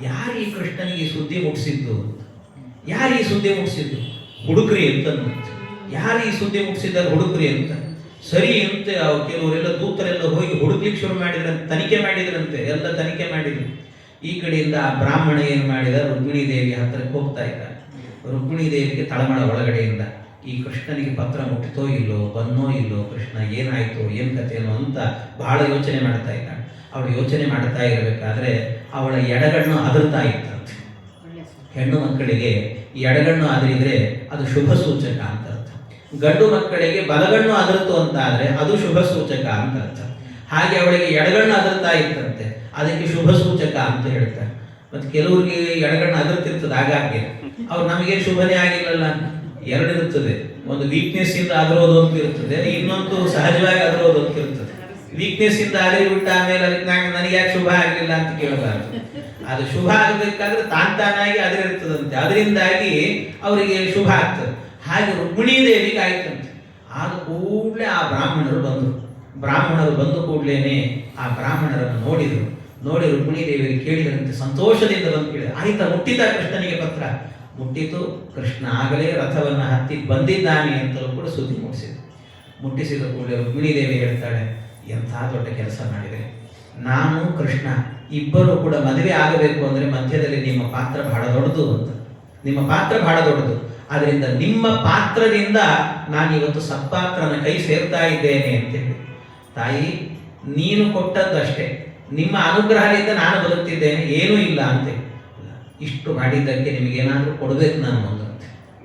ಯಾರು ಈ ಕೃಷ್ಣನಿಗೆ ಸುದ್ದಿ ಮುಟ್ಟಿಸಿದ್ದು ಅಂತ. ಯಾರು ಈ ಸುದ್ದಿ ಮುಟ್ಟಿಸಿದ್ದು? ಹುಡುಕ್ರಿ ಅಂತ. ಯಾರು ಈ ಸುದ್ದಿ ಮುಟ್ಟಿಸಿದ್ದಾರೆ? ಹುಡುಕ್ರಿ ಅಂತ. ಸರಿ ಅಂತ ಕೆಲವರೆಲ್ಲ ದೂತರೆಲ್ಲ ಹೋಗಿ ಹುಡುಕ್ಲಿಕ್ಕೆ ಶುರು ಮಾಡಿದ್ರಂತೆ, ತನಿಖೆ ಮಾಡಿದ್ರಂತೆ, ಎಲ್ಲ ತನಿಖೆ ಮಾಡಿದ್ರು. ಈ ಕಡೆಯಿಂದ ಆ ಬ್ರಾಹ್ಮಣ ಏನು ಮಾಡಿದ, ರುಕ್ಮಿಣೀ ದೇವಿ ಹತ್ತಿರಕ್ಕೆ ಹೋಗ್ತಾ ಇದ್ದ. ರುಕ್ಮಿಣೀ ದೇವಿಗೆ ತಳಮಳ ಒಳಗಡೆಯಿಂದ ಈ ಕೃಷ್ಣನಿಗೆ ಪತ್ರ ಮುಟ್ಟಿತೋ ಇಲ್ಲೋ, ಬನ್ನೋ ಇಲ್ಲೋ, ಕೃಷ್ಣ ಏನಾಯ್ತು, ಏನ್ ಕಥೆನೋ ಅಂತ ಬಹಳ ಯೋಚನೆ ಮಾಡ್ತಾ ಇದ್ದ. ಅವಳು ಯೋಚನೆ ಮಾಡ್ತಾ ಇರಬೇಕಾದ್ರೆ ಅವಳ ಎಡಗಣ್ಣು ಅದರ್ತಾ ಇತ್ತಂತೆ. ಹೆಣ್ಣು ಮಕ್ಕಳಿಗೆ ಎಡಗಣ್ಣು ಅದರಿದ್ರೆ ಅದು ಶುಭ ಸೂಚಕ ಅಂತ ಅರ್ಥ. ಗಂಡು ಮಕ್ಕಳಿಗೆ ಬಲಗಣ್ಣು ಅದರ್ತು ಅಂತ ಆದ್ರೆ ಅದು ಶುಭ ಸೂಚಕ ಅಂತ ಅರ್ಥ. ಹಾಗೆ ಅವಳಿಗೆ ಎಡಗಣ್ಣು ಅದರ್ತಾ ಇತ್ತಂತೆ, ಅದಕ್ಕೆ ಶುಭ ಸೂಚಕ ಅಂತ ಹೇಳ್ತಾರೆ. ಮತ್ತೆ ಕೆಲವರಿಗೆ ಎಡಗಣ್ಣು ಅದರ್ತಿರ್ತದೆ, ಆಗಾಗ್ಗೆ ಅವ್ರು ನಮಗೆ ಶುಭನೇ ಆಗಿಲ್ಲಲ್ಲ. ಎರಡು ಇರುತ್ತದೆ, ಒಂದು ವೀಕ್ನೆಸ್ ಇಂದ ಅದರೋದು ಅಂತ ಇರ್ತದೆ, ಇನ್ನೊಂದು ಸಹಜವಾಗಿ ಅದರೋದು ಅಂತ ಇರ್ತದೆ. ವೀಕ್ನೆಸ್ ಇಂದ ಅದರಿ ಬಿಟ್ಟ ಆಮೇಲೆ ಅದಕ್ಕೆ ನನಗೆ ಯಾಕೆ ಶುಭ ಆಗಲಿಲ್ಲ ಅಂತ ಕೇಳಬಾರ್ದು. ಅದು ಶುಭ ಆಗಬೇಕಾದ್ರೆ ತಾನಾಗಿ ಅದರಿರ್ತದಂತೆ, ಅದರಿಂದಾಗಿ ಅವರಿಗೆ ಶುಭ ಆಗ್ತದೆ. ಹಾಗೆ ರುಕ್ಮಿಣೀ ದೇವಿಗೆ ಆಯ್ತಂತೆ. ಆದ ಕೂಡಲೇ ಆ ಬ್ರಾಹ್ಮಣರು ಬಂದರು. ಬ್ರಾಹ್ಮಣರು ಬಂದ ಕೂಡಲೇನೆ ಆ ಬ್ರಾಹ್ಮಣರನ್ನು ನೋಡಿ ರುಕ್ಮಿಣೀ ದೇವಿಗೆ ಕೇಳಿದ್ರಂತೆ, ಸಂತೋಷದಿಂದ ಬಂದು ಕೇಳಿದ, ಆಯ್ತಾ ಮುಟ್ಟಿತ ಕೃಷ್ಣನಿಗೆ ಪತ್ರ? ಮುಟ್ಟಿತು. ಕೃಷ್ಣ ಆಗಲೇ ರಥವನ್ನು ಹತ್ತಿ ಬಂದಿದ್ದಾನೆ ಅಂತಲೂ ಕೂಡ ಸುದ್ದಿ ಮುಟ್ಟಿಸಿದ ಕೂಡಲೇ ರುಕ್ಮಿಣೀ ದೇವಿ ಹೇಳ್ತಾಳೆ, ಎಂಥ ದೊಡ್ಡ ಕೆಲಸ ಮಾಡಿದೆ, ನಾನು ಕೃಷ್ಣ ಇಬ್ಬರು ಕೂಡ ಮದುವೆ ಆಗಬೇಕು ಅಂದರೆ ಮಧ್ಯದಲ್ಲಿ ನಿಮ್ಮ ಪಾತ್ರ ಬಹಳ ದೊಡ್ಡದು ಅಂತ. ನಿಮ್ಮ ಪಾತ್ರ ಬಹಳ ದೊಡ್ಡದು, ಅದರಿಂದ ನಿಮ್ಮ ಪಾತ್ರದಿಂದ ನಾನು ಇವತ್ತು ಸತ್ಪಾತ್ರನ ಕೈ ಸೇರ್ತಾ ಇದ್ದೇನೆ ಅಂತೇಳಿ. ತಾಯಿ, ನೀನು ಕೊಟ್ಟದ್ದಷ್ಟೇ, ನಿಮ್ಮ ಅನುಗ್ರಹದಿಂದ ನಾನು ಬದುಕ್ತಿದ್ದೇನೆ, ಏನೂ ಇಲ್ಲ ಅಂತೆ. ಇಷ್ಟು ಮಾಡಿದ್ದಕ್ಕೆ ನಿಮಗೇನಾದರೂ ಕೊಡಬೇಕು ನಾನು ಅಂತ.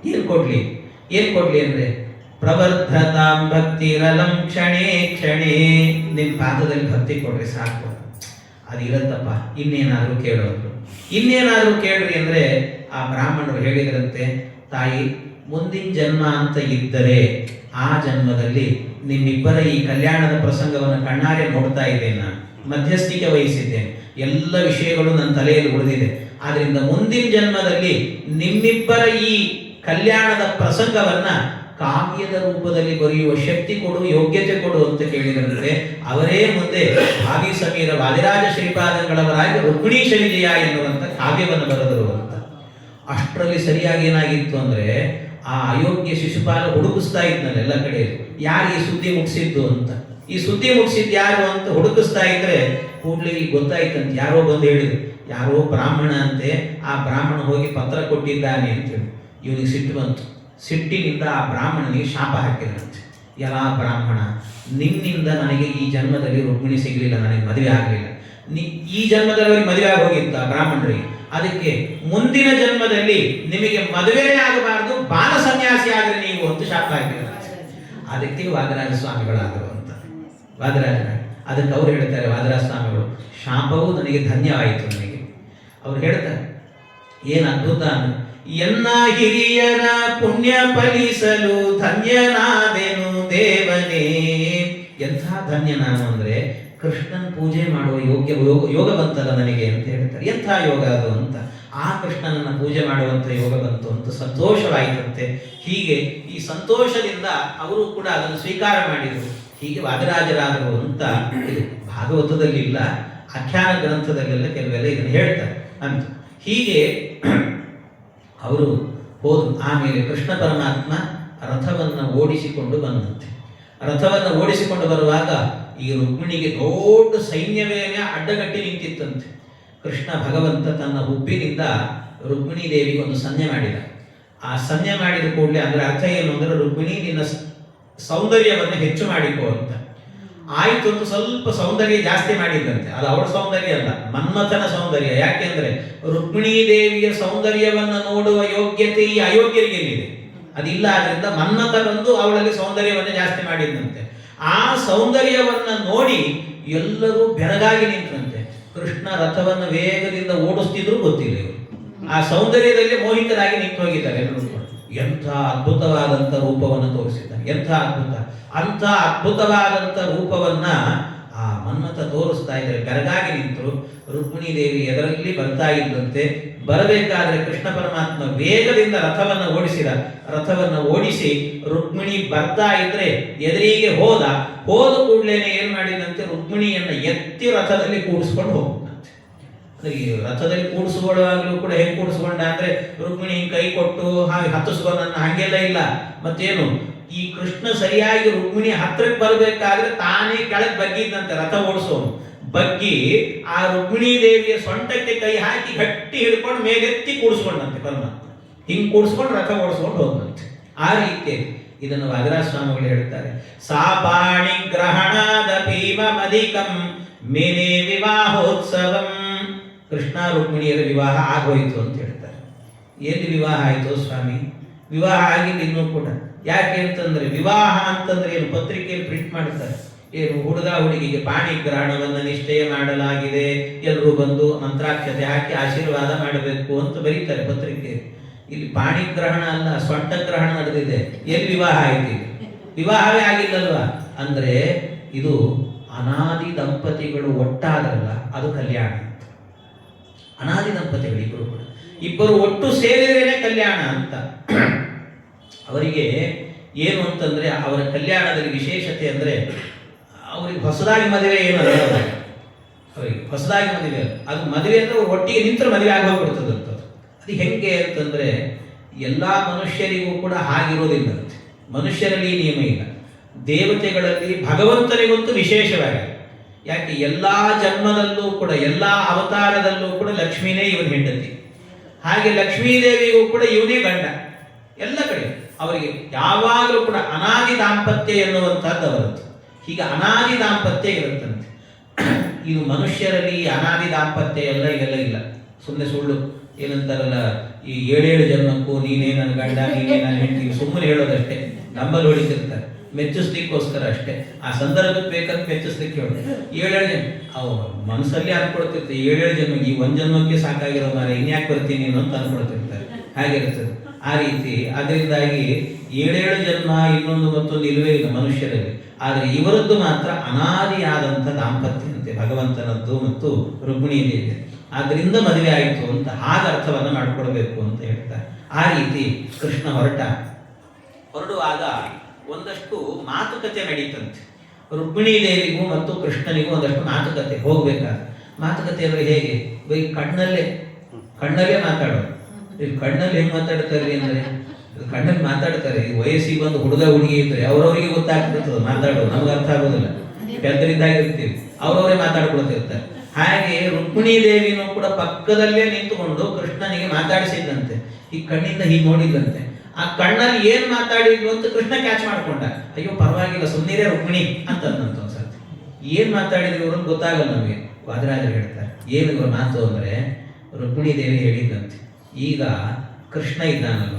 ಏನು ಕೊಡ್ಲಿ ಅಂದರೆ ಪ್ರವರ್ಧತಾಂ ಭಕ್ತಿರಲಂ ಕ್ಷಣೇ ಕ್ಷಣೇ, ನಿಮ್ಮ ಪಾದದಲ್ಲಿ ಭಕ್ತಿ ಕೊಡ್ರಿ ಸಾಕು, ಅದು ಇರತ್ತಪ್ಪ, ಇನ್ನೇನಾದರೂ ಕೇಳ್ರಿ ಅಂದರೆ ಆ ಬ್ರಾಹ್ಮಣರು ಹೇಳಿದ್ರಂತೆ, ತಾಯಿ ಮುಂದಿನ ಜನ್ಮ ಅಂತ ಇದ್ದರೆ ಆ ಜನ್ಮದಲ್ಲಿ ನಿಮ್ಮಿಬ್ಬರ ಈ ಕಲ್ಯಾಣದ ಪ್ರಸಂಗವನ್ನು ಕಣ್ಣಾರೆ ನೋಡ್ತಾ ಇದ್ದೇನೆ, ನಾನು ಮಧ್ಯಸ್ಥಿಕೆ ವಹಿಸಿದ್ದೇನೆ, ಎಲ್ಲ ವಿಷಯಗಳು ನನ್ನ ತಲೆಯಲ್ಲಿ ಉಳಿದಿದೆ. ಆದ್ರಿಂದ ಮುಂದಿನ ಜನ್ಮದಲ್ಲಿ ನಿಮ್ಮಿಬ್ಬರ ಈ ಕಲ್ಯಾಣದ ಪ್ರಸಂಗವನ್ನ ಕಾವ್ಯದ ರೂಪದಲ್ಲಿ ಬರೆಯುವ ಶಕ್ತಿ ಕೊಡು, ಯೋಗ್ಯತೆ ಕೊಡು ಅಂತ ಕೇಳಿದಂತೆ ಅವರೇ ಮುಂದೆ ಭಾವಿ ಸಮೀರ ವಾದಿರಾಜ ಶ್ರೀಪಾದಂಗಳವರಾಗಿ ರುಕ್ಮಿಣೀಶ ವಿಜಯ ಎನ್ನುವಂಥ ಕಾವ್ಯವನ್ನು ಬರೆದರು ಅಂತ. ಅಷ್ಟರಲ್ಲಿ ಸರಿಯಾಗಿ ಏನಾಗಿತ್ತು ಅಂದ್ರೆ ಆ ಅಯೋಗ್ಯ ಶಿಶುಪಾಲ ಹುಡುಕಿಸ್ತಾ ಇದ್ನಲ್ಲ ಎಲ್ಲ ಕಡೆ, ಯಾರು ಈ ಸುದ್ದಿ ಮುಟ್ಟಿಸಿದ್ದು ಅಂತ. ಈ ಸುದ್ದಿ ಮುಟ್ಟಿಸಿದ್ದು ಯಾರು ಅಂತ ಹುಡುಕಿಸ್ತಾ ಇದ್ರೆ ಕೂಡಲೇ ಗೊತ್ತಾಯ್ತಂತೆ, ಯಾರೋ ಬಂದು ಹೇಳಿದ್ರು, ಯಾರೋ ಬ್ರಾಹ್ಮಣ ಅಂತೆ, ಆ ಬ್ರಾಹ್ಮಣ ಹೋಗಿ ಪತ್ರ ಕೊಟ್ಟಿದ್ದಾನೆ ಅಂತೇಳಿ. ಇವನಿಗೆ ಸಿಟ್ಟು ಬಂತು. ಸಿಟ್ಟಿನಿಂದ ಆ ಬ್ರಾಹ್ಮಣನಿಗೆ ಶಾಪ ಹಾಕಿದಂತೆ, ಎಲ್ಲ ಬ್ರಾಹ್ಮಣ, ನಿನ್ನಿಂದ ನನಗೆ ಈ ಜನ್ಮದಲ್ಲಿ ರುಕ್ಮಿಣಿ ಸಿಗಲಿಲ್ಲ, ನನಗೆ ಮದುವೆ ಆಗಲಿಲ್ಲ. ಈ ಜನ್ಮದಲ್ಲಿ ಮದುವೆ ಆಗೋಗಿತ್ತು ಆ ಬ್ರಾಹ್ಮಣರಿಗೆ, ಅದಕ್ಕೆ ಮುಂದಿನ ಜನ್ಮದಲ್ಲಿ ನಿಮಗೆ ಮದುವೆನೇ ಆಗಬಾರದು, ಬಾಲ ಸನ್ಯಾಸಿ ಆಗ್ರಿ ನೀವು ಅಂತ ಶಾಪ ಹಾಕಿದಂತೆ. ಅದಕ್ಕೆ ವಾದರಾಜ ಸ್ವಾಮಿಗಳಾದರು ಅಂತ. ಅದಕ್ಕೆ ಅವ್ರು ಹೇಳ್ತಾರೆ, ವಾದರಾಜ ಸ್ವಾಮಿಗಳು, ಶಾಪವು ನನಗೆ ಧನ್ಯವಾಯಿತು. ನನಗೆ ಅವ್ರು ಹೇಳ್ತಾರೆ, ಏನು ಅದ್ಭುತ ಅಂದ್ರೆ, ಎನ್ನ ಹಿರಿಯರ ಪುಣ್ಯ ಫಲಿಸಲು ಧನ್ಯನಾದೆನು ದೇವನೇ. ಎಂಥ ಧನ್ಯ ನಾನು ಅಂದ್ರೆ, ಕೃಷ್ಣನ್ ಪೂಜೆ ಮಾಡುವ ಯೋಗ ಬಂತಲ್ಲ ನನಗೆ ಅಂತ ಹೇಳ್ತಾರೆ. ಎಂಥ ಯೋಗ ಅದು ಅಂತ. ಆ ಕೃಷ್ಣನನ್ನ ಪೂಜೆ ಮಾಡುವಂಥ ಯೋಗ ಬಂತು ಅಂತ ಸಂತೋಷವಾಯಿತಂತೆ. ಹೀಗೆ ಈ ಸಂತೋಷದಿಂದ ಅವರು ಕೂಡ ಅದನ್ನು ಸ್ವೀಕಾರ ಮಾಡಿದರು. ಹೀಗೆ ವಾದಿರಾಜರಾದರು ಅಂತ ಇದು ಭಾಗವತದಲ್ಲಿ ಇಲ್ಲ, ಆಖ್ಯಾನ ಗ್ರಂಥದಲ್ಲೆಲ್ಲ ಕೆಲವೆಲ್ಲ ಇದನ್ನು ಹೇಳ್ತಾರೆ ಅಂತ. ಹೀಗೆ ಅವರು ಹೋದರು. ಆಮೇಲೆ ಕೃಷ್ಣ ಪರಮಾತ್ಮ ರಥವನ್ನು ಓಡಿಸಿಕೊಂಡು ಬಂದಂತೆ. ರಥವನ್ನು ಓಡಿಸಿಕೊಂಡು ಬರುವಾಗ ಈ ರುಕ್ಮಿಣಿಗೆ ದೊಡ್ಡ ಸೈನ್ಯವೇ ಅಡ್ಡಗಟ್ಟಿ ನಿಂತಿತ್ತಂತೆ. ಕೃಷ್ಣ ಭಗವಂತ ತನ್ನ ಹುಬ್ಬಿನಿಂದ ರುಕ್ಮಿಣಿ ದೇವಿಗೆ ಒಂದು ಸಂಜ್ಞೆ ಮಾಡಿದ. ಆ ಸಂಜ್ಞೆ ಮಾಡಿದ ಕೂಡಲೇ ಅಂದ್ರೆ ಅರ್ಥ ಏನು ಅಂದ್ರೆ, ರುಕ್ಮಿಣಿ ನಿನ್ನ ಸೌಂದರ್ಯವನ್ನು ಹೆಚ್ಚು ಮಾಡಿಕೋ ಅಂತ. ಆಯ್ತು ಅಂತ ಸ್ವಲ್ಪ ಸೌಂದರ್ಯ ಜಾಸ್ತಿ ಮಾಡಿದ್ದಂತೆ. ಅದು ಅವಳ ಸೌಂದರ್ಯ ಅಲ್ಲ, ಮನ್ಮಥನ ಸೌಂದರ್ಯ. ಯಾಕೆಂದ್ರೆ ರುಕ್ಮಿಣಿ ದೇವಿಯ ಸೌಂದರ್ಯವನ್ನು ನೋಡುವ ಯೋಗ್ಯತೆ ಈ ಅಯೋಗ್ಯರಿಗೆಲ್ಲಿದೆ, ಅದಿಲ್ಲ. ಆದ್ರಿಂದ ಮನ್ಮಥ ಬಂದು ಅವಳಲ್ಲಿ ಸೌಂದರ್ಯವನ್ನು ಜಾಸ್ತಿ ಮಾಡಿದ್ದಂತೆ. ಆ ಸೌಂದರ್ಯವನ್ನ ನೋಡಿ ಎಲ್ಲರೂ ಬೆರಗಾಗಿ ನಿಂತಂತೆ. ಕೃಷ್ಣ ರಥವನ್ನು ವೇಗದಿಂದ ಓಡಿಸ್ತಿದ್ರು ಗೊತ್ತಿಲ್ಲ ಇವರು. ಆ ಸೌಂದರ್ಯದಲ್ಲಿ ಮೋಹಿತರಾಗಿ ನಿಂತು ಹೋಗಿದ್ದಾರೆ ಎಲ್ಲರೂ. ಎಂಥ ಅದ್ಭುತವಾದಂಥ ರೂಪವನ್ನು ತೋರಿಸಿದ್ದಾರೆ, ಎಂಥ ಅದ್ಭುತ! ಅಂಥ ಅದ್ಭುತವಾದಂಥ ರೂಪವನ್ನ ಆ ಮನ್ಮಥ ತೋರಿಸ್ತಾ ಇದ್ದಾರೆ. ಬೆರಗಾಗಿ ನಿಂತರು. ರುಕ್ಮಿಣಿ ದೇವಿ ಎದರಲ್ಲಿ ಬರ್ತಾ ಇದ್ದಂತೆ. ಬರಬೇಕಾದ್ರೆ ಕೃಷ್ಣ ಪರಮಾತ್ಮ ವೇಗದಿಂದ ರಥವನ್ನು ಓಡಿಸಿದ. ರಥವನ್ನು ಓಡಿಸಿ ರುಕ್ಮಿಣಿ ಬರ್ತಾ ಇದ್ರೆ ಎದುರಿಗೆ ಹೋದ ಕೂಡಲೇನೆ ಏನ್ ಮಾಡಿದಂತೆ, ರುಕ್ಮಿಣಿಯನ್ನ ಎತ್ತಿ ರಥದಲ್ಲಿ ಕೂಡಿಸ್ಕೊಂಡು ಹೋಗ್ತಂತೆ. ಅಂದ್ರೆ ಈ ರಥದಲ್ಲಿ ಕೂಡಿಸ್ಕೊಳ್ಳುವಾಗಲೂ ಕೂಡ ಹೆಂಗ್ ಕೂಡಿಸ್ಕೊಂಡ ಅಂದ್ರೆ, ರುಕ್ಮಿಣಿ ಕೈ ಕೊಟ್ಟು ಹಾಗೆ ಹತ್ತಿಸ್ಕೊಂಡ ಹಂಗೆಲ್ಲ ಇಲ್ಲ. ಮತ್ತೇನು, ಈ ಕೃಷ್ಣ ಸರಿಯಾಗಿ ರುಕ್ಮಿಣಿ ಹತ್ರಕ್ಕೆ ಬರಬೇಕಾದ್ರೆ ತಾನೇ ಕೆಳಗೆ ಬಗ್ಗಿದ್ದಂತೆ. ರಥ ಓಡಿಸೋನು ಬಗ್ಗಿ ಆ ರುಕ್ಮಿಣಿ ದೇವಿಯ ಸೊಂಟಕ್ಕೆ ಕೈ ಹಾಕಿ ಗಟ್ಟಿ ಹಿಡ್ಕೊಂಡು ಮೇಲೆತ್ತಿ ಕೂಡಿಸ್ಕೊಂಡಂತೆ ಪರಮಾತ್ಮ. ಹಿಂಗ್ ಕೂಡಿಸ್ಕೊಂಡು ರಥ ಓಡಿಸ್ಕೊಂಡು ಹೋದಂತೆ. ಆ ರೀತಿ ಇದನ್ನು ವಾದಿರಾಜ ಸ್ವಾಮಿಗಳು ಹೇಳ್ತಾರೆ. ಸಾಪಾಣಿ ಗ್ರಹಣಾದ ಭೀಮಮಧಿಕಂ ಮೇನೆ ವಿವಾಹೋತ್ಸವಂ. ಕೃಷ್ಣ ರುಕ್ಮಿಣಿಯರ ವಿವಾಹ ಆಗೋಯಿತು ಅಂತ ಹೇಳ್ತಾರೆ. ಎಲ್ಲಿ ವಿವಾಹ ಆಯಿತು ಸ್ವಾಮಿ? ವಿವಾಹ ಆಗಿಲ್ಲ ಇನ್ನೂ ಕೂಡ. ಯಾಕೆ ಅಂತಂದ್ರೆ, ವಿವಾಹ ಅಂತಂದ್ರೆ ಏನು, ಪತ್ರಿಕೆಯಲ್ಲಿ ಪ್ರಿಂಟ್ ಮಾಡ್ತಾರೆ. ಏನು, ಹುಡುಗ ಹುಡುಗಿಗೆ ಪಾಣಿಗ್ರಹಣವನ್ನು ನಿಶ್ಚಯ ಮಾಡಲಾಗಿದೆ, ಎಲ್ಲರೂ ಬಂದು ಮಂತ್ರಾಕ್ಷತೆ ಹಾಕಿ ಆಶೀರ್ವಾದ ಮಾಡಬೇಕು ಅಂತ ಬರೀತಾರೆ ಪತ್ರಿಕೆಯಲ್ಲಿ. ಇಲ್ಲಿ ಪಾಣಿಗ್ರಹಣ ಅಲ್ಲ, ಸೊಂಟ ಗ್ರಹಣ ನಡೆದಿದೆ. ಎಲ್ಲಿ ವಿವಾಹ ಆಯ್ತು? ವಿವಾಹವೇ ಆಗಿಲ್ಲಲ್ವಾ? ಅಂದ್ರೆ ಇದು ಅನಾದಿ ದಂಪತಿಗಳು ಒಟ್ಟಾದ್ರಲ್ಲ, ಅದು ಕಲ್ಯಾಣ. ಅನಾದಿ ದಂಪತಿಗಳು ಇಬ್ಬರು ಒಟ್ಟು ಸೇರಿದ್ರೇನೆ ಕಲ್ಯಾಣ ಅಂತ. ಅವರಿಗೆ ಏನು ಅಂತಂದ್ರೆ, ಅವರ ಕಲ್ಯಾಣದಲ್ಲಿ ವಿಶೇಷತೆ ಅಂದ್ರೆ, ಅವ್ರಿಗೆ ಹೊಸದಾಗಿ ಮದುವೆ ಏನಲ್ಲ, ಅವರಿಗೆ ಹೊಸದಾಗಿ ಮದುವೆ ಅದು ಮದುವೆ ಅಂದ್ರೆ ಅವ್ರು ಒಟ್ಟಿಗೆ ನಿಂತರೆ ಮದುವೆ ಆಗಿ ಹೋಗ್ಬಿಡ್ತದಂತ. ಅದು ಹೆಂಗೆ ಅಂತಂದ್ರೆ, ಎಲ್ಲಾ ಮನುಷ್ಯರಿಗೂ ಕೂಡ ಹಾಗಿರೋದಿಲ್ಲಂತೆ. ಮನುಷ್ಯರಲ್ಲಿ ನಿಯಮ ಇಲ್ಲ, ದೇವತೆಗಳಲ್ಲಿ ಭಗವಂತನಿಗಂತೂ ವಿಶೇಷವಾಗಿ. ಯಾಕೆ, ಎಲ್ಲಾ ಜನ್ಮದಲ್ಲೂ ಕೂಡ ಎಲ್ಲಾ ಅವತಾರದಲ್ಲೂ ಕೂಡ ಲಕ್ಷ್ಮೀನೇ ಇವನ ಹೆಂಡತಿ. ಹಾಗೆ ಲಕ್ಷ್ಮೀದೇವಿಗೂ ಕೂಡ ಇವನೇ ಗಂಡ. ಎಲ್ಲ ಕಡೆ ಅವರಿಗೆ ಯಾವಾಗಲೂ ಕೂಡ ಅನಾದಿ ದಾಂಪತ್ಯ ಎನ್ನುವಂಥದ್ದು ಅವರದ್ದು. ಹೀಗೆ ಅನಾದಿ ದಾಂಪತ್ಯ ಇರುತ್ತಂತೆ. ಇದು ಮನುಷ್ಯರಲ್ಲಿ ಅನಾದಿ ದಾಂಪತ್ಯ ಇವೆಲ್ಲ ಇಲ್ಲ. ಸುಮ್ಮನೆ ಸುಳ್ಳು ಏನಂತಾರಲ್ಲ, ಈ 7 ಜನ್ಮಕ್ಕೂ ನೀನೇ ನನ್ನ ಗಂಡ, ನೀನೇ ನನ್ನ ಹೆಂಡತಿ, ಸುಮ್ಮನೆ ಹೇಳೋದಷ್ಟೇ. ನಂಬಲ್ಲಿ ಹೊಡಿತಿರ್ತಾರೆ, ಮೆಚ್ಚಿಸ್ಲಿಕ್ಕೋಸ್ಕರ ಅಷ್ಟೇ. ಆ ಸಂದರ್ಭಕ್ಕೆ ಬೇಕಂತ ಮೆಚ್ಚಿಸ್ಲಿಕ್ಕೆ ಹೇಳೋದು. 7 ಜನ್ಮ ಅವು ಮನಸ್ಸಲ್ಲಿ ಅನ್ಕೊಳ್ತಿರ್ತಾರೆ. 7 ಜನ್ಮ, ಈ 1 ಜನ್ಮಕ್ಕೆ ಸಾಕಾಗಿರೋ ಮಾರ, ಇನ್ಯಾಕೆ ಬರ್ತೀನಿ ಅಂತ ಅನ್ಕೊಳ್ತಿರ್ತಾರೆ. ಹಾಗಿರ್ತದೆ ಆ ರೀತಿ. ಅದರಿಂದಾಗಿ 7 ಜನ್ಮ ಇನ್ನೊಂದು ಮತ್ತೊಂದು ಇಲ್ಲವೇ ಇಲ್ಲ ಮನುಷ್ಯರಲ್ಲಿ. ಆದರೆ ಇವರದ್ದು ಮಾತ್ರ ಅನಾದಿಯಾದಂಥ ದಾಂಪತ್ಯ ಅಂತೆ, ಭಗವಂತನದ್ದು ಮತ್ತು ರುಕ್ಮಿಣಿಯಲ್ಲಿ ಇದೆ. ಆದ್ರಿಂದ ಮದುವೆ ಆಯಿತು ಅಂತ ಹಾಗೆ ಅರ್ಥವನ್ನು ಮಾಡಿಕೊಡ್ಬೇಕು ಅಂತ ಹೇಳ್ತಾರೆ. ಆ ರೀತಿ ಕೃಷ್ಣ ಹೊರಡುವಾಗ ಒಂದಷ್ಟು ಮಾತುಕತೆ ನಡೀತಂತೆ. ರುಕ್ಮಿಣಿ ದೇವಿಗೂ ಮತ್ತು ಕೃಷ್ಣನಿಗೂ ಒಂದಷ್ಟು ಮಾತುಕತೆ ಹೋಗ್ಬೇಕಾದ್ರೆ. ಮಾತುಕತೆ ಅಂದ್ರೆ ಹೇಗೆ, ಬೈ ಕಣ್ಣಲ್ಲೇ ಮಾತಾಡೋದು. ಕಣ್ಣಲ್ಲಿ ಹೆಂಗ್ ಮಾತಾಡ್ತಾರೆ ಅಂದ್ರೆ, ಕಣ್ಣಲ್ಲಿ ಮಾತಾಡ್ತಾರೆ. ಈ ವಯಸ್ಸಿಗೆ ಬಂದು ಹುಡುಗ ಹುಡುಗಿ ಇರ್ತಾರೆ, ಅವ್ರವ್ರಿಗೆ ಗೊತ್ತಾಗ್ತಿರ್ತದೆ ಮಾತಾಡೋದು, ನಮ್ಗೆ ಅರ್ಥ ಆಗೋದಿಲ್ಲ, ಬೆದರಿದ್ದಾಗಿರ್ತೀವಿ, ಅವ್ರವರೇ ಮಾತಾಡ್ಕೊಳ್ತಿರ್ತಾರೆ. ಹಾಗೆ ರುಕ್ಮಿಣಿ ದೇವಿನೂ ಕೂಡ ಪಕ್ಕದಲ್ಲೇ ನಿಂತುಕೊಂಡು ಕೃಷ್ಣನಿಗೆ ಮಾತಾಡಿಸಿದಂತೆ. ಈ ಕಣ್ಣಿಂದ ಹೀಗೆ ನೋಡಿದಂತೆ. ಆ ಕಣ್ಣಲ್ಲಿ ಏನ್ ಮಾತಾಡಿದ್ಲು ಅಂತ ಕೃಷ್ಣ ಕ್ಯಾಚ್ ಮಾಡ್ಕೊಂಡ. ಅಯ್ಯೋ ಪರವಾಗಿಲ್ಲ, ಸುಮ್ಮನಿರೇ ರುಕ್ಮಿಣಿ ಅಂತಂದಂತ ಒಂದ್ಸರ್ತಿ. ಏನ್ ಮಾತಾಡಿದ್ರು ಇವ್ರನ್ನ ಗೊತ್ತಾಗಲ್ಲ ನಮಗೆ. ವಾದಿರಾಜರು ಹೇಳ್ತಾರೆ, ಏನು ಇವ್ರ ಮಾತು ಅಂದ್ರೆ, ರುಕ್ಮಿಣಿ ದೇವಿ ಹೇಳಿದ್ದಂತೆ, ಈಗ ಕೃಷ್ಣ ಇದ್ದಾನಲ್ವ,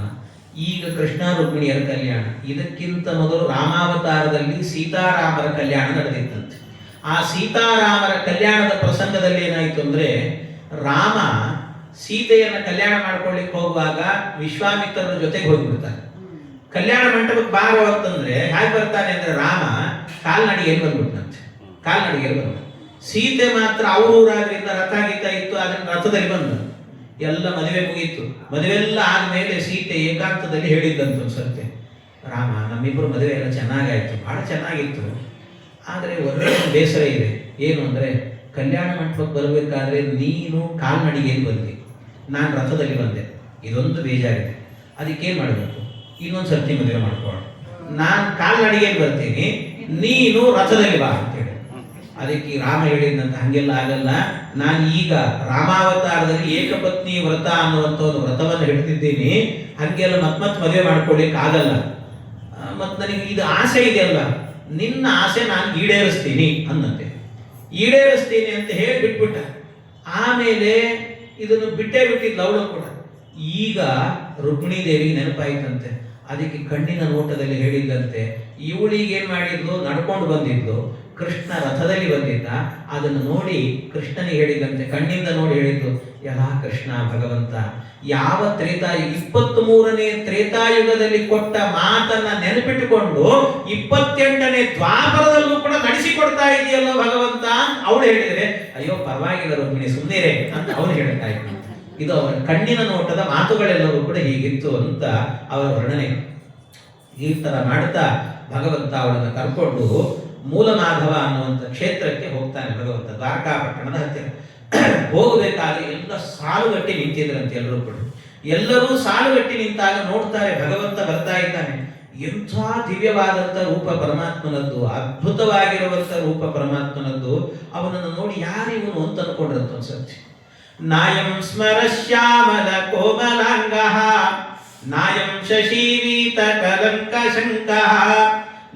ಈಗ ಕೃಷ್ಣ ರುಕ್ಮಿಣಿಯರ ಕಲ್ಯಾಣ. ಇದಕ್ಕಿಂತ ಮೊದಲು ರಾಮಾವತಾರದಲ್ಲಿ ಸೀತಾರಾಮರ ಕಲ್ಯಾಣ ನಡೆದಿತ್ತಂತೆ. ಆ ಸೀತಾರಾಮರ ಕಲ್ಯಾಣದ ಪ್ರಸಂಗದಲ್ಲಿ ಏನಾಯ್ತು ಅಂದ್ರೆ, ರಾಮ ಸೀತೆಯನ್ನ ಕಲ್ಯಾಣ ಮಾಡ್ಕೊಳ್ಳಿಕ್ಕೆ ಹೋಗುವಾಗ ವಿಶ್ವಾಮಿತ್ರರ ಜೊತೆಗೆ ಹೋಗ್ಬಿಡ್ತಾನೆ. ಕಲ್ಯಾಣ ಮಂಟಪಕ್ಕೆ ಬಾರೋ ಅಂತಂದ್ರೆ ಹೇಗೆ ಬರ್ತಾನೆ ಅಂದ್ರೆ, ರಾಮ ಕಾಲ್ನಡಿಗೆಯಲ್ಲಿ ಬಂದ್ಬಿಟ್ನಂತೆ. ಕಾಲ್ನಡಿಗೆಯಲ್ಲಿ ಬಂದ ಸೀತೆ ಮಾತ್ರ ಅವ್ರ ಊರಾದ್ರಿಂದ ರಥ ಗೀತ ಇತ್ತು, ಅದನ್ನ ರಥದಲ್ಲಿ ಬಂದ. ಎಲ್ಲ ಮದುವೆ ಮುಗೀತು. ಮದುವೆಲ್ಲ ಆದ್ಮೇಲೆ ಸೀತೆ ಏಕಾಂತದಲ್ಲಿ ಹೇಳಿದ್ದಂತ ಸತ್ಯ, ರಾಮ ನಮ್ಮಿಬ್ಬರು ಮದುವೆ ಎಲ್ಲ ಚೆನ್ನಾಗಾಯ್ತು, ಬಹಳ ಚೆನ್ನಾಗಿತ್ತು, ಆದರೆ ಒಂದೇ ಬೇಸರ ಇದೆ. ಏನು ಅಂದರೆ ಕಲ್ಯಾಣ ಮಂಟಪಕ್ಕೆ ಬರಬೇಕಾದ್ರೆ ನೀನು ಕಾಲ್ನಡಿಗೆಯಲ್ಲಿ ಬಂದಿ, ನಾನು ರಥದಲ್ಲಿ ಬಂದೆ, ಇದೊಂದು ಬೇಜಾರಿದೆ. ಅದಕ್ಕೇನು ಮಾಡಬೇಕು? ಇನ್ನೊಂದು ಸರ್ತಿ ಮದುವೆ ಮಾಡ್ಕೊಳ್ಳೋಣ, ನಾನು ಕಾಲ್ನಡಿಗೆಯಲ್ಲಿ ಬರ್ತೀನಿ, ನೀನು ರಥದಲ್ಲಿ ಬಾ ಅಂತೇಳಿ. ಅದಕ್ಕೆ ರಾಮ ಹೇಳಿದಂತ ಹಂಗೆಲ್ಲ ಆಗಲ್ಲ, ನಾನು ಈಗ ರಾಮಾವತಾರದಲ್ಲಿ ಏಕಪತ್ನಿ ವ್ರತ ಅನ್ನುವಂಥ ಒಂದು ವ್ರತವನ್ನು ಹಿಡ್ತಿದ್ದೀನಿ, ಹಂಗೆಲ್ಲ ಮತ್ತೆ ಮದುವೆ ಮಾಡ್ಕೊಳ್ಳಿಕ್ಕೆ ಆಗಲ್ಲ. ಮತ್ತು ನನಗೆ ಇದು ಆಸೆ ಇದೆಯಲ್ಲ, ನಿನ್ನ ಆಸೆ ನಾನು ಈಡೇರಿಸ್ತೀನಿ ಅನ್ನಂತೆ. ಈಡೇರಿಸ್ತೀನಿ ಅಂತ ಹೇಳಿ ಬಿಟ್ಬಿಟ್ಟ. ಆಮೇಲೆ ಇದನ್ನು ಬಿಟ್ಟೇ ಬಿಟ್ಟಿದ್ಲು ಅವಳು ಕೂಡ. ಈಗ ರುಕ್ಮಿಣೀ ದೇವಿಗೆ ನೆನಪಾಯ್ತಂತೆ. ಅದಕ್ಕೆ ಕಣ್ಣಿನ ನೋಟದಲ್ಲಿ ಹೇಳಿದ್ದಂತೆ, ಇವಳಿಗೆ ಏನ್ ಮಾಡಿದ್ಲು, ನಡ್ಕೊಂಡು ಬಂದಿದ್ಲು, ಕೃಷ್ಣ ರಥದಲ್ಲಿ ಬಂದಿದ್ದ, ಅದನ್ನು ನೋಡಿ ಕೃಷ್ಣನಿಗೆ ಹೇಳಿದಂತೆ, ಕಣ್ಣಿಂದ ನೋಡಿ ಹೇಳಿದ್ದು, ಯಾ ಕೃಷ್ಣ ಭಗವಂತ, ಯಾವ 23ನೇ ತ್ರೇತಾಯುಗದಲ್ಲಿ ಕೊಟ್ಟ ಮಾತನ್ನ ನೆನಪಿಟ್ಟುಕೊಂಡು 28ನೇ ದ್ವಾಪರದಲ್ಲೂ ಕೂಡ ನಡೆಸಿಕೊಡ್ತಾ ಇದೆಯಲ್ಲೋ ಭಗವಂತ ಅಂತ ಅವಳು ಹೇಳಿದ್ರೆ, ಅಯ್ಯೋ ಪರವಾಗಿಲ್ಲ ರುಕ್ಮಿಣಿ ಸುಮ್ಮನಿರೆ ಅಂತ ಅವನು ಹೇಳ್ತಾ ಇದ್ದ. ಇದು ಅವರ ಕಣ್ಣಿನ ನೋಟದ ಮಾತುಗಳೆಲ್ಲವೂ ಕೂಡ ಹೀಗಿತ್ತು ಅಂತ ಅವರ ವರ್ಣನೆ. ಈ ತರ ಮಾಡ್ತಾ ಭಗವಂತ ಅವಳನ್ನು ಕರ್ಕೊಂಡು ಮೂಲಮಾಧವ ಅನ್ನುವಂಥ ಕ್ಷೇತ್ರಕ್ಕೆ ಹೋಗ್ತಾನೆ ಭಗವಂತ, ದ್ವಾರಕಾಪಟ್ಟಣದ ಹತ್ತಿರ. ಹೋಗಬೇಕಾದ್ರೆ ಎಲ್ಲ ಸಾಲುಗಟ್ಟಿ ನಿಂತಿದ್ರಂತೆ ಎಲ್ಲರೂ ಕೂಡ. ಎಲ್ಲರೂ ಸಾಲುಗಟ್ಟಿ ನಿಂತಾಗ ನೋಡ್ತಾರೆ ಭಗವಂತ ಬರ್ತಾ ಇದ್ದಾನೆ. ಎಂಥ ದಿವ್ಯವಾದಂಥ ರೂಪ ಪರಮಾತ್ಮನದ್ದು, ಅದ್ಭುತವಾಗಿರುವಂಥ ರೂಪ ಪರಮಾತ್ಮನದ್ದು. ಅವನನ್ನು ನೋಡಿ ಯಾರಿವನು ಅಂತ ಅನ್ಕೊಂಡ್ರಂತ ಒಂದ್ಸರ್ತಿ. ನಾಯಂ ಸ್ಮರಶ್ಯಾಮಲ ಕೋಮಲಾಂಗಃ, ನಾಯಂ ಶಶೀವೀತ ಕಲಂಕ ಶಂಕಃ,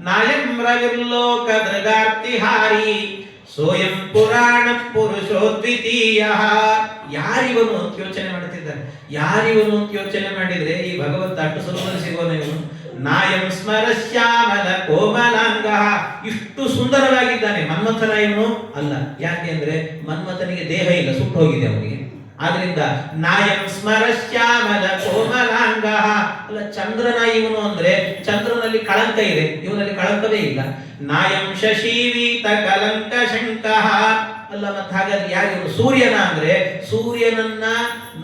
ನಾಯಂ ರವಿರ್ಲೋಕ ದೃಗಾರ್ತಿಹಾರಿ, ಸೋಯಂ ಪುರಾಣ ಪುರುಷೋದ್ವಿತೀಯ. ಯಾರಿವನು ಅಂತ ಯೋಚನೆ ಮಾಡ್ತಿದ್ದಾರೆ. ಯಾರಿವನು ಅಂತ ಯೋಚನೆ ಮಾಡಿದ್ರೆ ಈ ಭಗವಂತ ಅಷ್ಟು ಸುಲಭದಲ್ಲಿ ಸಿಗೋನ ಇವನು. ನಾಯಂ ಸ್ಮರಶ್ಯಾಮಲ ಕೋಮಲಾಂಗ, ಇಷ್ಟು ಸುಂದರವಾಗಿದ್ದಾನೆ. ಮನ್ಮಥನ ಇವನು ಅಲ್ಲ. ಯಾಕೆಂದ್ರೆ ಮನ್ಮಥನಿಗೆ ದೇಹ ಇಲ್ಲ, ಸುಟ್ಟು ಹೋಗಿದೆ ಅವನಿಗೆ. ಆದ್ರಿಂದ ನಾಯಂ ಸ್ಮರಶ್ಯಾಮಲ ಕೋಮಲಾಂಗ ಅಲ್ಲ. ಚಂದ್ರನ ಇವನು ಅಂದ್ರೆ ಚಂದ್ರನಲ್ಲಿ ಕಳಂಕ ಇದೆ, ಇವನಲ್ಲಿ ಕಳಂಕವೇ ಇಲ್ಲ. ನಾಯಂ ಶಶೀವೀತ ಕಲಂಕ ಶಂಕಃ ಅಲ್ಲ. ಮತ್ತೆ ಹಾಗಾದ್ರೆ ಯಾರು? ಸೂರ್ಯನ ಅಂದ್ರೆ ಸೂರ್ಯನನ್ನ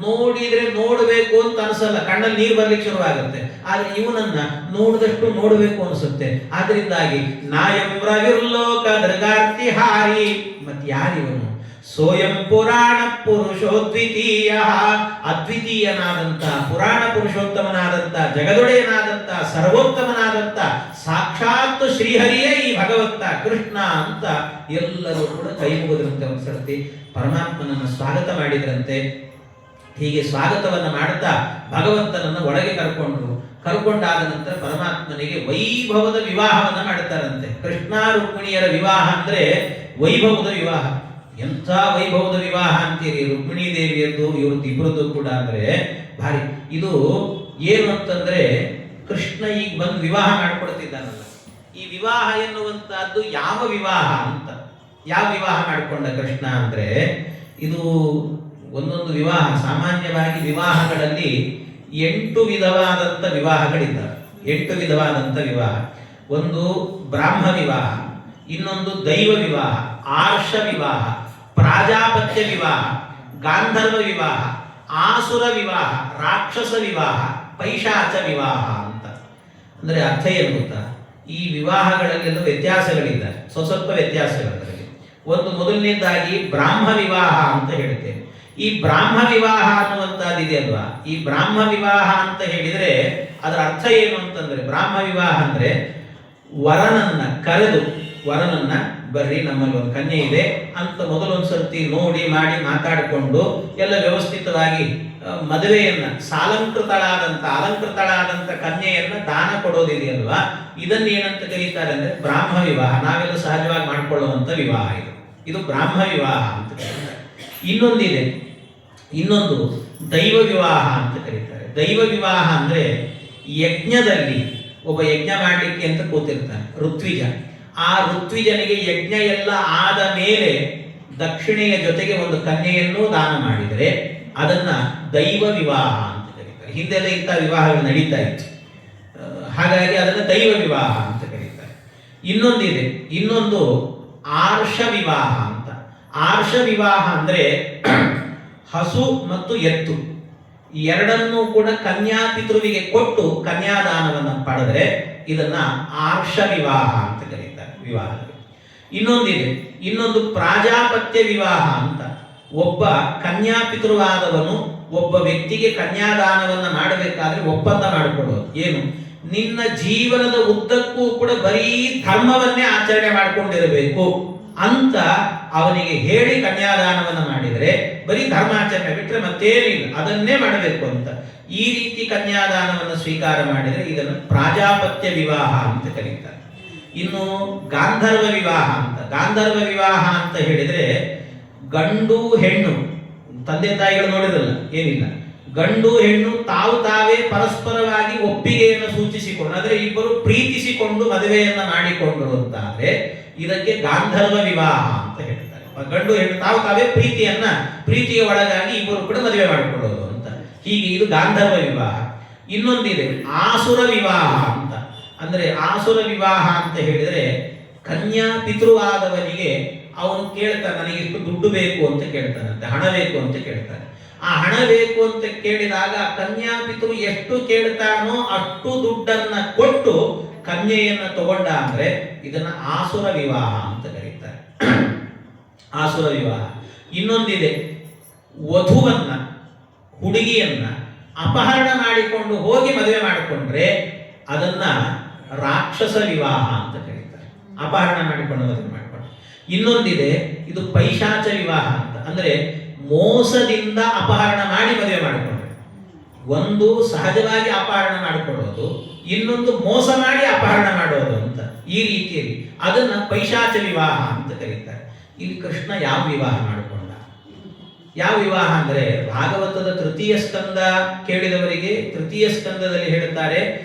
ನೋಡಿದ್ರೆ ನೋಡಬೇಕು ಅಂತ ಅನ್ಸಲ್ಲ, ಕಣ್ಣಲ್ಲಿ ನೀರು ಬರ್ಲಿಕ್ಕೆ ಶುರುವಾಗುತ್ತೆ. ಆದ್ರೆ ಇವನನ್ನ ನೋಡಿದಷ್ಟು ನೋಡಬೇಕು ಅನ್ಸುತ್ತೆ. ಆದ್ರಿಂದಾಗಿ ನಾಯಂ ರವಿರ್ಲೋಕ ದೃಗಾರ್ತಿಹಾರಿ. ಮತ್ತೆ ಯಾರಿವನು? ಸೋಯಂ ಪುರಾಣ ಪುರುಷೋದ್ವಿತೀಯ, ಅದ್ವಿತೀಯನಾದಂತ ಪುರಾಣ ಪುರುಷೋತ್ತಮನಾದಂತ ಜಗದೊಡೆಯನಾದಂತ ಸರ್ವೋತ್ತಮನಾದಂತ ಸಾಕ್ಷಾತ್ ಶ್ರೀಹರಿಯೇ ಈ ಭಗವಂತ ಕೃಷ್ಣ ಅಂತ ಎಲ್ಲರೂ ಕೂಡ ಕೈ ಮುಗಿದ್ರಂತೆ. ಒಂದ್ಸರ್ತಿ ಪರಮಾತ್ಮನನ್ನು ಸ್ವಾಗತ ಮಾಡಿದ್ರಂತೆ. ಹೀಗೆ ಸ್ವಾಗತವನ್ನ ಮಾಡುತ್ತಾ ಭಗವಂತನನ್ನು ಒಳಗೆ ಕರ್ಕೊಂಡಾದ ನಂತರ ಪರಮಾತ್ಮನಿಗೆ ವೈಭವದ ವಿವಾಹವನ್ನ ಮಾಡ್ತಾರಂತೆ. ಕೃಷ್ಣ ರುಕ್ಮಿಣಿಯರ ವಿವಾಹ ಅಂದ್ರೆ ವೈಭವದ ವಿವಾಹ. ಎಂಥ ವೈಭವದ ವಿವಾಹ ಅಂತೀರಿ. ರುಕ್ಮಿಣೀ ದೇವಿಯದ್ದು ಇವ್ರದ್ದು ಇಬ್ಬರದ್ದು ಕೂಡ ಅಂದ್ರೆ ಭಾರಿ. ಇದು ಏನು ಅಂತಂದ್ರೆ ಕೃಷ್ಣ ಈಗ ಬಂದು ವಿವಾಹ ಮಾಡಿಕೊಡ್ತಿದ್ದಾನಲ್ಲ, ಈ ವಿವಾಹ ಎನ್ನುವಂತಹದ್ದು ಯಾವ ವಿವಾಹ ಅಂತ, ಯಾವ ವಿವಾಹ ಮಾಡಿಕೊಂಡ ಕೃಷ್ಣ ಅಂದ್ರೆ, ಇದು ಒಂದೊಂದು ವಿವಾಹ. ಸಾಮಾನ್ಯವಾಗಿ ವಿವಾಹಗಳಲ್ಲಿ 8 ವಿಧವಾದಂಥ ವಿವಾಹಗಳಿದ್ದಾವೆ. 8 ವಿಧವಾದಂಥ ವಿವಾಹ. ಒಂದು ಬ್ರಾಹ್ಮ ವಿವಾಹ, ಇನ್ನೊಂದು ದೈವ ವಿವಾಹ, ಆರ್ಷ ವಿವಾಹ, ಪ್ರಾಜಾಪತ್ಯ ವಿವಾಹ, ಗಾಂಧರ್ವ ವಿವಾಹ, ಆಸುರ ವಿವಾಹ, ರಾಕ್ಷಸ ವಿವಾಹ, ಪೈಶಾಚ ವಿವಾಹ ಅಂತ. ಅಂದ್ರೆ ಅರ್ಥ ಏನು ಗೊತ್ತಾ? ಈ ವಿವಾಹಗಳಲ್ಲೆಲ್ಲ ವ್ಯತ್ಯಾಸಗಳಿದ್ದಾರೆ, ಸ್ವಲ್ಪ ವ್ಯತ್ಯಾಸಗಳಲ್ಲಿ. ಒಂದು ಮೊದಲನೇದಾಗಿ ಬ್ರಾಹ್ಮ ವಿವಾಹ ಅಂತ ಹೇಳ್ತೇವೆ. ಈ ಬ್ರಾಹ್ಮ ವಿವಾಹ ಅನ್ನುವಂಥದ್ದು ಇದೆಯಲ್ವಾ, ಈ ಬ್ರಾಹ್ಮ ವಿವಾಹ ಅಂತ ಹೇಳಿದ್ರೆ ಅದರ ಅರ್ಥ ಏನು ಅಂತಂದ್ರೆ, ಬ್ರಾಹ್ಮ ವಿವಾಹ ಅಂದ್ರೆ ವರನನ್ನ ಕರೆದು, ವರನನ್ನ ಬರ್ರಿ ನಮ್ಮಲ್ಲಿ ಒಂದು ಕನ್ಯೆ ಇದೆ ಅಂತ ಮೊದಲೊಂದ್ಸರ್ತಿ ನೋಡಿ ಮಾಡಿ ಮಾತಾಡಿಕೊಂಡು ಎಲ್ಲ ವ್ಯವಸ್ಥಿತವಾಗಿ ಮದುವೆಯನ್ನ ಅಲಂಕೃತಳಾದಂತ ಕನ್ಯೆಯನ್ನ ದಾನ ಕೊಡೋದಿದೆಯಲ್ವಾ, ಇದನ್ನ ಏನಂತ ಕರೀತಾರೆ ಅಂದ್ರೆ ಬ್ರಾಹ್ಮ ವಿವಾಹ. ನಾವೆಲ್ಲ ಸಹಜವಾಗಿ ಮಾಡಿಕೊಳ್ಳುವಂತ ವಿವಾಹ ಇದು ಬ್ರಾಹ್ಮ ವಿವಾಹ ಅಂತ ಕರೀತಾರೆ. ಇನ್ನೊಂದು ದೈವ ವಿವಾಹ ಅಂತ ಕರೀತಾರೆ. ದೈವ ವಿವಾಹ ಅಂದ್ರೆ ಯಜ್ಞದಲ್ಲಿ ಒಬ್ಬ ಯಜ್ಞ ಮಾಡಲಿಕ್ಕೆ ಅಂತ ಕೂತಿರ್ತಾನೆ ಋತ್ವಿಜ. ಆ ಋತ್ವಿಜನಿಗೆ ಯಜ್ಞ ಎಲ್ಲ ಆದ ಮೇಲೆ ದಕ್ಷಿಣೆಯ ಜೊತೆಗೆ ಒಂದು ಕನ್ಯೆಯನ್ನು ದಾನ ಮಾಡಿದರೆ ಅದನ್ನ ದೈವ ವಿವಾಹ ಅಂತ ಕರೀತಾರೆ. ಹಿಂದೆಲ್ಲ ಇಂಥ ವಿವಾಹಗಳು ನಡೀತಾ ಇತ್ತು, ಹಾಗಾಗಿ ಅದನ್ನ ದೈವ ವಿವಾಹ ಅಂತ ಕರೀತಾರೆ. ಇನ್ನೊಂದು ಆರ್ಷ ವಿವಾಹ ಅಂತ. ಆರ್ಷ ವಿವಾಹ ಅಂದ್ರೆ ಹಸು ಮತ್ತು ಎತ್ತು ಈ ಎರಡನ್ನೂ ಕೂಡ ಕನ್ಯಾ ಪಿತೃವಿಗೆ ಕೊಟ್ಟು ಕನ್ಯಾದಾನವನ್ನು ಪಡೆದ್ರೆ ಇದನ್ನ ಆರ್ಷ ವಿವಾಹ ಅಂತ ಕರೀತಾರೆ ವಿವಾಹ. ಇನ್ನೊಂದು ಪ್ರಾಜಾಪತ್ಯ ವಿವಾಹ ಅಂತ. ಒಬ್ಬ ಕನ್ಯಾ ಪಿತೃವಾದವನು ಒಬ್ಬ ವ್ಯಕ್ತಿಗೆ ಕನ್ಯಾದಾನವನ್ನ ಮಾಡಬೇಕಾದ್ರೆ ಒಪ್ಪಂದ ಮಾಡಿಕೊಳ್ಳೋದು ಏನು, ನಿನ್ನ ಜೀವನದ ಉದ್ದಕ್ಕೂ ಕೂಡ ಬರೀ ಧರ್ಮವನ್ನೇ ಆಚರಣೆ ಮಾಡಿಕೊಂಡಿರಬೇಕು ಅಂತ ಅವನಿಗೆ ಹೇಳಿ ಕನ್ಯಾದಾನವನ್ನ ಮಾಡಿದರೆ, ಬರೀ ಧರ್ಮಾಚರಣೆ ಬಿಟ್ಟರೆ ಮತ್ತೇನಿಲ್ಲ ಅದನ್ನೇ ಮಾಡಬೇಕು ಅಂತ ಈ ರೀತಿ ಕನ್ಯಾದಾನವನ್ನು ಸ್ವೀಕಾರ ಮಾಡಿದರೆ ಇದನ್ನು ಪ್ರಾಜಾಪತ್ಯ ವಿವಾಹ ಅಂತ ಕರೀತಾರೆ. ಇನ್ನು ಗಾಂಧರ್ವ ವಿವಾಹ ಅಂತ. ಗಾಂಧರ್ವ ವಿವಾಹ ಅಂತ ಹೇಳಿದ್ರೆ ಗಂಡು ಹೆಣ್ಣು ತಂದೆ ತಾಯಿಗಳು ನೋಡಿರಲ್ಲ, ಏನಿಲ್ಲ, ಗಂಡು ಹೆಣ್ಣು ತಾವೇ ಪರಸ್ಪರವಾಗಿ ಒಪ್ಪಿಗೆಯನ್ನು ಸೂಚಿಸಿಕೊಂಡು ಅಂದ್ರೆ ಇಬ್ಬರು ಪ್ರೀತಿಸಿಕೊಂಡು ಮದುವೆಯನ್ನ ಮಾಡಿಕೊಂಡ್ರು ಅಂತಾದ್ರೆ ಇದಕ್ಕೆ ಗಾಂಧರ್ವ ವಿವಾಹ ಅಂತ ಹೇಳ್ತಾರೆ. ಗಂಡು ಹೆಣ್ಣು ತಾವೇ ಪ್ರೀತಿಗೆ ಒಳಗಾಗಿ ಇಬ್ಬರು ಕೂಡ ಮದುವೆ ಮಾಡಿಕೊಳ್ಳೋದು ಅಂತ. ಹೀಗೆ ಇದು ಗಾಂಧರ್ವ ವಿವಾಹ. ಇನ್ನೊಂದಿದೆ ಆಸುರ ವಿವಾಹ ಅಂತ. ಅಂದ್ರೆ ಆಸುರ ವಿವಾಹ ಅಂತ ಹೇಳಿದ್ರೆ ಕನ್ಯಾ ಪಿತೃವಾದವನಿಗೆ ಅವನು ಕೇಳ್ತಾನೆ, ನನಗೆ ಇಷ್ಟು ದುಡ್ಡು ಬೇಕು ಅಂತ ಕೇಳ್ತಾನಂತೆ, ಹಣ ಬೇಕು ಅಂತ ಕೇಳ್ತಾನೆ. ಆ ಹಣ ಬೇಕು ಅಂತ ಕೇಳಿದಾಗ ಕನ್ಯಾ ಪಿತೃ ಎಷ್ಟು ಕೇಳ್ತಾನೋ ಅಷ್ಟು ದುಡ್ಡನ್ನ ಕೊಟ್ಟು ಕನ್ಯೆಯನ್ನ ತಗೊಂಡ ಅಂದ್ರೆ ಇದನ್ನ ಆಸುರ ವಿವಾಹ ಅಂತ ಕರೀತಾರೆ. ಆಸುರ ವಿವಾಹ. ಇನ್ನೊಂದಿದೆ, ವಧುವನ್ನ ಹುಡುಗಿಯನ್ನ ಅಪಹರಣ ಮಾಡಿಕೊಂಡು ಹೋಗಿ ಮದುವೆ ಮಾಡಿಕೊಂಡ್ರೆ ಅದನ್ನ ರಾಕ್ಷಸ ವಿವಾಹ ಅಂತ ಕರೀತಾರೆ. ಅಪಹರಣ ಮಾಡಿಕೊಂಡು ಮದುವೆ ಮಾಡಿಕೊಂಡು. ಇನ್ನೊಂದಿದೆ, ಇದು ಪೈಶಾಚ ವಿವಾಹ ಅಂತ. ಅಂದ್ರೆ ಮೋಸದಿಂದ ಅಪಹರಣ ಮಾಡಿ ಮದುವೆ ಮಾಡಿಕೊಂಡ್ರೆ. ಒಂದು ಸಹಜವಾಗಿ ಅಪಹರಣ ಮಾಡಿಕೊಳ್ಳೋದು, ಇನ್ನೊಂದು ಮೋಸ ಮಾಡಿ ಅಪಹರಣ ಮಾಡೋದು ಅಂತ. ಈ ರೀತಿಯಲ್ಲಿ ಅದನ್ನ ಪೈಶಾಚ ವಿವಾಹ ಅಂತ ಕರೀತಾರೆ. ಇಲ್ಲಿ ಕೃಷ್ಣ ಯಾವ ವಿವಾಹ ಮಾಡಿಕೊಂಡ? ಯಾವ ವಿವಾಹ ಅಂದ್ರೆ ಭಾಗವತದ ತೃತೀಯ ಸ್ಕಂದ ಕೇಳಿದವರಿಗೆ ತೃತೀಯ ಸ್ಕಂದದಲ್ಲಿ ಹೇಳುತ್ತಾರೆ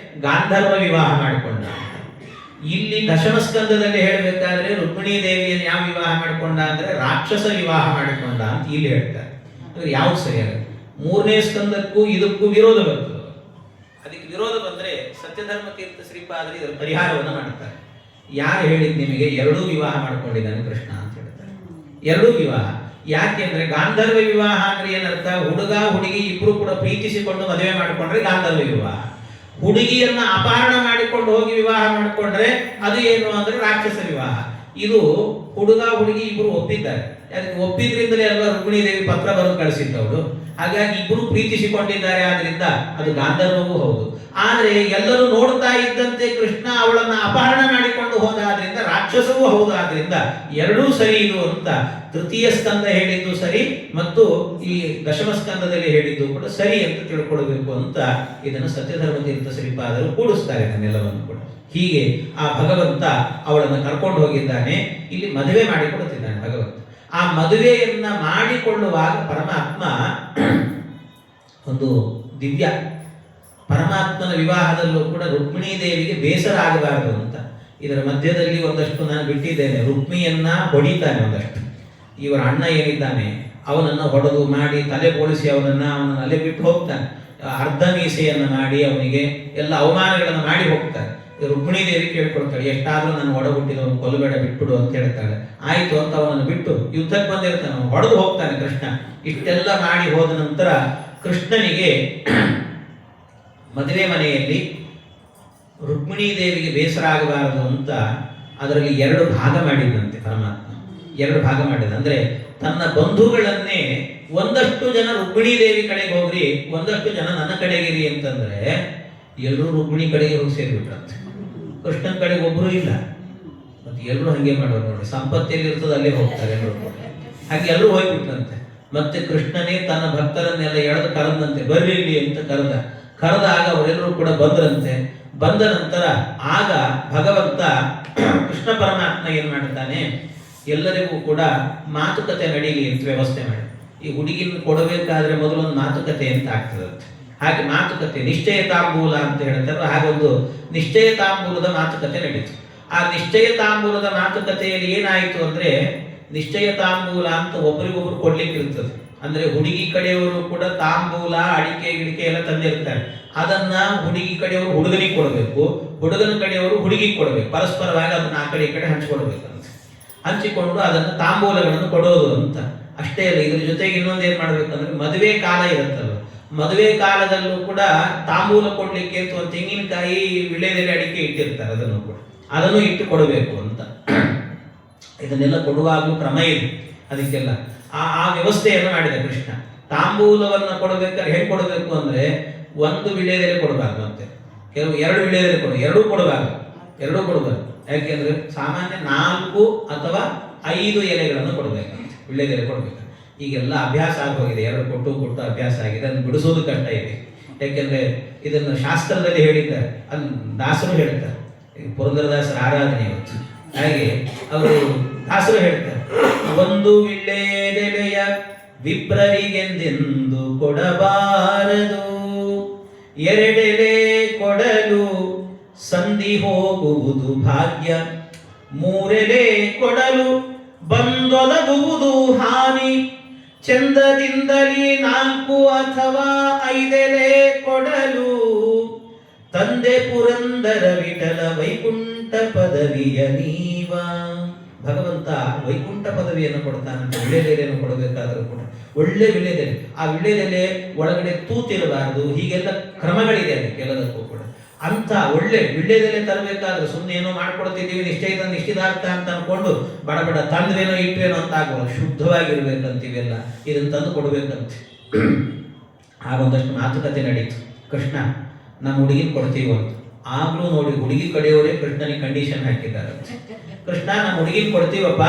ಗಾಂಧರ್ವ ವಿವಾಹ ಮಾಡಿಕೊಂಡ. ಇಲ್ಲಿ ದಶಮ ಸ್ಕಂದದಲ್ಲಿ ಹೇಳಬೇಕಾದ್ರೆ ರುಕ್ಮಿಣೀ ದೇವಿಯನ್ನು ಯಾವ ವಿವಾಹ ಮಾಡಿಕೊಂಡ ಅಂದ್ರೆ ರಾಕ್ಷಸ ವಿವಾಹ ಮಾಡಿಕೊಂಡ ಅಂತ ಇಲ್ಲಿ ಹೇಳ್ತಾರೆ. ಅಂದ್ರೆ ಯಾವ್ದು ಸರಿಯಾಗುತ್ತೆ? ಮೂರನೇ ಸ್ಕಂದಕ್ಕೂ ಇದಕ್ಕೂ ವಿರೋಧ ಬರ್ತದೆ. ಅದಕ್ಕೆ ವಿರೋಧ ಬಂದ್ರೆ ಸತ್ಯಧರ್ಮ ತೀರ್ಥ ಶ್ರೀಪಾದರು ಇದರ ಪರಿಹಾರವನ್ನು ಮಾಡ್ತಾರೆ. ಯಾರು ಹೇಳಿದ್ ನಿಮಗೆ ಎರಡೂ ವಿವಾಹ ಮಾಡ್ಕೊಂಡಿದ್ದಾನೆ ಕೃಷ್ಣ ಅಂತ ಹೇಳ್ತಾರೆ. ಎರಡೂ ವಿವಾಹ. ಯಾಕೆಂದ್ರೆ ಗಾಂಧರ್ವ ವಿವಾಹ ಅಂದ್ರೆ ಏನರ್ಥ? ಹುಡುಗ ಹುಡುಗಿ ಇಬ್ರು ಕೂಡ ಪ್ರೀತಿಸಿಕೊಂಡು ಮದುವೆ ಮಾಡಿಕೊಂಡ್ರೆ ಗಾಂಧರ್ವ ವಿವಾಹ. ಹುಡುಗಿಯನ್ನ ಅಪಹರಣ ಮಾಡಿಕೊಂಡು ಹೋಗಿ ವಿವಾಹ ಮಾಡಿಕೊಂಡ್ರೆ ಅದು ಏನು ಅಂದ್ರೆ ರಾಕ್ಷಸ ವಿವಾಹ. ಇದು ಹುಡುಗ ಹುಡುಗಿ ಇಬ್ರು ಒಪ್ಪಿದ್ದಾರೆ. ಅದಕ್ಕೆ ಒಪ್ಪಿದ್ರಿಂದಲೇ ಅಲ್ವಾ ರುಕ್ಮಿಣೀ ದೇವಿ ಪತ್ರ ಬರೆದು ಕಳಿಸಿದ್ದವಳು. ಹಾಗಾಗಿ ಇಬ್ರು ಪ್ರೀತಿಸಿಕೊಂಡಿದ್ದಾರೆ, ಆದ್ರಿಂದ ಅದು ಗಾಂಧರ್ವವೂ ಹೌದು. ಆದ್ರೆ ಎಲ್ಲರೂ ನೋಡ್ತಾ ಇದ್ದಂತೆ ಕೃಷ್ಣ ಅವಳನ್ನ ಅಪಹರಣ ಮಾಡಿಕೊಂಡು ಹೋದಾದ್ರಿಂದ ರಾಕ್ಷಸವೂ ಹೌದು. ಆದ್ರಿಂದ ಎರಡೂ ಸರಿ ಇದು ಅಂತ ತೃತೀಯ ಸ್ಕಂದ ಹೇಳಿದ್ದು ಸರಿ ಮತ್ತು ಈ ದಶಮ ಸ್ಕಂದದಲ್ಲಿ ಹೇಳಿದ್ದು ಕೂಡ ಸರಿ ಅಂತ ತಿಳ್ಕೊಳ್ಬೇಕು ಅಂತ ಇದನ್ನು ಸತ್ಯಧರ್ಮ ತೀರ್ಥ ಶ್ರೀಪಾದರು ಕೂಡಿಸ್ತಾರೆ ಇದನ್ನೆಲ್ಲವನ್ನು ಕೂಡ. ಹೀಗೆ ಆ ಭಗವಂತ ಅವಳನ್ನು ಕರ್ಕೊಂಡು ಹೋಗಿದ್ದಾನೆ, ಇಲ್ಲಿ ಮದುವೆ ಮಾಡಿಕೊಡುತ್ತಿದ್ದಾನೆ ಭಗವಂತ. ಆ ಮದುವೆಯನ್ನ ಮಾಡಿಕೊಳ್ಳುವಾಗ ಪರಮಾತ್ಮ ಒಂದು ದಿವ್ಯ, ಪರಮಾತ್ಮನ ವಿವಾಹದಲ್ಲೂ ಕೂಡ ರುಕ್ಮಿಣೀ ದೇವಿಗೆ ಬೇಸರ ಆಗಬಾರದು ಅಂತ ಇದರ ಮಧ್ಯದಲ್ಲಿ ಒಂದಷ್ಟು ನಾನು ಬಿಟ್ಟಿದ್ದೇನೆ. ರುಕ್ಮಿಯನ್ನ ಹೊಡಿತಾನೆ ಒಂದಷ್ಟು. ಇವರ ಅಣ್ಣ ಏನಿದ್ದಾನೆ ಅವನನ್ನು ಹೊಡೆದು ಮಾಡಿ ತಲೆ ಬೋಳಿಸಿ ಅವನನ್ನ ಅಲ್ಲೇ ಬಿಟ್ಟು ಹೋಗ್ತಾನೆ. ಅರ್ಧ ಮೀಸೆಯನ್ನು ಮಾಡಿ ಅವನಿಗೆ ಎಲ್ಲ ಅವಮಾನಗಳನ್ನು ಮಾಡಿ ಹೋಗ್ತಾನೆ. ರುಕ್ಮಿಣೀ ದೇವಿ ಕೇಳ್ಕೊಳ್ತಾಳೆ, ಎಷ್ಟಾದ್ರೂ ನಾನು ಒಡಗುಟ್ಟಿದವನು ಕೊಲ್ಲಬೇಡ, ಬಿಟ್ಬಿಡು ಅಂತ ಹೇಳ್ತಾಳೆ. ಆಯ್ತು ಅಂತ ಅವನನ್ನು ಬಿಟ್ಟು ಯುದ್ಧಕ್ಕೆ ಬಂದಿರ್ತಾನೆ, ಹೊಡೆದು ಹೋಗ್ತಾನೆ ಕೃಷ್ಣ. ಇಷ್ಟೆಲ್ಲ ಮಾಡಿ ಹೋದ ನಂತರ ಕೃಷ್ಣನಿಗೆ ಮದುವೆ ಮನೆಯಲ್ಲಿ ರುಕ್ಮಿಣೀ ದೇವಿಗೆ ಬೇಸರ ಆಗಬಾರದು ಅಂತ ಅದರಲ್ಲಿ ಎರಡು ಭಾಗ ಮಾಡಿದಂತೆ ಪರಮಾತ್ಮ. ಎರಡು ಭಾಗ ಮಾಡಿದ ಅಂದ್ರೆ ತನ್ನ ಬಂಧುಗಳನ್ನೇ ಒಂದಷ್ಟು ಜನ ರುಕ್ಮಿಣೀ ದೇವಿ ಕಡೆಗೆ ಹೋಗ್ರಿ, ಒಂದಷ್ಟು ಜನ ನನ್ನ ಕಡೆಗಿರಿ ಅಂತಂದ್ರೆ ಎಲ್ಲರೂ ರುಕ್ಮಿಣಿ ಕಡೆಗೆ ಹೋಗಿ ಸೇರಿಬಿಟ್ರಂತೆ. ಕೃಷ್ಣನ ಕಡೆಗೆ ಒಬ್ಬರು ಇಲ್ಲ. ಮತ್ತೆ ಎಲ್ಲರೂ ಹಂಗೆ ಮಾಡೋರು ನೋಡಿ, ಸಂಪತ್ತಿಯಲ್ಲಿ ಇರ್ತದೆ ಅಲ್ಲೇ ಹೋಗ್ತಾರೆ ಎಲ್ಲರೂ. ಹಾಗೆ ಎಲ್ಲರೂ ಹೋಗ್ಬಿಟ್ರಂತೆ. ಮತ್ತೆ ಕೃಷ್ಣನೇ ತನ್ನ ಭಕ್ತರನ್ನೆಲ್ಲ ಎಳೆದು ಕರೆದಂತೆ, ಬರ್ರಿ ಇಲ್ಲಿ ಅಂತ ಕರೆದಾಗ ಅವರೆಲ್ಲರೂ ಕೂಡ ಬಂದ್ರಂತೆ. ಬಂದ ನಂತರ ಆಗ ಭಗವಂತ ಕೃಷ್ಣ ಪರಮಾತ್ಮ ಏನ್ ಮಾಡ್ತಾನೆ, ಎಲ್ಲರಿಗೂ ಕೂಡ ಮಾತುಕತೆ ನಡೀಲಿ ಅಂತ ವ್ಯವಸ್ಥೆ ಮಾಡಿ. ಈ ಹುಡುಗಿನ ಕೊಡಬೇಕಾದ್ರೆ ಮೊದಲೊಂದು ಮಾತುಕತೆ ಅಂತ ಆಗ್ತದಂತೆ. ಹಾಗೆ ಮಾತುಕತೆ ನಿಶ್ಚಯ ತಾಂಬೂಲ ಅಂತ ಹೇಳ್ತಾರೆ. ಹಾಗೊಂದು ನಿಶ್ಚಯ ತಾಂಬೂಲದ ಮಾತುಕತೆ ನಡೀತು. ಆ ನಿಶ್ಚಯ ತಾಂಬೂಲದ ಮಾತುಕತೆಯಲ್ಲಿ ಏನಾಯಿತು ಅಂದ್ರೆ, ನಿಶ್ಚಯ ತಾಂಬೂಲ ಅಂತ ಒಬ್ಬರಿಗೊಬ್ರು ಕೊಡ್ಲಿಕ್ಕೆ ಇರ್ತದೆ. ಅಂದ್ರೆ ಹುಡುಗಿ ಕಡೆಯವರು ಕೂಡ ತಾಂಬೂಲ ಅಡಿಕೆ ಗಿಡಿಕೆ ಎಲ್ಲ ತಂದಿರ್ತಾರೆ. ಅದನ್ನ ಹುಡುಗಿ ಕಡೆಯವರು ಹುಡುಗನಿಗೆ ಕೊಡಬೇಕು, ಹುಡುಗನ ಕಡೆಯವರು ಹುಡುಗಿಗೆ ಕೊಡಬೇಕು. ಪರಸ್ಪರವಾಗಿ ಅದನ್ನ ಆ ಕಡೆ ಈ ಕಡೆ ಹಂಚ್ಕೊಡ್ಬೇಕಂತ. ಹಂಚಿಕೊಂಡು ಅದನ್ನು ತಾಂಬೂಲಗಳನ್ನು ಕೊಡೋದು ಅಂತ. ಅಷ್ಟೇ ಅಲ್ಲ, ಇದ್ರ ಜೊತೆಗೆ ಇನ್ನೊಂದು ಏನ್ ಮಾಡ್ಬೇಕಂದ್ರೆ ಮದುವೆ ಕಾಲ ಇರುತ್ತಲ್ವ, ಮದುವೆ ಕಾಲದಲ್ಲೂ ಕೂಡ ತಾಂಬೂಲ ಕೊಡ್ಲಿಕ್ಕೆ ಅಂತ ಒಂದು ತೆಂಗಿನಕಾಯಿ ವಿಳ್ಯದೆಲೆ ಅಡಿಕೆ ಇಟ್ಟಿರ್ತಾರೆ, ಅದನ್ನು ಇಟ್ಟು ಕೊಡಬೇಕು ಅಂತ. ಇದನ್ನೆಲ್ಲ ಕೊಡುವಾಗಲೂ ಕ್ರಮ ಇದೆ ಅದಕ್ಕೆಲ್ಲ. ಆ ವ್ಯವಸ್ಥೆಯನ್ನು ಮಾಡಿದ ಕೃಷ್ಣ. ತಾಂಬೂಲವನ್ನು ಕೊಡಬೇಕಾದ್ರೆ ಹೇಗೆ ಕೊಡಬೇಕು ಅಂದ್ರೆ ಒಂದು ವಿಳ್ಯದೆಲೆ ಕೊಡಬಾರ್ದು ಅಂತೆ, ಕೆಲವು ಎರಡು ವಿಳ್ಯದೆಲೆ ಎರಡೂ ಕೊಡಬಾರ್ದು. ಯಾಕೆಂದ್ರೆ ಸಾಮಾನ್ಯ 4 ಅಥವಾ 5 ಎಲೆಗಳನ್ನು ಕೊಡಬೇಕಂತೆ, ವಿಳ್ಯದೆಲೆ ಕೊಡಬೇಕು. ಈಗೆಲ್ಲ ಅಭ್ಯಾಸ ಆಗೋಗಿದೆ, 2 ಕೊಟ್ಟು ಅಭ್ಯಾಸ ಆಗಿದೆ, ಅದನ್ನು ಬಿಡಿಸೋದು ಕಷ್ಟ ಇದೆ. ಯಾಕೆಂದ್ರೆ ಇದನ್ನು ಶಾಸ್ತ್ರದಲ್ಲಿ ಹೇಳಿದ್ದಾರೆ, ಅದನ್ನು ದಾಸರು ಹೇಳ್ತಾರೆ, ಪುರಂದರದಾಸರ ಆರಾಧನೆ ಇವತ್ತು. ಹಾಗೆ ಅವರು ದಾಸರು ಹೇಳ್ತಾರೆ, ಒಂದು ವಿಳ್ಯದೆಲೆಯ ವಿಪ್ರರಿಗೆಂದೆಂದು ಕೊಡಬಾರದು, 2 ಎಲೆ ಕೊಡಲು ಸಂಧಿ ಹೋಗುವುದು ಭಾಗ್ಯ, 3 ಎಲೆ ಕೊಡಲು ಬಂದೊದಗುವುದು ಹಾನಿ, ಚಂದದಿಂದಲೇ 4 ಅಥವಾ 5 ಎಲೆ ಕೊಡಲು ತಂದೆ ಪುರಂದರ ವಿಠಲ ವೈಕುಂಠ ಪದವಿಯ ನೀವ. ಭಗವಂತ ವೈಕುಂಠ ಪದವಿಯನ್ನು ಕೊಡ್ತಾನಂತ. ವಿಳ್ಯದೆಲೆಯನ್ನು ಕೊಡಬೇಕಾದ್ರೂ ಕೂಡ ಒಳ್ಳೆ ವಿಳ್ಯದೆಲೆ, ಆ ವಿಳ್ಯದೆಲೆ ಒಳಗಡೆ ತೂತಿರಬಾರದು, ಹೀಗೆಲ್ಲ ಕ್ರಮಗಳಿದೆ ಅದಕ್ಕೆಲ್ಲದಕ್ಕೂ ಕೂಡ. ಅಂತ ಒಳ್ಳೆ ವಿಳ್ಯದೆಲೆ ತರಬೇಕಾದ್ರೆ ಸುಮ್ಮನೆ ಏನೋ ಮಾಡ್ಕೊಡ್ತಿದ್ದೀವಿ ನಿಷ್ಠಿದಾರ್ಥ ಅಂತ ಅನ್ಕೊಂಡು ಬಡ ತಂದ್ವೇನೋ ಇಟ್ವೇನೋ ಅಂತ ಆಗುವ, ಶುದ್ಧವಾಗಿರ್ಬೇಕಂತೀವೆಲ್ಲ, ಇದನ್ನು ತಂದು ಕೊಡ್ಬೇಕಂತ. ಆಗೊಂದಷ್ಟು ಮಾತುಕತೆ ನಡೀತು. ಕೃಷ್ಣ ನಮ್ಮ ಹುಡುಗಿನ ಕೊಡ್ತೀವಿ ಅಂತ. ಆಗ್ಲೂ ನೋಡಿ ಹುಡುಗಿ ಕಡೆಯವರೇ ಕೃಷ್ಣನಿಗೆ ಕಂಡೀಷನ್ ಹಾಕಿದ್ದಾರೆ. ಕೃಷ್ಣ ನಮ್ಮ ಹುಡುಗಿನ ಕೊಡ್ತೀವಪ್ಪ,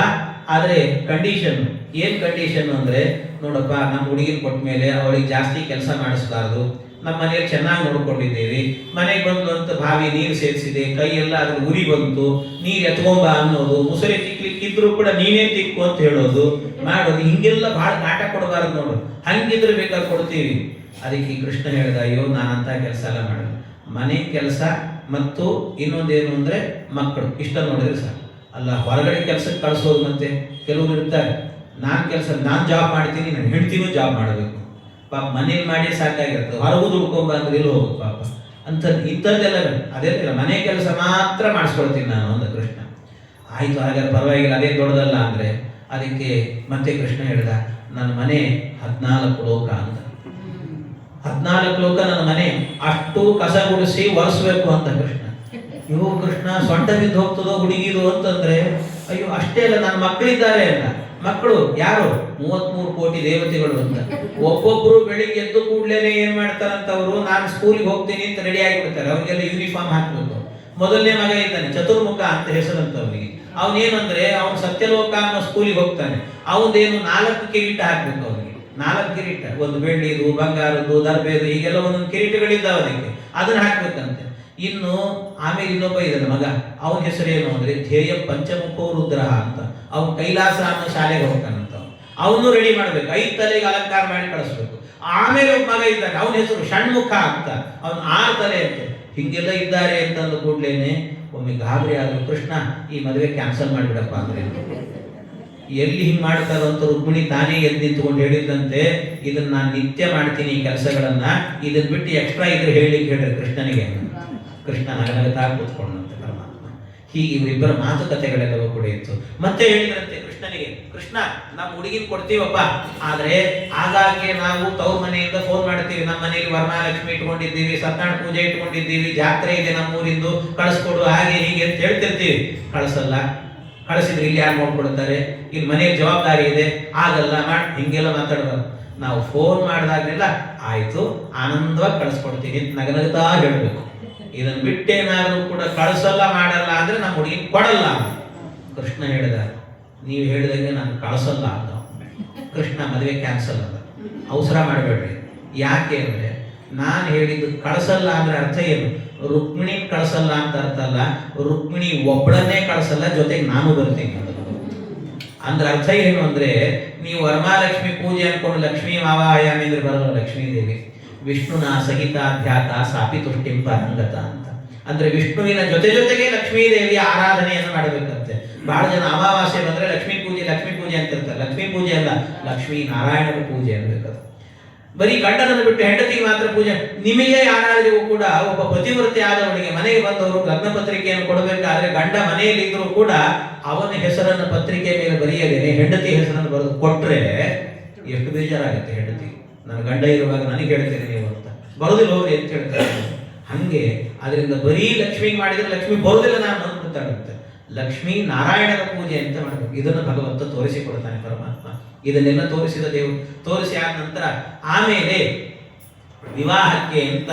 ಆದ್ರೆ ಕಂಡೀಷನ್ ಏನ್ ಕಂಡೀಷನ್ ಅಂದ್ರೆ, ನೋಡಪ್ಪ ನಮ್ಮ ಹುಡುಗಿನ ಕೊಟ್ಟ ಮೇಲೆ ಅವಳಿಗೆ ಜಾಸ್ತಿ ಕೆಲಸ ಮಾಡಿಸಬಾರ್ದು, ನಮ್ಮ ಮನೆಯಲ್ಲಿ ಚೆನ್ನಾಗಿ ನೋಡ್ಕೊಂಡಿದ್ದೀವಿ, ಮನೆಗೆ ಬಂದು ಅಂತ ಬಾವಿ ನೀರು ಸೇರಿಸಿದೆ, ಕೈಯೆಲ್ಲ ಅದ್ರ ಉರಿ ಬಂತು, ನೀರು ಎತ್ಕೊಂಬ ಅನ್ನೋದು, ಮುಸುರೆ ತಿಕ್ಲಿಕ್ಕಿದ್ರು ಕೂಡ ನೀನೇ ತಿಕ್ಕು ಅಂತ ಹೇಳೋದು ಮಾಡೋದು, ಹಿಂಗೆಲ್ಲ ಬಹಳ ಕಾಟ ಕೊಡಬಾರ್ದು ನೋಡು, ಹಂಗಿದ್ರೆ ಬೇಕಾದ್ರೆ ಕೊಡ್ತೀವಿ. ಅದಕ್ಕೆ ಕೃಷ್ಣ ಹೇಳಿದ, ಅಯ್ಯೋ ನಾನಂತ ಕೆಲಸ ಎಲ್ಲ ಮಾಡಲ್ಲ, ಮನೆ ಕೆಲಸ ಮತ್ತು ಇನ್ನೊಂದೇನು ಅಂದ್ರೆ ಮಕ್ಕಳು, ಇಷ್ಟ ನೋಡಿದ್ರೆ ಸಾಕು. ಅಲ್ಲ ಹೊರಗಡೆ ಕೆಲಸಕ್ಕೆ ಕಳಿಸೋದು. ಮತ್ತೆ ಕೆಲವರು ಇರ್ತಾರೆ, ನಾನು ಜಾಬ್ ಮಾಡ್ತೀನಿ, ನನ್ನ ಹೆಂಡ್ತಿನೂ ಜಾಬ್ ಮಾಡಬೇಕು, ಪಾಪ ಮನೇಲಿ ಮಾಡಿ ಸಾಕಾಗಿರುತ್ತೆ, ಹೊರಗೂ ದುಡ್ಕೊಂಬ ಅಂದ್ರೆ ಇಲ್ಲಿ ಹೋಗುದು ಪಾಪ ಅಂತ. ಇಂಥದ್ದೆಲ್ಲ ಅದೇನಿಲ್ಲ, ಮನೆ ಕೆಲಸ ಮಾತ್ರ ಮಾಡಿಸ್ಕೊಳ್ತೀನಿ ನಾನು ಅಂದ ಕೃಷ್ಣ. ಆಯ್ತು ಹಾಗಾದ್ರೆ ಪರವಾಗಿಲ್ಲ, ಅದೇ ದೊಡ್ಡದಲ್ಲ ಅಂದ್ರೆ. ಅದಕ್ಕೆ ಮತ್ತೆ ಕೃಷ್ಣ ಹೇಳಿದ, ನನ್ನ ಮನೆ 14 ಲೋಕ ಅಂತ, 14 ಲೋಕ ನನ್ನ ಮನೆ, ಅಷ್ಟು ಕಸ ಗುಡಿಸಿ ಒರೆಸ್ಬೇಕು ಅಂತ ಕೃಷ್ಣ. ಇವು ಕೃಷ್ಣ ಸೊಂಟ ಬಿದ್ದು ಹೋಗ್ತದೋ ಹುಡುಗಿದು ಅಂತಂದ್ರೆ, ಅಯ್ಯೋ ಅಷ್ಟೇ ಅಲ್ಲ, ನನ್ನ ಮಕ್ಕಳಿದ್ದಾರೆ ಅಲ್ಲ, ಮಕ್ಕಳು ಯಾರು 33 ಕೋಟಿ ದೇವತೆಗಳು ಅಂತ. ಒಬ್ಬೊಬ್ರು ಬೆಳಿಗ್ಗೆ ಎದ್ದು ಕೂಡ್ಲೇನೆ ಏನ್ ಮಾಡ್ತಾರಂತವ್ರು, ನಾನು ಸ್ಕೂಲಿಗೆ ಹೋಗ್ತೀನಿ ಅಂತ ರೆಡಿ ಆಗಿಬಿಡ್ತಾರೆ. ಅವ್ರಿಗೆಲ್ಲ ಯೂನಿಫಾರ್ಮ್ ಹಾಕ್ಬೇಕು. ಮೊದಲನೇ ಮಗ ಇದ್ದಾನೆ ಚತುರ್ಮುಖ ಅಂತ ಹೆಸರಂತ ಅವನಿಗೆ. ಅವನೇನಂದ್ರೆ ಅವನು ಸತ್ಯಲೋಕ ಅನ್ನೋ ಸ್ಕೂಲಿಗೆ ಹೋಗ್ತಾನೆ. ಅವನದೇನು 4 ಕಿರೀಟ ಹಾಕ್ಬೇಕು ಅವನಿಗೆ, 4 ಕಿರೀಟ, ಒಂದು ಬೆಳ್ಳಿದು, ಬಂಗಾರದ್ದು, ದರ್ಬೆದು, ಹೀಗೆಲ್ಲ ಒಂದೊಂದು ಕಿರೀಟಗಳಿದ್ದಾವೆ ಅದಕ್ಕೆ, ಅದನ್ನ ಹಾಕ್ಬೇಕಂತೆ. ಇನ್ನು ಆಮೇಲೆ ಇನ್ನೊಬ್ಬ ಇದ್ದಾನೆ ಮಗ, ಅವನ ಹೆಸರೇನು ಅಂದ್ರೆ ಧ್ಯೇಯ ಪಂಚಮುಖೋ ರುದ್ರ ಅಂತ. ಅವನು ಕೈಲಾಸ ಅನ್ನೋ ಶಾಲೆಗೆ ಹೋಗ್ತಾನಂತ. ಅವನು ರೆಡಿ ಮಾಡ್ಬೇಕು, 5 ತಲೆಗೆ ಅಲಂಕಾರ ಮಾಡಿ ಕಳಿಸ್ಬೇಕು. ಆಮೇಲೆ ಒಬ್ಬ ಮಗ ಇದ್ದಾನೆ, ಅವನ ಹೆಸರು ಷಣ್ಮುಖ ಅಂತ, ಅವನು 6 ತಲೆ ಅಂತೆ. ಹೀಗೆಲ್ಲ ಇದ್ದಾರೆ ಅಂತಂದು ಕೂಡ್ಲೇನೆ ಒಮ್ಮೆ ಗಾಬರಿ ಆದ್ರು. ಕೃಷ್ಣ ಈ ಮದುವೆ ಕ್ಯಾನ್ಸಲ್ ಮಾಡಿಬಿಡಪ್ಪ ಅಂದ್ರೆ. ಎಲ್ಲಿ ಹಿಂಗ್ ಮಾಡ್ತಾರೋ ಅಂತ ರುಕ್ಮಿಣಿ ತಾನೇ ಎದ್ದು ನಿಂತ್ಕೊಂಡು ಹೇಳಿದಂತೆ, ಇದನ್ನ ನಾನು ನಿತ್ಯ ಮಾಡ್ತೀನಿ ಈ ಕೆಲಸಗಳನ್ನ, ಇದನ್ನ ಬಿಟ್ಟು ಎಕ್ಸ್ಟ್ರಾ ಇದ್ರೆ ಹೇಳಿಕ್ಕೆ ಹೇಳ್ರಿ ಕೃಷ್ಣನಿಗೆ. ಕೃಷ್ಣ ನಗನಗತಾ ಕೂತ್ಕೊಂಡಂತೆ ಪರಮಾತ್ಮ. ಹೀಗೆ ಇವರಿಬ್ಬರ ಮಾತುಕತೆಗಳೆಲ್ಲವೂ ಕೂಡ ಇತ್ತು. ಮತ್ತೆ ಹೇಳಿದ್ರಂತೆ ಕೃಷ್ಣನಿಗೆ, ಕೃಷ್ಣ ನಮ್ಮ ಹುಡುಗಿನ ಕೊಡ್ತೀವಪ್ಪ, ಆದ್ರೆ ಆಗಾಗ್ಗೆ ನಾವು ತವ್ರ ಮನೆಯಿಂದ ಫೋನ್ ಮಾಡ್ತೀವಿ, ನಮ್ಮ ಮನೆಯಲ್ಲಿ ವರಮಹಾಲಕ್ಷ್ಮಿ ಇಟ್ಕೊಂಡಿದ್ದೀವಿ, ಸತ್ಯನಾರಾಯಣ ಪೂಜೆ ಇಟ್ಕೊಂಡಿದ್ದೀವಿ, ಜಾತ್ರೆ ಇದೆ ನಮ್ಮೂರಿಂದು, ಕಳಿಸ್ಕೊಡು ಹಾಗೆ ಹೀಗೆ ಅಂತ ಹೇಳ್ತಿರ್ತೀವಿ. ಕಳಿಸಲ್ಲ. ಕಳಿಸಿದ್ರೆ ಇಲ್ಲಿ ಯಾರು ನೋಡ್ಕೊಡ್ತಾರೆ, ಇಲ್ಲಿ ಮನೆಯ ಜವಾಬ್ದಾರಿ ಇದೆ, ಆಗಲ್ಲ ಹಿಂಗೆಲ್ಲ ಮಾತಾಡಬಾರ್ದು. ನಾವು ಫೋನ್ ಮಾಡಿದಾಗಲೆಲ್ಲ ಆಯ್ತು ಆನಂದವಾಗಿ ಕಳಿಸ್ಕೊಡ್ತೀವಿ ಅಂತ ನಗನಗತಾ ಹೇಳ್ಬೇಕು. ಇದನ್ನು ಬಿಟ್ಟೇನಾದ್ರೂ ಕೂಡ ಕಳಿಸಲ್ಲ ಮಾಡಲ್ಲ ಅಂದ್ರೆ ನಮ್ಮ ಹುಡುಗಿ ಕೊಡಲ್ಲ. ಕೃಷ್ಣ ಹೇಳಿದ, ನೀವು ಹೇಳಿದಂಗೆ ನಾನು ಕಳಿಸಲ್ಲ ಅಂತ. ಕೃಷ್ಣ ಮದುವೆ ಕ್ಯಾನ್ಸಲ್ ಅಲ್ಲ, ಅವಸರ ಮಾಡಬೇಡ್ರಿ. ಯಾಕೆ ಅಂದ್ರೆ ನಾನು ಹೇಳಿದ್ದು ಕಳಿಸಲ್ಲ ಅಂದ್ರೆ ಅರ್ಥ ಏನು, ರುಕ್ಮಿಣಿ ಕಳಿಸಲ್ಲ ಅಂತ ಅರ್ಥ ಅಲ್ಲ, ರುಕ್ಮಿಣಿ ಒಬ್ಬಳನ್ನೇ ಕಳಿಸಲ್ಲ, ಜೊತೆಗೆ ನಾನು ಬರ್ತೀನಿ ಅಂದ್ರೆ ಅರ್ಥ ಏನು ಅಂದ್ರೆ, ನೀವು ವರಮಹಾಲಕ್ಷ್ಮಿ ಪೂಜೆ ಅನ್ಕೊಂಡು ಲಕ್ಷ್ಮೀ ಮಾವಾಯಾಮಿ ಅಂದ್ರೆ ಬರಲ್ಲ ಲಕ್ಷ್ಮೀ ದೇವಿ. ವಿಷ್ಣುನ ಸಹಿತಾಧ್ಯಾತ ಸಾಪಿ ತುಷ್ಟಿಂ ಪರಂಗತ ಅಂತ ಅಂದ್ರೆ ವಿಷ್ಣುವಿನ ಜೊತೆಗೆ ಲಕ್ಷ್ಮೀ ದೇವಿಯ ಆರಾಧನೆಯನ್ನು ಮಾಡಬೇಕಂತೆ. ಬಹಳ ಜನ ಅಮಾವಾಸ್ಯೆ ಬಂದ್ರೆ ಲಕ್ಷ್ಮೀ ಪೂಜೆ ಅಂತ ಇರ್ತಾರೆ. ಲಕ್ಷ್ಮೀ ಪೂಜೆ ಅಲ್ಲ, ಲಕ್ಷ್ಮೀ ನಾರಾಯಣನ ಪೂಜೆ ಅನ್ಬೇಕದು. ಬರೀ ಗಂಡನನ್ನು ಬಿಟ್ಟು ಹೆಂಡತಿಗೆ ಮಾತ್ರ ಪೂಜೆ. ನಿಮಗೆ ಯಾರಾದ್ರಿಗೂ ಕೂಡ ಒಬ್ಬ ಪತಿವ್ರತೆ ಆದವನಿಗೆ ಮನೆಗೆ ಬಂದವರು ಲಗ್ನ ಪತ್ರಿಕೆಯನ್ನು ಕೊಡಬೇಕಾದ್ರೆ ಗಂಡ ಮನೆಯಲ್ಲಿ ಇದ್ರೂ ಕೂಡ ಅವನ ಹೆಸರನ್ನು ಪತ್ರಿಕೆ ಮೇಲೆ ಬರೆಯದೇನೆ ಹೆಂಡತಿ ಹೆಸರನ್ನು ಬರೆದು ಕೊಟ್ರೆ ಎಷ್ಟು ಬೇಜಾರಾಗುತ್ತೆ ಹೆಂಡತಿ. ನನ್ನ ಗಂಡ ಇರುವಾಗ ನನಗೆ ಹೇಳ್ತೇನೆ ನೀವು ಅಂತ, ಬರೋದಿಲ್ಲ ಹೋಗ್ರಿ ಅಂತ ಹೇಳ್ತಾರೆ. ಹಂಗೆ ಅದರಿಂದ ಬರೀ ಲಕ್ಷ್ಮಿಗೆ ಮಾಡಿದ್ರೆ ಲಕ್ಷ್ಮಿ ಬರೋದಿಲ್ಲ, ನಾನು ಅಂದ್ಬಿಡ್ತಾಳಂತೆ. ಲಕ್ಷ್ಮೀ ನಾರಾಯಣನ ಪೂಜೆ ಅಂತ ಮಾಡಬೇಕು. ಇದನ್ನು ಭಗವಂತ ತೋರಿಸಿಕೊಡ್ತಾನೆ ಪರಮಾತ್ಮ. ಇದನ್ನೆಲ್ಲ ತೋರಿಸಿದ ದೇವರು ತೋರಿಸಿ ಆದ ನಂತರ ಆಮೇಲೆ ವಿವಾಹಕ್ಕೆ ಅಂತ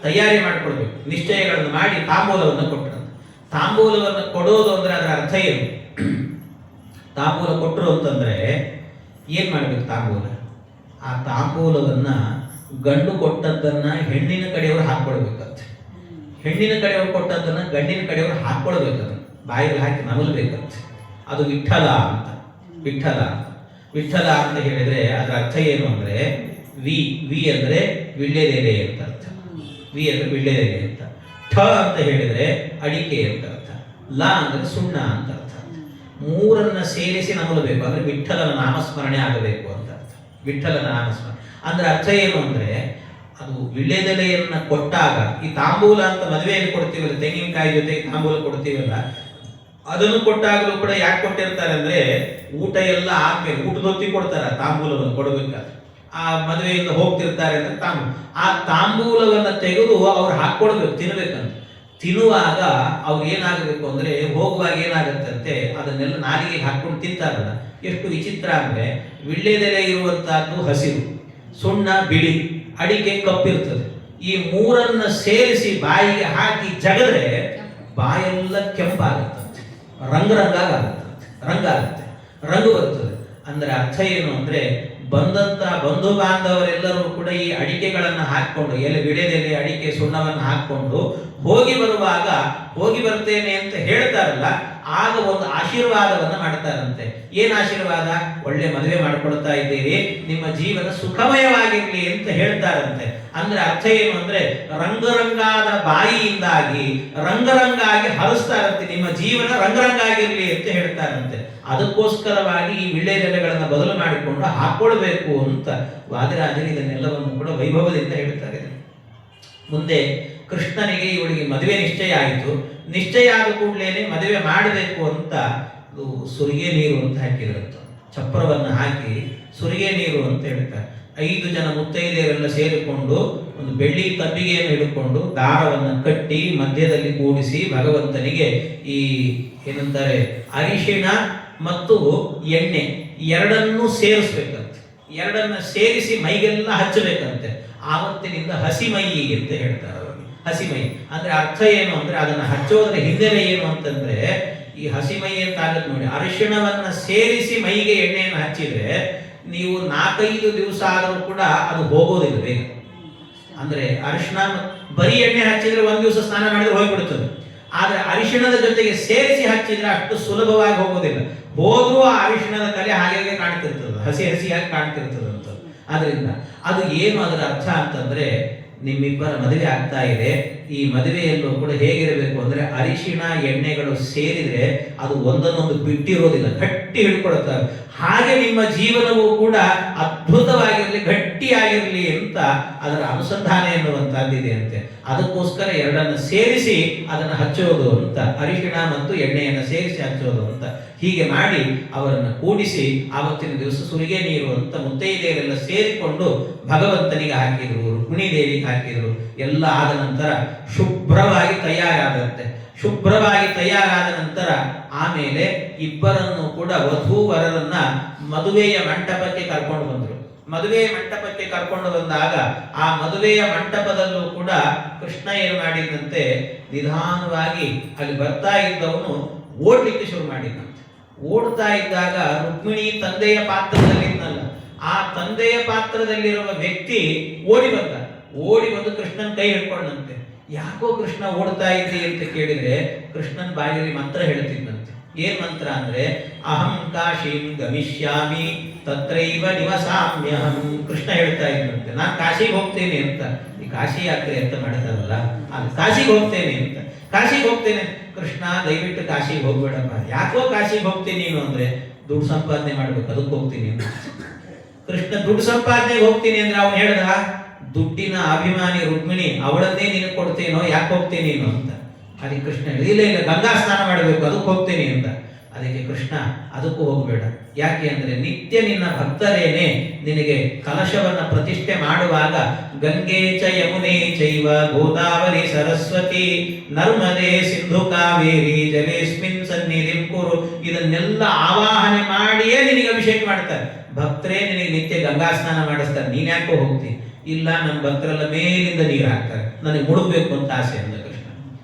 ತಯಾರಿ ಮಾಡಿಕೊಳ್ಬೇಕು. ನಿಶ್ಚಯಗಳನ್ನು ಮಾಡಿ ತಾಂಬೂಲವನ್ನು ಕೊಟ್ಟರು. ತಾಂಬೂಲವನ್ನು ಕೊಡೋದು ಅಂದ್ರೆ ಅದರ ಅರ್ಥ ಏನು? ತಾಂಬೂಲ ಕೊಟ್ಟರು ಅಂತಂದ್ರೆ ಏನ್ ಮಾಡ್ಬೇಕು? ತಾಂಬೂಲ, ಆ ತಾಂಬೂಲವನ್ನ ಗಂಡು ಕೊಟ್ಟದ್ದನ್ನ ಹೆಣ್ಣಿನ ಕಡೆಯವರು ಹಾಕೊಳ್ಬೇಕಂತೆ, ಹೆಣ್ಣಿನ ಕಡೆಯವರು ಕೊಟ್ಟದ್ದನ್ನ ಗಂಡಿನ ಕಡೆಯವರು ಹಾಕೊಳ್ಬೇಕಂತ, ಬಾಯಿಗೆ ಹಾಕಿ ನಮಲ್ಬೇಕಂತೆ. ಅದು ವಿಠಲ ಅಂತ. ವಿಠಲ ವಿಠಲ ಅಂತ ಹೇಳಿದ್ರೆ ಅದರ ಅರ್ಥ ಏನು ಅಂದ್ರೆ ವಿ ವಿ ಅಂದ್ರೆ ವಿಳ್ಳೆದೆಲೆ ಅಂತ ಅರ್ಥ. ವಿ ಅಂದ್ರೆ ವಿಳ್ಳೆದೆಲೆ ಅಂತ. ಠ ಅಂತ ಹೇಳಿದ್ರೆ ಅಡಿಕೆ ಅಂತ ಅರ್ಥ. ಲ ಅಂದ್ರೆ ಸುಣ್ಣ ಅಂತ ಅರ್ಥ. ಮೂರನ್ನ ಸೇರಿಸಿ ನಮಲಬೇಕು ಅಂದ್ರೆ ವಿಠಲನ ನಾಮಸ್ಮರಣೆ ಆಗಬೇಕು ಅಂತ ಅರ್ಥ. ವಿಠಲನ ನಾಮಸ್ಮರಣೆ ಅಂದ್ರೆ ಅರ್ಥ ಏನು ಅಂದ್ರೆ ಅದು ವಿಳ್ಳೆದೆಲೆಯನ್ನ ಕೊಟ್ಟಾಗ, ಈ ತಾಂಬೂಲ ಅಂತ ಮದುವೆಯಲ್ಲಿ ಕೊಡ್ತೀವಲ್ಲ, ತೆಂಗಿನಕಾಯಿ ಜೊತೆಗೆ ತಾಂಬೂಲ ಕೊಡ್ತೀವಲ್ಲ, ಅದನ್ನು ಕೊಟ್ಟಾಗಲೂ ಕೂಡ ಯಾಕೆ ಕೊಟ್ಟಿರ್ತಾರೆ ಅಂದ್ರೆ ಊಟ ಎಲ್ಲ ಆದ್ಮೇಲೆ ಊಟದೊತ್ತಿ ಕೊಡ್ತಾರೆ ತಾಂಬೂಲವನ್ನು ಕೊಡಬೇಕಾದ್ರೆ. ಆ ಮದುವೆಯಿಂದ ಹೋಗ್ತಿರ್ತಾರೆ ಅಂತ ಆ ತಾಂಬೂಲವನ್ನು ತೆಗೆದು ಅವ್ರು ಹಾಕೊಡ್ಬೇಕು, ತಿನ್ಬೇಕಂತ. ತಿನ್ನುವಾಗ ಅವ್ರು ಏನಾಗಬೇಕು ಅಂದ್ರೆ ಹೋಗುವಾಗ ಏನಾಗತ್ತಂತೆ ಅದನ್ನೆಲ್ಲ ನಾಲಿಗೆಗೆ ಹಾಕೊಂಡು ತಿಂತಾರಲ್ಲ. ಎಷ್ಟು ವಿಚಿತ್ರ ಅಂದ್ರೆ ವಿಳ್ಳೆದೆಲೆ ಇರುವಂತಹದ್ದು ಹಸಿರು, ಸುಣ್ಣ ಬಿಳಿ, ಅಡಿಕೆ ಕಪ್ಪಿರ್ತದೆ. ಈ ಮೂರನ್ನ ಸೇರಿಸಿ ಬಾಯಿಗೆ ಹಾಕಿ ಜಗದ್ರೆ ಬಾಯೆಲ್ಲ ಕೆಂಪಾಗುತ್ತಂತೆ, ರಂಗಾಗುತ್ತೆ, ರಂಗು ಬರುತ್ತದೆ. ಅಂದ್ರೆ ಅರ್ಥ ಏನು ಅಂದ್ರೆ ಬಂದಂತ ಬಂಧು ಬಾಂಧವರೆಲ್ಲರೂ ಕೂಡ ಈ ಅಡಿಕೆಗಳನ್ನು ಹಾಕೊಂಡು, ವಿಳೆದೆಲೆ ಅಡಿಕೆ ಸುಣ್ಣವನ್ನು ಹಾಕೊಂಡು ಹೋಗಿ ಬರುವಾಗ ಹೋಗಿ ಬರ್ತೇನೆ ಅಂತ ಹೇಳ್ತಾರಲ್ಲ, ಆಗ ಒಂದು ಆಶೀರ್ವಾದವನ್ನ ಮಾಡ್ತಾರಂತೆ. ಏನ್ ಆಶೀರ್ವಾದ? ಒಳ್ಳೆ ಮದುವೆ ಮಾಡಿಕೊಳ್ತಾ ಇದ್ದೀರಿ, ನಿಮ್ಮ ಜೀವನ ಸುಖಮಯವಾಗಿರ್ಲಿ ಅಂತ ಹೇಳ್ತಾರಂತೆ. ಅಂದ್ರೆ ಅರ್ಥ ಏನು ಅಂದ್ರೆ ರಂಗರಂಗಾದ ಬಾಯಿಯಿಂದಾಗಿ ರಂಗರಂಗಾಗಿ ಹರಿಸ್ತಾರಂತೆ, ನಿಮ್ಮ ಜೀವನ ರಂಗರಂಗಾಗಿರ್ಲಿ ಅಂತ ಹೇಳ್ತಾರಂತೆ. ಅದಕ್ಕೋಸ್ಕರವಾಗಿ ಈ ವಿಳ್ಳೆದೆಲೆಗಳನ್ನು ಬದಲು ಮಾಡಿಕೊಂಡು ಹಾಕೊಳ್ಬೇಕು ಅಂತ ವಾದಿರಾಜರು ಇದನ್ನೆಲ್ಲವನ್ನು ಕೂಡ ವೈಭವದಿಂದ ಹೇಳ್ತಾರೆ. ಮುಂದೆ ಕೃಷ್ಣನಿಗೆ ಇವಳಿಗೆ ಮದುವೆ ನಿಶ್ಚಯ ಆಯಿತು. ನಿಶ್ಚಯ ಆದ ಕೂಡಲೇ ಮದುವೆ ಮಾಡಬೇಕು ಅಂತ ಸುರಿಗೆ ನೀರು ಅಂತ ಹಾಕಿದ್ರಂತ. ಚಪ್ರವನ್ನು ಹಾಕಿ ಸುರಿಗೆ ನೀರು ಅಂತ ಹೇಳ್ತಾರೆ. 5 ಜನ ಮುತ್ತೈದೆಯರೆಲ್ಲ ಸೇರಿಕೊಂಡು ಒಂದು ಬೆಳ್ಳಿ ತಬ್ಬಿಗೆಯನ್ನು ಹಿಡ್ಕೊಂಡು ದಾರವನ್ನು ಕಟ್ಟಿ ಮಧ್ಯದಲ್ಲಿ ಕೂಡಿಸಿ ಭಗವಂತನಿಗೆ ಈ ಏನಂತಾರೆ ಅರಿಶಿಣ ಮತ್ತು ಎಣ್ಣೆ ಎರಡನ್ನೂ ಸೇರಿಸ್ಬೇಕಂತೆ. ಎರಡನ್ನ ಸೇರಿಸಿ ಮೈಗೆಲ್ಲ ಹಚ್ಚಬೇಕಂತೆ. ಆವತ್ತಿನಿಂದ ಹಸಿ ಮೈ ಅಂತ ಹೇಳ್ತಾರೆ ಅವರಿಗೆ. ಹಸಿ ಮೈ ಅಂದ್ರೆ ಅರ್ಥ ಏನು ಅಂದ್ರೆ ಅದನ್ನ ಹಚ್ಚೋದ್ರ ಹಿನ್ನೆಲೆ ಏನು ಅಂತಂದ್ರೆ ಈ ಹಸಿ ಮೈ ಅಂತ ಆಗತ್ತೆ ನೋಡಿ. ಅರಿಶಿಣವನ್ನ ಸೇರಿಸಿ ಮೈಗೆ ಎಣ್ಣೆಯನ್ನು ಹಚ್ಚಿದ್ರೆ ನೀವು 4-5 ದಿವಸ ಆದರೂ ಕೂಡ ಅದು ಹೋಗೋದಿಲ್ಲ ಬೇಗ. ಅಂದ್ರೆ ಅರಿಶಿಣ ಬರೀ ಎಣ್ಣೆ ಹಚ್ಚಿದ್ರೆ 1 ದಿವಸ ಸ್ನಾನ ಮಾಡಿದ್ರೆ ಹೋಗ್ಬಿಡುತ್ತದೆ. ಆದ್ರೆ ಅರಿಶಿಣದ ಜೊತೆಗೆ ಸೇರಿಸಿ ಹಚ್ಚಿದ್ರೆ ಅಷ್ಟು ಸುಲಭವಾಗಿ ಹೋಗೋದಿಲ್ಲ. ಹೋದ್ರೂ ಆ ಅರಿಶಿಣದ ಕಲೆ ಹಾಗೆ ಕಾಣ್ತಿರ್ತದೆ, ಹಸಿಯಾಗಿ ಕಾಣ್ತಿರ್ತದೆ ಅಂತ. ಆದ್ರಿಂದ ಅದು ಏನು ಅದರ ಅರ್ಥ ಅಂತಂದ್ರೆ ನಿಮ್ಮಿಬ್ಬರ ಮದುವೆ ಆಗ್ತಾ ಇದೆ. ಈ ಮದುವೆಯಲ್ಲೂ ಕೂಡ ಹೇಗಿರಬೇಕು ಅಂದ್ರೆ ಅರಿಶಿಣ ಎಣ್ಣೆಗಳು ಸೇರಿದ್ರೆ ಅದು ಒಂದನ್ನೊಂದು ಬಿಟ್ಟಿರೋದಿಲ್ಲ, ಗಟ್ಟಿ ಹಿಡ್ಕೊಳ್ತವೆ. ಹಾಗೆ ನಿಮ್ಮ ಜೀವನವೂ ಕೂಡ ಅದ್ಭುತವಾಗಿರಲಿ, ಗಟ್ಟಿಯಾಗಿರಲಿ ಅಂತ ಅದರ ಅನುಸಂಧಾನ ಎನ್ನುವಂತಹದ್ದಿದೆ ಅಂತೆ. ಅದಕ್ಕೋಸ್ಕರ ಎರಡನ್ನು ಸೇರಿಸಿ ಅದನ್ನು ಹಚ್ಚೋದು ಅಂತ, ಅರಿಶಿಣ ಮತ್ತು ಎಣ್ಣೆಯನ್ನು ಸೇರಿಸಿ ಹಚ್ಚೋದು ಅಂತ. ಹೀಗೆ ಮಾಡಿ ಅವರನ್ನು ಕೂಡಿಸಿ ಆವತ್ತಿನ ದಿವಸ ಸುರಿಗೆ ನೀರು ಅಂತ ಮುತ್ತೈದೆಯರೆಲ್ಲ ಸೇರಿಕೊಂಡು ಭಗವಂತನಿಗೆ ಹಾಕಿದ್ರು, ರುಕ್ಮಿಣಿ ದೇವಿಗೆ ಹಾಕಿದ್ರು. ಎಲ್ಲ ಆದ ನಂತರ ಶುಭ್ರವಾಗಿ ತಯಾರಾದಂತೆ. ಶುಭ್ರವಾಗಿ ತಯಾರಾದ ನಂತರ ಆಮೇಲೆ ಇಬ್ಬರನ್ನು ಕೂಡ ವಧೂವರರನ್ನ ಮದುವೆಯ ಮಂಟಪಕ್ಕೆ ಕರ್ಕೊಂಡು ಬಂದರು. ಮದುವೆಯ ಮಂಟಪಕ್ಕೆ ಕರ್ಕೊಂಡು ಬಂದಾಗ ಆ ಮದುವೆಯ ಮಂಟಪದಲ್ಲೂ ಕೂಡ ಕೃಷ್ಣ ಏನು ಮಾಡಿದಂತೆ ನಿಧಾನವಾಗಿ ಅಲ್ಲಿ ಬರ್ತಾ ಇದ್ದವನು ಓಡ್ಲಿಕ್ಕೆ ಶುರು ಮಾಡಿದಂತೆ. ಓಡ್ತಾ ಇದ್ದಾಗ ರುಕ್ಮಿಣಿ ತಂದೆಯ ಪಾತ್ರದಲ್ಲಿದ್ದಲ್ಲ, ಆ ತಂದೆಯ ಪಾತ್ರದಲ್ಲಿರುವ ವ್ಯಕ್ತಿ ಓಡಿ ಬಂದು ಕೃಷ್ಣನ ಕೈ ಹಿಡ್ಕೊಂಡಂತೆ. ಯಾಕೋ ಕೃಷ್ಣ ಓಡ್ತಾ ಇದ್ದಿ ಅಂತ ಕೇಳಿದ್ರೆ ಕೃಷ್ಣನ್ ಬಾಯಲ್ಲಿ ಮಂತ್ರ ಹೇಳ್ತಿದ್ದಂತೆ. ಏನ್ ಮಂತ್ರ ಅಂದ್ರೆ ಅಹಂ ಕಾಶೀಂ ಗಮಿಷ್ಯಾಮಿ ತತ್ರೈವ ನಿವಸಾಮ್ಯಹಂ. ಕೃಷ್ಣ ಹೇಳ್ತಾ ಇದ್ದಂತೆ ನಾನು ಕಾಶಿಗೆ ಹೋಗ್ತೇನೆ ಅಂತ. ಈ ಕಾಶಿ ಯಾತ್ರೆ ಅಂತ ಮಾಡಿದಾರಲ್ಲ, ಅಲ್ಲಿ ಕಾಶಿಗೆ ಹೋಗ್ತೇನೆ ಅಂತ. ಕಾಶಿಗೆ ಹೋಗ್ತೇನೆ ಕೃಷ್ಣ, ದಯವಿಟ್ಟು ಕಾಶಿಗೆ ಹೋಗ್ಬೇಡಪ್ಪ. ಯಾಕೋ ಕಾಶಿಗೆ ಹೋಗ್ತೀನಿ ನೀನು ಅಂದ್ರೆ ದುಡ್ಡು ಸಂಪಾದನೆ ಮಾಡ್ಬೇಕು, ಅದಕ್ಕೆ ಹೋಗ್ತೀನಿ ಅಂತ. ಕೃಷ್ಣ ದುಡ್ಡು ಸಂಪಾದನೆಗೆ ಹೋಗ್ತೀನಿ ಅಂದ್ರೆ ಅವನು ಹೇಳ್ದ, ದುಡ್ಡಿನ ಅಭಿಮಾನಿ ರುಕ್ಮಿಣಿ ಅವಳನ್ನೇ ನಿನಗೆ ಕೊಡ್ತೇನೋ, ಯಾಕೆ ಹೋಗ್ತೀನಿ ನೀನು ಅಂತ. ಅದಕ್ಕೆ ಕೃಷ್ಣ ಇಲ್ಲ ಇಲ್ಲ ಗಂಗಾ ಸ್ನಾನ ಮಾಡಬೇಕು, ಅದಕ್ಕೆ ಹೋಗ್ತೀನಿ ಅಂತ. ಅದಕ್ಕೆ ಕೃಷ್ಣ ಅದಕ್ಕೂ ಹೋಗಬೇಡ, ಯಾಕೆ ಅಂದ್ರೆ ನಿತ್ಯ ನಿನ್ನ ಭಕ್ತರೇನೆ ನಿನಗೆ ಕಲಶವನ್ನ ಪ್ರತಿಷ್ಠೆ ಮಾಡುವಾಗ ಗಂಗೆ ಚ ಯಮುನೆ ಚೈವ ಗೋದಾವರಿ ಸರಸ್ವತಿ ನರ್ಮದೆ ಸಿಂಧು ಕಾವೇರಿ ಜಲೇಸ್ಮಿನ್ ಸನ್ನಿಧಿಂ ಕುರು, ಇದನ್ನೆಲ್ಲ ಆವಾಹನೆ ಮಾಡಿಯೇ ನಿನಗೆ ಅಭಿಷೇಕ ಮಾಡ್ತಾರೆ. ಭಕ್ತರೇ ನಿನಗೆ ನಿತ್ಯ ಗಂಗಾ ಸ್ನಾನ ಮಾಡಿಸ್ತಾರೆ, ನೀನ್ ಯಾಕೋ ಹೋಗ್ತಿ? ಇಲ್ಲ, ನನ್ನ ಭಕ್ತರೆಲ್ಲ ಮೇಲಿಂದ ನೀರು ಹಾಕ್ತಾರೆ, ನನಗೆ ಮುಳುಗಬೇಕು ಅಂತ ಆಸೆ ಅಂದ ಕೃಷ್ಣ.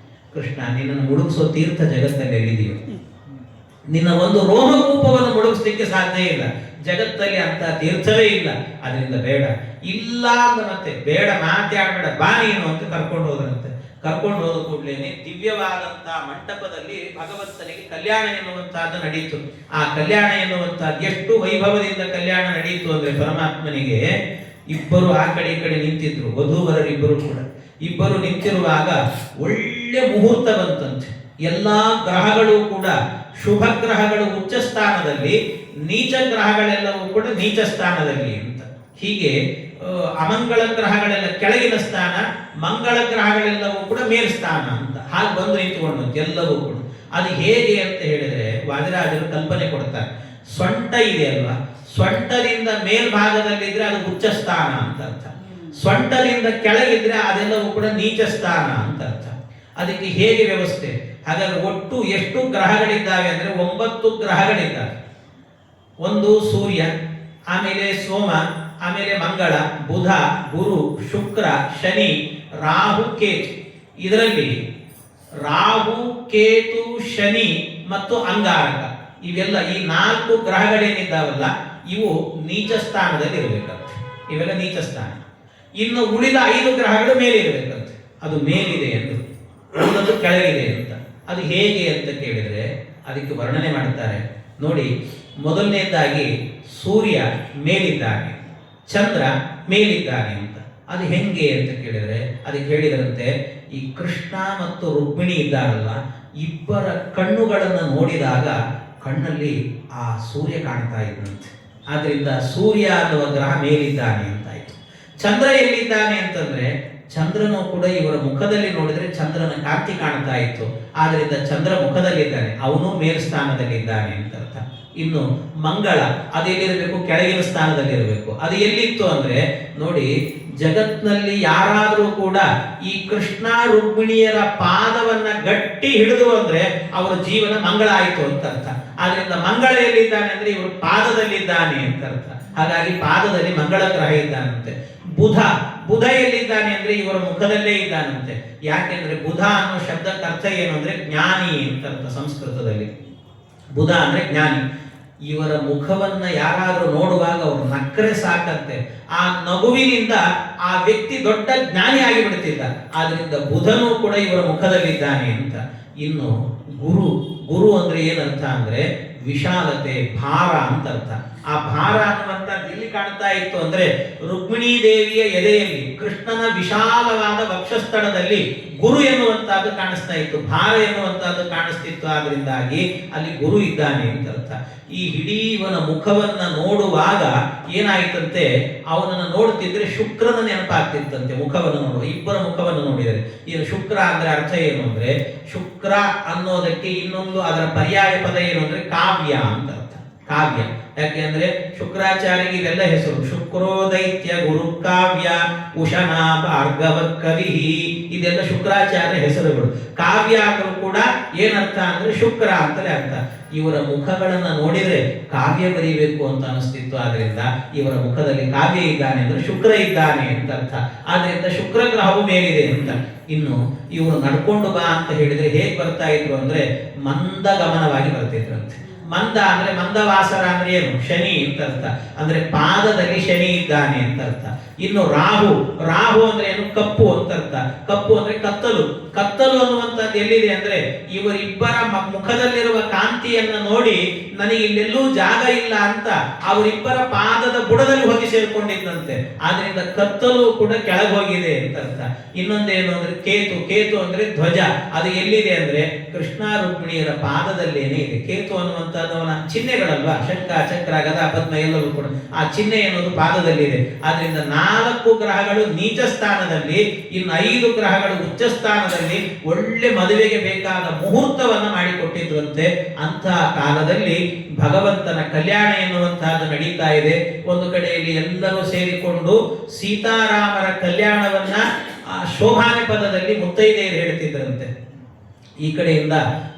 ಕೃಷ್ಣ ನಿನ್ನನ್ನು ಮುಳುಗಿಸೋ ತೀರ್ಥ ಜಗತ್ತಲ್ಲಿ ಎಲ್ಲಿದೆಯೋ? ನಿನ್ನ ಒಂದು ರೋಮಕೂಪವನ್ನು ಮುಳುಗಿಸ್ಲಿಕ್ಕೆ ಸಾಧ್ಯ ಇಲ್ಲ, ಜಗತ್ತಲ್ಲಿ ಅಂತ ತೀರ್ಥವೇ ಇಲ್ಲ. ಅದರಿಂದ ಬೇಡ. ಇಲ್ಲ ಅಂದ ಮತ್ತೆ ಬೇಡ, ಮಾತಾಡಬೇಡ, ಬಾ ನೀನು ಅಂತ ಕರ್ಕೊಂಡು ಹೋದ್ರಂತೆ. ಕರ್ಕೊಂಡು ಹೋದ ಕೂಡಲೇ ದಿವ್ಯವಾದಂತಹ ಮಂಟಪದಲ್ಲಿ ಭಗವಂತನಿಗೆ ಕಲ್ಯಾಣ ಎನ್ನುವಂತಹದ್ದು ನಡೀತು. ಆ ಕಲ್ಯಾಣ ಎನ್ನುವಂತಹದ್ದು ಎಷ್ಟು ವೈಭವದಿಂದ ಕಲ್ಯಾಣ ನಡೀತು ಅಂದ್ರೆ, ಪರಮಾತ್ಮನಿಗೆ ಇಬ್ಬರು ಆ ಕಡೆ ಈ ಕಡೆ ನಿಂತಿದ್ರು, ವಧೂವರರಿಬ್ಬರು ಕೂಡ. ಇಬ್ಬರು ನಿಂತಿರುವಾಗ ಒಳ್ಳೆ ಮುಹೂರ್ತ ಬಂತಂತೆ. ಎಲ್ಲಾ ಗ್ರಹಗಳು ಕೂಡ ಶುಭ ಗ್ರಹಗಳು ಉಚ್ಚ ಸ್ಥಾನದಲ್ಲಿ, ನೀಚ ಗ್ರಹಗಳೆಲ್ಲವೂ ಕೂಡ ನೀಚ ಸ್ಥಾನದಲ್ಲಿ ಅಂತ. ಹೀಗೆ ಅಮಂಗಳ ಗ್ರಹಗಳೆಲ್ಲ ಕೆಳಗಿನ ಸ್ಥಾನ, ಮಂಗಳ ಗ್ರಹಗಳೆಲ್ಲವೂ ಕೂಡ ಮೇಲ್ಸ್ಥಾನ ಅಂತ ಹಾಗೆ ಬಂದು ನಿಂತುಕೊಂಡು ಎಲ್ಲವೂ ಕೂಡ. ಅದು ಹೇಗೆ ಅಂತ ಹೇಳಿದ್ರೆ ವಾದಿರಾಜರು ಕಲ್ಪನೆ ಕೊಡ್ತಾರೆ. ಸೊಂಟ ಇದೆ ಅಲ್ವಾ, ಸೊಂಟದಿಂದ ಮೇಲ್ಭಾಗದಲ್ಲಿದ್ರೆ ಅದು ಉಚ್ಚ ಸ್ಥಾನ ಅಂತ ಅರ್ಥ. ಸೊಂಟದಿಂದ ಕೆಳಗಿದ್ರೆ ಅದೆಲ್ಲವೂ ಕೂಡ ನೀಚ ಸ್ಥಾನ ಅಂತ ಅರ್ಥ. ಅದಕ್ಕೆ ಹೇಗೆ ವ್ಯವಸ್ಥೆ? ಹಾಗಾದ್ರೆ ಒಟ್ಟು ಎಷ್ಟು ಗ್ರಹಗಳಿದ್ದಾವೆ ಅಂದ್ರೆ 9 ಗ್ರಹಗಳಿದ್ದಾವೆ. ಒಂದು ಸೂರ್ಯ, ಆಮೇಲೆ ಸೋಮ, ಆಮೇಲೆ ಮಂಗಳ, ಬುಧ, ಗುರು, ಶುಕ್ರ, ಶನಿ, ರಾಹು, ಕೇತು. ಇದರಲ್ಲಿ ರಾಹು, ಕೇತು, ಶನಿ ಮತ್ತು ಅಂಗಾರಕ, ಇವೆಲ್ಲ ಈ 4 ಗ್ರಹಗಳೇನಿದ್ದಾವಲ್ಲ ಇವು ನೀಚ ಸ್ಥಾನದಲ್ಲಿ ಇರಬೇಕಂತೆ. ಇವೆಲ್ಲ ನೀಚ ಸ್ಥಾನ. ಇನ್ನು ಉಳಿದ 5 ಗ್ರಹಗಳು ಮೇಲೆ ಇರಬೇಕಂತೆ. ಅದು ಮೇಲಿದೆ ಎಂದು, ಉಳಿದದ್ದು ಕೆಳಗಿದೆ ಅಂತ. ಅದು ಹೇಗೆ ಅಂತ ಕೇಳಿದ್ರೆ ಅದಕ್ಕೆ ವರ್ಣನೆ ಮಾಡ್ತಾರೆ ನೋಡಿ. ಮೊದಲನೇದಾಗಿ ಸೂರ್ಯ ಮೇಲಿದ್ದಾನೆ, ಚಂದ್ರ ಮೇಲಿದ್ದಾನೆ ಅಂತ. ಅದು ಹೆಂಗೆ ಅಂತ ಕೇಳಿದ್ರೆ ಅದಕ್ಕೆ ಹೇಳಿದರಂತೆ, ಈ ಕೃಷ್ಣ ಮತ್ತು ರುಕ್ಮಿಣಿ ಇದ್ದಾರಲ್ಲ, ಇಬ್ಬರ ಕಣ್ಣುಗಳನ್ನು ನೋಡಿದಾಗ ಕಣ್ಣಲ್ಲಿ ಆ ಸೂರ್ಯ ಕಾಣ್ತಾ ಇದ್ದಂತೆ. ಆದ್ರಿಂದ ಸೂರ್ಯ ಅನ್ನುವ ಗ್ರಹ ಮೇಲಿದ್ದಾನೆ ಅಂತಾಯ್ತು. ಚಂದ್ರ ಎಲ್ಲಿದ್ದಾನೆ ಅಂತಂದ್ರೆ ಚಂದ್ರನು ಕೂಡ ಇವರ ಮುಖದಲ್ಲಿ ನೋಡಿದ್ರೆ ಚಂದ್ರನ ಕಾಂತಿ ಕಾಣ್ತಾ ಇತ್ತು. ಆದ್ರಿಂದ ಚಂದ್ರ ಮುಖದಲ್ಲಿದ್ದಾನೆ, ಅವನು ಮೇಲ್ಸ್ಥಾನದಲ್ಲಿದ್ದಾನೆ ಅಂತ ಅರ್ಥ. ಇನ್ನು ಮಂಗಳ ಅದೆಲ್ಲಿರಬೇಕು? ಕೆಳಗಿನ ಸ್ಥಾನದಲ್ಲಿ ಇರಬೇಕು. ಅದು ಎಲ್ಲಿತ್ತು ಅಂದ್ರೆ ನೋಡಿ, ಜಗತ್ನಲ್ಲಿ ಯಾರಾದರೂ ಕೂಡ ಈ ಕೃಷ್ಣ ರುಕ್ಮಿಣಿಯರ ಪಾದವನ್ನ ಗಟ್ಟಿ ಹಿಡಿದು ಅಂದ್ರೆ ಅವರ ಜೀವನ ಮಂಗಳ ಆಯಿತು ಅಂತ ಅರ್ಥ. ಆದ್ರಿಂದ ಮಂಗಳ ಎಲ್ಲಿದ್ದಾನೆ ಅಂದ್ರೆ ಇವರು ಪಾದದಲ್ಲಿದ್ದಾನೆ ಅಂತ ಅರ್ಥ. ಹಾಗಾಗಿ ಪಾದದಲ್ಲಿ ಮಂಗಳ ಗ್ರಹ ಇದ್ದಾನಂತೆ. ಬುಧ ಎಲ್ಲಿದ್ದಾನೆ ಅಂದ್ರೆ ಇವರ ಮುಖದಲ್ಲೇ ಇದ್ದಾನಂತೆ. ಯಾಕೆಂದ್ರೆ ಬುಧ ಅನ್ನೋ ಶಬ್ದಕ್ಕೆ ಅರ್ಥ ಏನು ಅಂದ್ರೆ ಜ್ಞಾನಿ ಅಂತ ಅರ್ಥ ಸಂಸ್ಕೃತದಲ್ಲಿ. ಬುಧ ಅಂದ್ರೆ ಜ್ಞಾನಿ. ಇವರ ಮುಖವನ್ನ ಯಾರಾದ್ರೂ ನೋಡುವಾಗ ಅವರು ನಕ್ಕರೆ ಸಾಕಂತೆ, ಆ ನಗುವಿನಿಂದ ಆ ವ್ಯಕ್ತಿ ದೊಡ್ಡ ಜ್ಞಾನಿ ಆಗಿಬಿಡ್ತಿದ್ದ. ಆದ್ರಿಂದ ಬುಧನು ಕೂಡ ಇವರ ಮುಖದಲ್ಲಿದ್ದಾನೆ ಅಂತ. ಇನ್ನು ಗುರು ಅಂದ್ರೆ ಏನರ್ಥ ಅಂದ್ರೆ ವಿಶಾಲತೆ, ಭಾರ ಅಂತ ಅರ್ಥ. ಆ ಭಾರ ಅನ್ನುವಂಥದ್ದು ಎಲ್ಲಿ ಕಾಣ್ತಾ ಇತ್ತು ಅಂದ್ರೆ ರುಕ್ಮಿಣೀ ದೇವಿಯ ಎದೆಯಲ್ಲಿ, ಕೃಷ್ಣನ ವಿಶಾಲವಾದ ವಕ್ಷಸ್ಥಳದಲ್ಲಿ ಗುರು ಎನ್ನುವಂತಹದ್ದು ಕಾಣಿಸ್ತಾ ಇತ್ತು, ಭಾರ ಎನ್ನುವಂತಹದ್ದು ಕಾಣಿಸ್ತಿತ್ತು. ಆದ್ರಿಂದಾಗಿ ಅಲ್ಲಿ ಗುರು ಇದ್ದಾನೆ ಅಂತ ಅರ್ಥ. ಈ ಇಡೀ ಇವನ ಮುಖವನ್ನ ನೋಡುವಾಗ ಏನಾಯ್ತಂತೆ, ಅವನನ್ನು ನೋಡ್ತಿದ್ರೆ ಶುಕ್ರನ ನೆನಪಾಗ್ತಿತ್ತಂತೆ. ಮುಖವನ್ನು ನೋಡುವ, ಇಬ್ಬರ ಮುಖವನ್ನು ನೋಡಿದರೆ. ಇದು ಶುಕ್ರ ಅಂದ್ರೆ ಅರ್ಥ ಏನು ಅಂದ್ರೆ, ಶುಕ್ರ ಅನ್ನೋದಕ್ಕೆ ಇನ್ನೊಂದು ಅದರ ಪರ್ಯಾಯ ಪದ ಏನು ಅಂದ್ರೆ ಕಾವ್ಯ ಅಂತ ಅರ್ಥ. ಕಾವ್ಯ ಯಾಕೆಂದ್ರೆ ಶುಕ್ರಾಚಾರ್ಯಗೆ ಇವೆಲ್ಲ ಹೆಸರು. ಶುಕ್ರೋ ದೈತ್ಯ ಗುರು ಕಾವ್ಯ ಉಷನಾ ಭಾರ್ಗವ ಕವಿ, ಇದೆಲ್ಲ ಶುಕ್ರಾಚಾರ್ಯ ಹೆಸರುಗಳು. ಕಾವ್ಯ ಅಂದ್ರೂ ಕೂಡ ಏನರ್ಥ ಅಂದ್ರೆ ಶುಕ್ರ ಅಂತಲೇ ಅರ್ಥ. ಇವರ ಮುಖಗಳನ್ನ ನೋಡಿದ್ರೆ ಕಾವ್ಯ ಬರೀಬೇಕು ಅಂತ ಅನಿಸ್ತಿತ್ತು. ಆದ್ರಿಂದ ಇವರ ಮುಖದಲ್ಲಿ ಕಾವ್ಯ ಇದ್ದಾನೆ ಅಂದ್ರೆ ಶುಕ್ರ ಇದ್ದಾನೆ ಅಂತ ಅರ್ಥ. ಆದ್ರಿಂದ ಶುಕ್ರ ಗ್ರಹವು ಮೇಲಿದೆ ಅಂತ. ಇನ್ನು ಇವರು ನಡ್ಕೊಂಡು ಬಾ ಅಂತ ಹೇಳಿದ್ರೆ ಹೇಗೆ ಬರ್ತಾ ಇದ್ರು ಅಂದ್ರೆ ಮಂದ ಗಮನವಾಗಿ ಬರ್ತಿದ್ರಂತೆ. ಮಂದ ಅಂದ್ರೆ ಮಂದವಾಸರ ಅಂದ್ರೆ ಏನು? ಶನಿ ಅಂತ ಅರ್ಥ. ಅಂದ್ರೆ ಪಾದದಲ್ಲಿ ಶನಿ ಇದ್ದಾನೆ ಅಂತ ಅರ್ಥ. ಇನ್ನು ರಾಹು, ರಾಹು ಅಂದ್ರೆ ಏನು? ಕಪ್ಪು ಅಂತ ಅರ್ಥ. ಕಪ್ಪು ಅಂದ್ರೆ ಕತ್ತಲು. ಕತ್ತಲು ಅನ್ನುವಂಥದ್ದು ಎಲ್ಲಿದೆ ಅಂದ್ರೆ ಇವರಿಬ್ಬರ ಮುಖದಲ್ಲಿರುವ ಕಾಂತಿಯನ್ನ ನೋಡಿ ನನಗೆ ಇಲ್ಲೆಲ್ಲೂ ಜಾಗ ಇಲ್ಲ ಅಂತ ಅವರಿಬ್ಬರ ಪಾದದ ಬುಡದಲ್ಲಿ ಹೋಗಿ ಸೇರ್ಕೊಂಡಿದ್ದಂತೆ. ಆದ್ರಿಂದ ಕತ್ತಲು ಕೂಡ ಕೆಳಗೆ ಹೋಗಿದೆ ಅಂತ ಅರ್ಥ. ಇನ್ನೊಂದೇನು ಅಂದ್ರೆ ಕೇತು. ಕೇತು ಅಂದ್ರೆ ಧ್ವಜ. ಅದು ಎಲ್ಲಿದೆ ಅಂದ್ರೆ ಕೃಷ್ಣ ರುಕ್ಮಿಣಿಯರ ಪಾದದಲ್ಲೇನೆ ಇದೆ. ಕೇತು ಅನ್ನುವಂಥದ್ದು ಅವನ ಚಿಹ್ನೆಗಳಲ್ವಾ, ಶಂಖ, ಚಕ್ರ, ಗದಾ, ಪದ್ಮ ಎಲ್ಲವೂ ಕೂಡ ಆ ಚಿಹ್ನೆ ಎನ್ನುವುದು ಪಾದದಲ್ಲಿದೆ. ಆದ್ರಿಂದ 4 ಗ್ರಹಗಳು ನೀಚ ಸ್ಥಾನದಲ್ಲಿ, ಇನ್ನು 5 ಗ್ರಹಗಳು ಉಚ್ಚ ಸ್ಥಾನದಲ್ಲಿ ಒಳ್ಳೆ ಮದುವೆಗೆ ಬೇಕಾದ ಮುಹೂರ್ತವನ್ನ ಮಾಡಿಕೊಟ್ಟಿದ್ರಂತೆ. ಅಂತಹ ಕಾಲದಲ್ಲಿ ಭಗವಂತನ ಕಲ್ಯಾಣ ಎನ್ನುವಂತಹದ್ದು ನಡೀತಾ ಇದೆ. ಒಂದು ಕಡೆಯಲ್ಲಿ ಎಲ್ಲರೂ ಸೇರಿಕೊಂಡು ಸೀತಾರಾಮರ ಕಲ್ಯಾಣವನ್ನ ಶೋಭಾನೆ ಪದದಲ್ಲಿ ಮುತ್ತೈದೆಯರು ಹೇಳ್ತಿದ್ರಂತೆ. ಈ ಕಡೆಯಿಂದ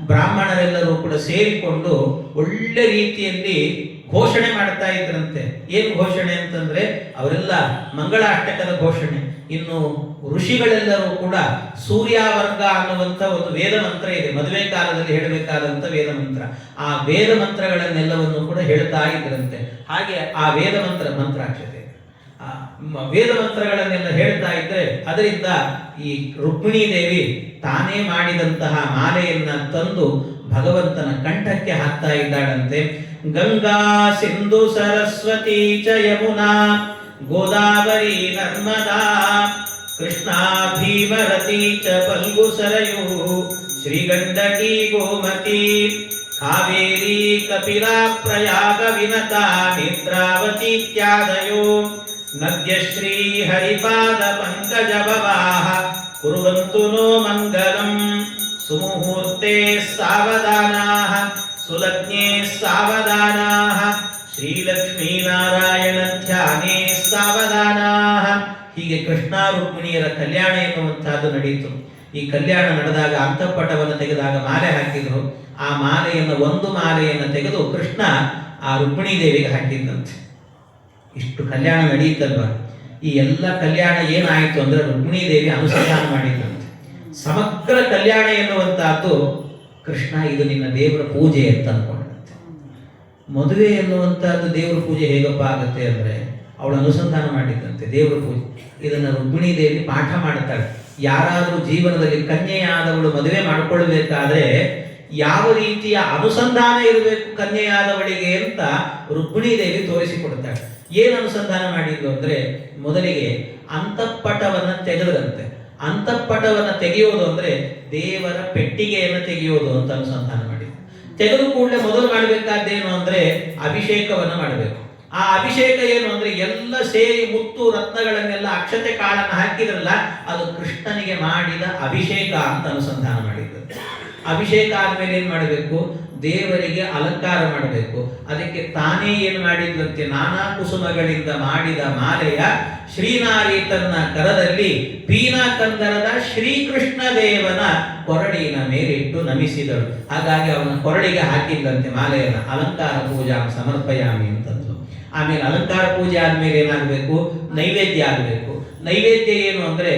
ಬ್ರಾಹ್ಮಣರೆಲ್ಲರೂ ಕೂಡ ಸೇರಿಕೊಂಡು ಒಳ್ಳೆ ರೀತಿಯಲ್ಲಿ ಘೋಷಣೆ ಮಾಡ್ತಾ ಇದ್ರಂತೆ. ಏನು ಘೋಷಣೆ ಅಂತಂದ್ರೆ ಅವರೆಲ್ಲ ಮಂಗಳಾಷ್ಟಕದ ಘೋಷಣೆ. ಇನ್ನು ಋಷಿಗಳೆಲ್ಲರೂ ಕೂಡ ಸೂರ್ಯವರ್ಗ ಅನ್ನುವಂಥ ಒಂದು ವೇದ ಮಂತ್ರ ಇದೆ, ಮದುವೆ ಕಾಲದಲ್ಲಿ ಹೇಳಬೇಕಾದಂಥ ವೇದ ಮಂತ್ರ. ಆ ವೇದ ಮಂತ್ರಗಳನ್ನೆಲ್ಲವನ್ನು ಕೂಡ ಹೇಳ್ತಾ ಇದ್ರಂತೆ. ಹಾಗೆ ಆ ವೇದ ಮಂತ್ರಾಕ್ಷತೆ ವೇದ ಮಂತ್ರಗಳನ್ನೆಲ್ಲ ಹೇಳ್ತಾ ಇದ್ರೆ ಅದರಿಂದ ಈ ರುಕ್ಮಿಣೀ ದೇವಿ ತಾನೇ ಮಾಡಿದಂತಹ ಮಾಲೆಯನ್ನ ತಂದು ಭಗವಂತನ ಕಂಠಕ್ಕೆ ಹಾಕ್ತಾ ಇದ್ದಾಳಂತೆ. ಗಂಗಾ ಸಿಂಧು ಸರಸ್ವತಿ ಚ ಯಮುನಾ ಗೋದಾವರಿ ನರ್ಮದಾ ಕೃಷ್ಣಾ ಭೀಮರತಿ ಚ ಫಲ್ಗು ಸರಯೂ ಶ್ರೀಗಂಡಕಿ ಗೋಮತಿ ಕಾವೇರಿ ಕಪಿಲಾ ಪ್ರಯಾಗ ವಿನತಾ ನೇತ್ರಾವತಿ ಇತ್ಯಾದಯೋ ನದ್ಯಶ್ರೀ ಹರಿಪಾದ ಪಂಕಜ ಭವಾಃ ಕುರ್ವಂತು ನೋ ಮಂಗಲಂ ಸುಮುಹೂರ್ತೆ ಸಾವಧಾನಾಃ ಸುಲಗ್ನೆ ಸಾವಧಾನಾಃ ಶ್ರೀಲಕ್ಷ್ಮೀ ನಾರಾಯಣ ಧ್ಯಾನೇ ಸಾವಧಾನಾಃ. ಹೀಗೆ ಕೃಷ್ಣ ರುಕ್ಮಿಣಿಯರ ಕಲ್ಯಾಣ ಎನ್ನುವಂತಹದ್ದು ನಡೆಯಿತು. ಈ ಕಲ್ಯಾಣ ನಡೆದಾಗ ಅಂತಃಪಟವನ್ನು ತೆಗೆದಾಗ ಮಾಲೆ ಹಾಕಿದ್ರು. ಆ ಮಾಲೆಯನ್ನು ಒಂದು ಮಾಲೆಯನ್ನು ತೆಗೆದು ಕೃಷ್ಣ ಆ ರುಕ್ಮಿಣೀ ದೇವಿಗೆ ಹಾಕಿದ್ದಂತೆ. ಇಷ್ಟು ಕಲ್ಯಾಣ ನಡೆಯುತ್ತಲ್ವ. ಈ ಎಲ್ಲ ಕಲ್ಯಾಣ ಏನಾಯಿತು ಅಂದ್ರೆ ರುಕ್ಮಿಣೀ ದೇವಿ ಅನುಸಂಧಾನ ಮಾಡಿದ್ದಂತೆ. ಸಮಗ್ರ ಕಲ್ಯಾಣ ಎನ್ನುವಂತಹದ್ದು ಕೃಷ್ಣ ಇದು ನಿನ್ನ ದೇವರ ಪೂಜೆ ಅಂತ ಅನ್ಕೊಂಡಂತೆ. ಮದುವೆ ಎನ್ನುವಂತಹದ್ದು ದೇವರ ಪೂಜೆ ಹೇಗಪ್ಪ ಆಗುತ್ತೆ ಅಂದ್ರೆ ಅವಳು ಅನುಸಂಧಾನ ಮಾಡಿದ್ದಂತೆ ದೇವರ ಪೂಜೆ. ಇದನ್ನ ರುಕ್ಮಿಣೀ ದೇವಿ ಪಾಠ ಮಾಡ್ತಾಳೆ. ಯಾರಾದರೂ ಜೀವನದಲ್ಲಿ ಕನ್ಯೆಯಾದವಳು ಮದುವೆ ಮಾಡಿಕೊಳ್ಬೇಕಾದ್ರೆ ಯಾವ ರೀತಿಯ ಅನುಸಂಧಾನ ಇರಬೇಕು ಕನ್ಯೆಯಾದವಳಿಗೆ ಅಂತ ರುಕ್ಮಿಣೀ ದೇವಿ ತೋರಿಸಿಕೊಡ್ತಾಳೆ. ಏನು ಅನುಸಂಧಾನ ಮಾಡಿದ್ರು ಅಂದ್ರೆ ಮೊದಲಿಗೆ ಅಂತಃಪಟವನ್ನ ತೆಗೆದಂತೆ. ಅಂತಃಪಟವನ್ನ ತೆಗೆಯೋದು ಅಂದ್ರೆ ದೇವರ ಪೆಟ್ಟಿಗೆಯನ್ನು ತೆಗೆಯೋದು ಅಂತ ಅನುಸಂಧಾನ ಮಾಡಿದ್ರು. ತೆಗೆದು ಕೂಡಲೇ ಮೊದಲು ಮಾಡಬೇಕಾದ್ದೇನು ಅಂದ್ರೆ ಅಭಿಷೇಕವನ್ನ ಮಾಡಬೇಕು. ಆ ಅಭಿಷೇಕ ಏನು ಅಂದ್ರೆ ಎಲ್ಲ ಸೇರಿ ಮುತ್ತು ರತ್ನಗಳನ್ನೆಲ್ಲ ಅಕ್ಷತೆ ಕಾಳನ್ನು ಹಾಕಿದ್ರಲ್ಲ ಅದು ಕೃಷ್ಣನಿಗೆ ಮಾಡಿದ ಅಭಿಷೇಕ ಅಂತ ಅನುಸಂಧಾನ ಮಾಡಿದ್ರು. ಅಭಿಷೇಕ ಆದ್ಮೇಲೆ ಏನ್ ಮಾಡಬೇಕು? ದೇವರಿಗೆ ಅಲಂಕಾರ ಮಾಡಬೇಕು. ಅದಕ್ಕೆ ತಾನೇ ಏನು ಮಾಡಿದ್ರಂತೆ, ನಾನಾ ಕುಸುಮಗಳಿಂದ ಮಾಡಿದ ಮಾಲೆಯ ಶ್ರೀನಾರಿ ತನ್ನ ಕರದಲ್ಲಿ ಪೀನಾಕಂದರದ ಶ್ರೀಕೃಷ್ಣ ದೇವನ ಕೊರಳಿನ ಮೇಲಿಟ್ಟು ನಮಿಸಿದಳು. ಹಾಗಾಗಿ ಅವನ ಕೊರಳಿಗೆ ಹಾಕಿದ್ದಂತೆ ಮಾಲೆಯನ್ನ. ಅಲಂಕಾರ ಪೂಜಾ ಸಮರ್ಪಯಾಮಿ ಅಂತಂದ್ರು. ಆಮೇಲೆ ಅಲಂಕಾರ ಪೂಜೆ ಆದ್ಮೇಲೆ ಏನಾಗಬೇಕು? ನೈವೇದ್ಯ ಆಗಬೇಕು. ನೈವೇದ್ಯ ಏನು ಅಂದ್ರೆ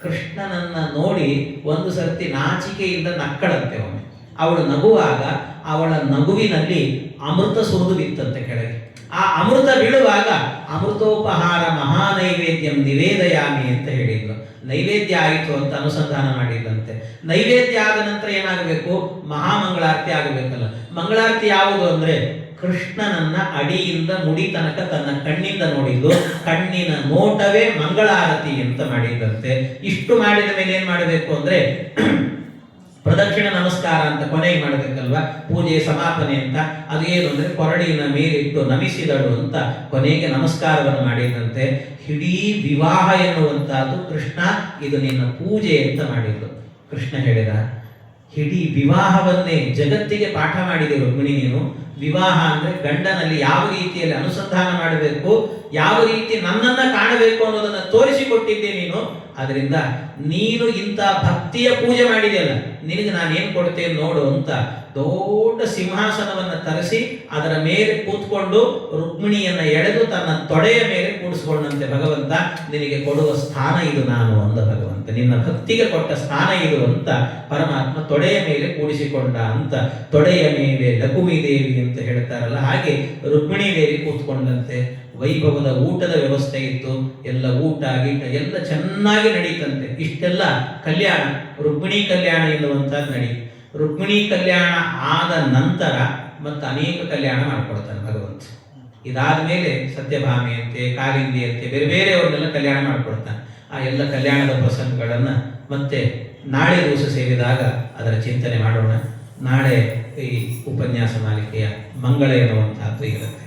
ಕೃಷ್ಣನನ್ನ ನೋಡಿ ಒಂದು ಸರ್ತಿ ನಾಚಿಕೆಯಿಂದ ನಕ್ಕಳಂತೆ ಅವಳು ನಗುವಾಗ ಅವಳ ನಗುವಿನಲ್ಲಿ ಅಮೃತ ಸುರಿದು ಬಿತ್ತಂತೆ ಕೆಳಗೆ. ಆ ಅಮೃತ ಬೀಳುವಾಗ ಅಮೃತೋಪಹಾರ ಮಹಾನೈವೇದ್ಯಂ ನಿವೇದಯಾಮಿ ಅಂತ ಹೇಳಿದ್ರು. ನೈವೇದ್ಯ ಆಯಿತು ಅಂತ ಅನುಸಂಧಾನ ಮಾಡಿದ್ದಂತೆ. ನೈವೇದ್ಯ ಆದ ನಂತರ ಏನಾಗಬೇಕು? ಮಹಾಮಂಗಳಾರತಿ ಆಗಬೇಕಲ್ಲ. ಮಂಗಳಾರತಿ ಯಾವುದು ಅಂದ್ರೆ ಕೃಷ್ಣನನ್ನ ಅಡಿಯಿಂದ ಮುಡಿ ತನಕ ತನ್ನ ಕಣ್ಣಿಂದ ನೋಡಿದ್ದು, ಕಣ್ಣಿನ ನೋಟವೇ ಮಂಗಳಾರತಿ ಅಂತ ಮಾಡಿದ್ದಂತೆ. ಇಷ್ಟು ಮಾಡಿದ ಮೇಲೆ ಏನ್ ಮಾಡಬೇಕು ಅಂದ್ರೆ ಪ್ರದಕ್ಷಿಣ ನಮಸ್ಕಾರ ಅಂತ ಕೊನೆಗೆ ಮಾಡಬೇಕಲ್ವಾ, ಪೂಜೆ ಸಮಾಪನೆ ಅಂತ. ಅದೇನು ಅಂದ್ರೆ ಕೊರಡಿನ ಮೇಲಿಟ್ಟು ನಮಿಸಿದಳು ಅಂತ ಕೊನೆಗೆ ನಮಸ್ಕಾರವನ್ನು ಮಾಡಿದಂತೆ. ಇಡೀ ವಿವಾಹ ಎನ್ನುವಂತಹದ್ದು ಕೃಷ್ಣ ಇದು ನಿನ್ನ ಪೂಜೆ ಅಂತ ಮಾಡಿದ್ದು. ಕೃಷ್ಣ ಹೇಳಿದ ಇಡೀ ವಿವಾಹವನ್ನೇ ಜಗತ್ತಿಗೆ ಪಾಠ ಮಾಡಿದೆ ರುಕ್ಮಿಣಿ ನೀನು. ವಿವಾಹ ಅಂದ್ರೆ ಗಂಡನಲ್ಲಿ ಯಾವ ರೀತಿಯಲ್ಲಿ ಅನುಸಂಧಾನ ಮಾಡಬೇಕು, ಯಾವ ರೀತಿ ನನ್ನನ್ನ ಕಾಣಬೇಕು ಅನ್ನೋದನ್ನ ತೋರಿಸಿಕೊಟ್ಟಿದ್ದೆ ನೀನು. ಅದರಿಂದ ನೀನು ಇಂಥ ಭಕ್ತಿಯ ಪೂಜೆ ಮಾಡಿದೆಯಲ್ಲ, ನಿನಗೆ ನಾನು ಏನ್ ಕೊಡ್ತೇನೆ ನೋಡು ಅಂತ ದೊಡ್ಡ ಸಿಂಹಾಸನವನ್ನ ತರಿಸಿ ಅದರ ಮೇಲೆ ಕೂತ್ಕೊಂಡು ರುಕ್ಮಿಣಿಯನ್ನ ಎಳೆದು ತನ್ನ ತೊಡೆಯ ಮೇಲೆ ಕೂಡಿಸ್ಕೊಂಡಂತೆ ಭಗವಂತ ನಿನಗೆ ಕೊಡುವ ಸ್ಥಾನ ಇದು ನಾನು ಅಂದ ಭಗವಂತ. ನಿನ್ನ ಭಕ್ತಿಗೆ ಕೊಟ್ಟ ಸ್ಥಾನ ಇದು ಅಂತ ಪರಮಾತ್ಮ ತೊಡೆಯ ಮೇಲೆ ಕೂಡಿಸಿಕೊಂಡ ಅಂತ. ತೊಡೆಯ ಮೇಲೆ ಲಕುಮಿ ದೇವಿ ಅಂತ ಹೇಳ್ತಾರಲ್ಲ, ಹಾಗೆ ರುಕ್ಮಿಣೀ ದೇವಿ ಕೂತ್ಕೊಂಡಂತೆ ವೈಭವದ ಊಟದ ವ್ಯವಸ್ಥೆ ಇತ್ತು. ಎಲ್ಲ ಊಟ ಗೀಟ ಎಲ್ಲ ಚೆನ್ನಾಗಿ ನಡೀತಂತೆ. ಇಷ್ಟೆಲ್ಲ ಕಲ್ಯಾಣ, ರುಕ್ಮಿಣೀ ಕಲ್ಯಾಣ ಎನ್ನುವಂಥದ್ದು ನಡೀತು. ರುಕ್ಮಿಣೀ ಕಲ್ಯಾಣ ಆದ ನಂತರ ಮತ್ತು ಅನೇಕ ಕಲ್ಯಾಣ ಮಾಡಿಕೊಡ್ತಾನೆ ಭಗವಂತ. ಇದಾದ ಮೇಲೆ ಸತ್ಯಭಾಮೆಯಂತೆ, ಕಾಲಿಂದಿಯಂತೆ ಬೇರೆ ಬೇರೆಯವ್ರನ್ನೆಲ್ಲ ಕಲ್ಯಾಣ ಮಾಡಿಕೊಡ್ತಾನೆ. ಆ ಎಲ್ಲ ಕಲ್ಯಾಣದ ಪ್ರಸಂಗಗಳನ್ನು ಮತ್ತೆ ನಾಳೆ ದಿವಸ ಸೇರಿದಾಗ ಅದರ ಚಿಂತನೆ ಮಾಡೋಣ. ನಾಳೆ ಈ ಉಪನ್ಯಾಸ ಮಾಲಿಕೆಯ ಮಂಗಳ ಎನ್ನುವಂತಹದ್ದು ಇರುತ್ತೆ.